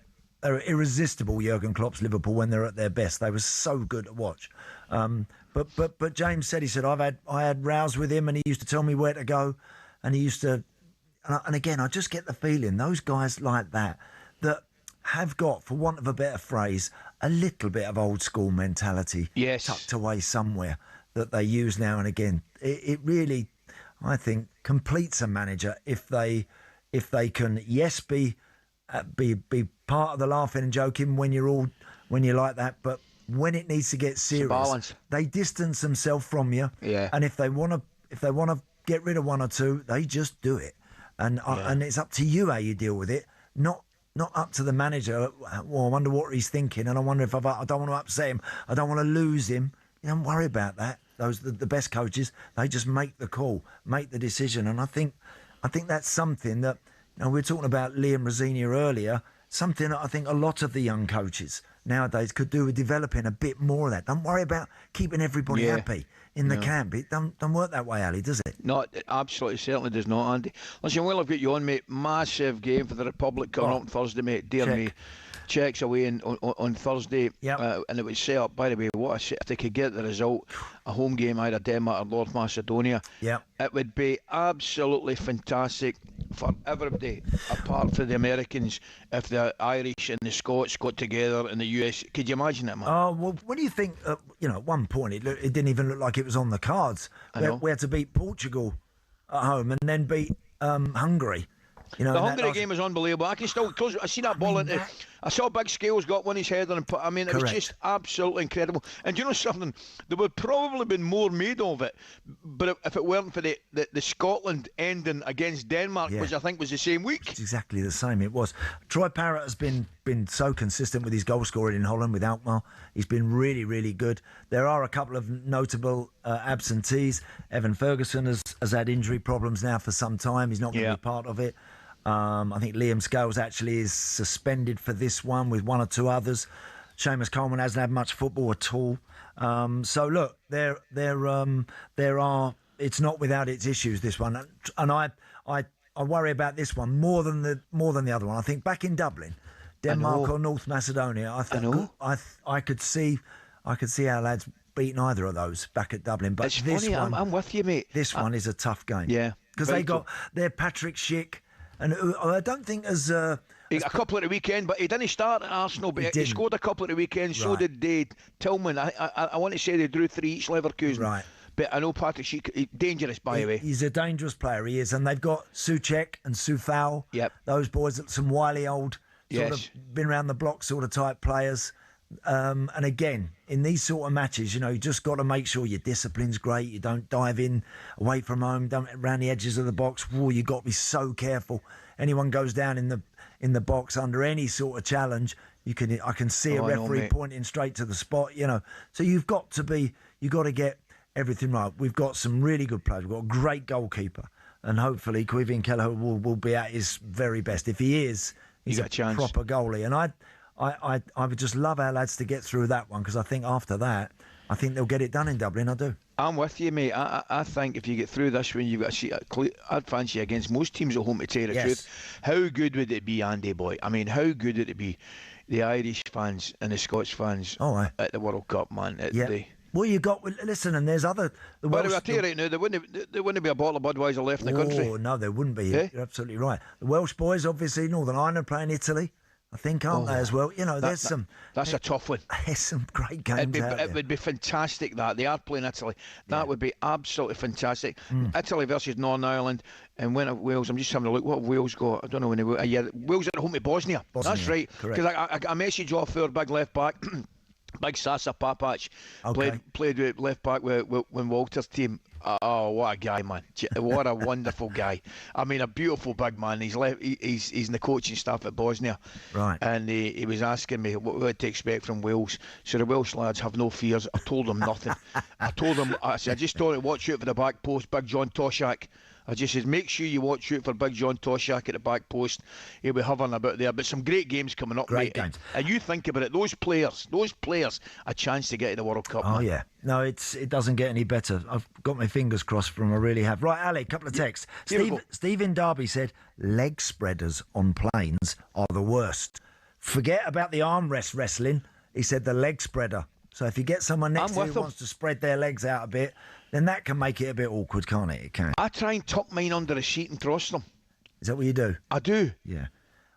irresistible. Jurgen Klopp's Liverpool when they're at their best, they were so good to watch. But James said, he said, I had rows with him, and he used to tell me where to go, and he used to, and again, I just get the feeling those guys like that have got, for want of a better phrase, a little bit of old school mentality tucked away somewhere that they use now and again. It really, I think, completes a manager if they can, yes, be part of the laughing and joking when you're like that, but when it needs to get serious, balance. they distance themselves from you. Yeah. And if they want to get rid of one or two, they just do it. And it's up to you how you deal with it, not up to the manager. Well, I wonder what he's thinking, and I wonder if I don't want to upset him. I don't want to lose him. You don't worry about that. Those the best coaches, they just make the call, make the decision, and I think that's something that, we were talking about Liam Rosenior earlier. Something that I think a lot of the young coaches nowadays could do with developing a bit more of that. Don't worry about keeping everybody happy in the camp. It don't work that way, Ali, does it? No, it absolutely certainly does not, Andy. Listen, well, I've got you on, mate. Massive game for the Republic coming up on Thursday, mate. Dear me. Checks away on Thursday, and it was set up, by the way, if they could get the result, a home game either Denmark or North Macedonia, it would be absolutely fantastic for everybody, apart from the Americans, if the Irish and the Scots got together in the US. Could you imagine it, man? Oh, well, what do you think? At one point, it didn't even look like it was on the cards. We had to beat Portugal at home and then beat Hungary. The Hungary game was unbelievable. I can still close. I see that ball into. I saw Big Scales got one in his head and put. I mean, it was just absolutely incredible. And do you know something? There would probably been more made of it, but if it weren't for the Scotland ending against Denmark, which I think was the same week. It's exactly the same. It was. Troy Parrott has been so consistent with his goal scoring in Holland with Alkmaar. He's been really, really good. There are a couple of notable absentees. Evan Ferguson has had injury problems now for some time. He's not going to be part of it. I think Liam Scales actually is suspended for this one with one or two others. Seamus Coleman hasn't had much football at all. So look, there are. It's not without its issues, this one, and I worry about this one more than the other one. I think back in Dublin, Denmark or North Macedonia, I could see our lads beating either of those back at Dublin. But it's this funny, one, I'm with you, mate. This one is a tough game. Yeah, because they're Patrick Schick. And I don't think he got a couple at the weekend, but he didn't start at Arsenal, but he scored a couple at the weekend. So did Tillman. I want to say they drew 3 each, Leverkusen. Right. But I know Patrick Schick, dangerous, by the way. He's a dangerous player, he is. And they've got Souček and Soufal. Yep. Those boys, some wily old, sort of been around the block sort of type players. And again, in these sort of matches, you just got to make sure your discipline's great. You don't dive in away from home, don't around the edges of the box. Whoa, you got to be so careful. Anyone goes down in the box under any sort of challenge, I can see a referee pointing straight to the spot. So you've got to get everything right. We've got some really good players. We've got a great goalkeeper, and hopefully Quivin Kelleher will be at his very best. If he is, he's a proper goalie. And I would just love our lads to get through that one, because I think after that, I think they'll get it done in Dublin. I do. I'm with you, mate. I think if you get through this one, you've got a seat. I'd fancy against most teams at home, to tell you the truth. How good would it be, Andy boy? I mean, how good would it be, the Irish fans and the Scots fans at the World Cup, man? Well, you got listen, and there's other. By the way, I tell you right now, there wouldn't be a bottle of Budweiser left in the country. Oh no, there wouldn't be. You're absolutely right. The Welsh boys, obviously, Northern Ireland playing Italy. I think, aren't they, as well? There's That's a tough one. There's some great games out there. It would be fantastic, that. They are playing Italy. That would be absolutely fantastic. Italy versus Northern Ireland, and when at Wales, I'm just having a look. What have Wales got? I don't know when they Wales at home to Bosnia. That's right. Because I got a message off our big left back, Big Sasa Papac, played with left back when Walter's team. Oh, what a guy, man! What a wonderful guy. I mean, a beautiful big man. He's in the coaching staff at Bosnia, right? And he was asking me what to expect from Wales. So the Welsh lads have no fears. I told them nothing. I said, I just told him watch out for the back post, Big John Toshak. I just said, make sure you watch out for Big John Toshak at the back post. He'll be hovering about there. But some great games coming up, great games. And you think about it, those players, a chance to get in the World Cup. Oh, man. yeah. No, it doesn't get any better. I've got my fingers crossed for them. I really have. Right, Ali, a couple of texts. Steve in Derby said, leg spreaders on planes are the worst. Forget about the armrest wrestling. He said the leg spreader. So if you get someone next to you who wants to spread their legs out a bit, then that can make it a bit awkward, can't it? It can. I try and tuck mine under a sheet and cross them. Is that what you do? I do. Yeah.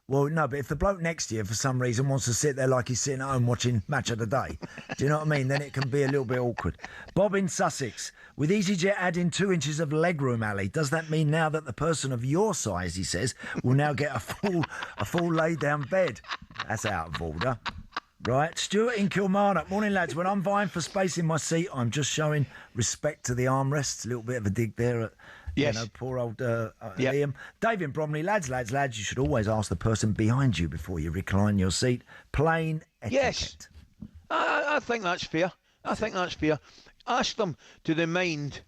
Well, no, but if the bloke next to you, for some reason, wants to sit there like he's sitting at home watching Match of the Day, do you know what I mean? Then it can be a little bit awkward. Bob in Sussex, with EasyJet adding 2 inches of legroom, Ali, does that mean now that the person of your size, he says, will now get a full lay-down bed? That's out of order. Right, Stuart in Kilmarnock. Morning, lads. When I'm vying for space in my seat, I'm just showing respect to the armrests. A little bit of a dig there at, poor old Liam. Dave in Bromley. Lads, you should always ask the person behind you before you recline your seat. Plain etiquette. Yes. I think that's fair. Ask them, do they mind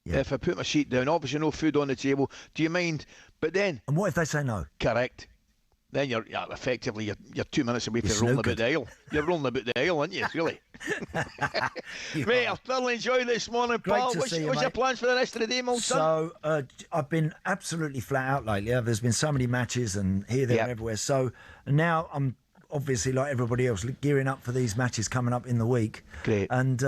if I put my seat down? Obviously, no food on the table. Do you mind? But then... And what if they say no? Correct. Then you're 2 minutes away from rolling about the aisle. You're rolling about the aisle, aren't you, really? Mate, I've thoroughly enjoyed this morning, pal. What's your plans for the rest of the day, my son? So, I've been absolutely flat out lately. There's been so many matches and here, there and everywhere. So now I'm obviously, like everybody else, gearing up for these matches coming up in the week. Great. And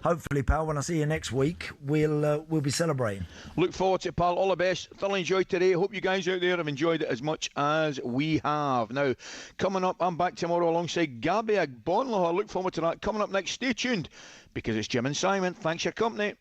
hopefully, pal, when I see you next week, we'll be celebrating. Look forward to it, pal. All the best. Thoroughly enjoyed today. Hope you guys out there have enjoyed it as much as we have. Now, coming up, I'm back tomorrow alongside Gabby Agbonlaw. I look forward to that. Coming up next, stay tuned, because it's Jim and Simon. Thanks for your company.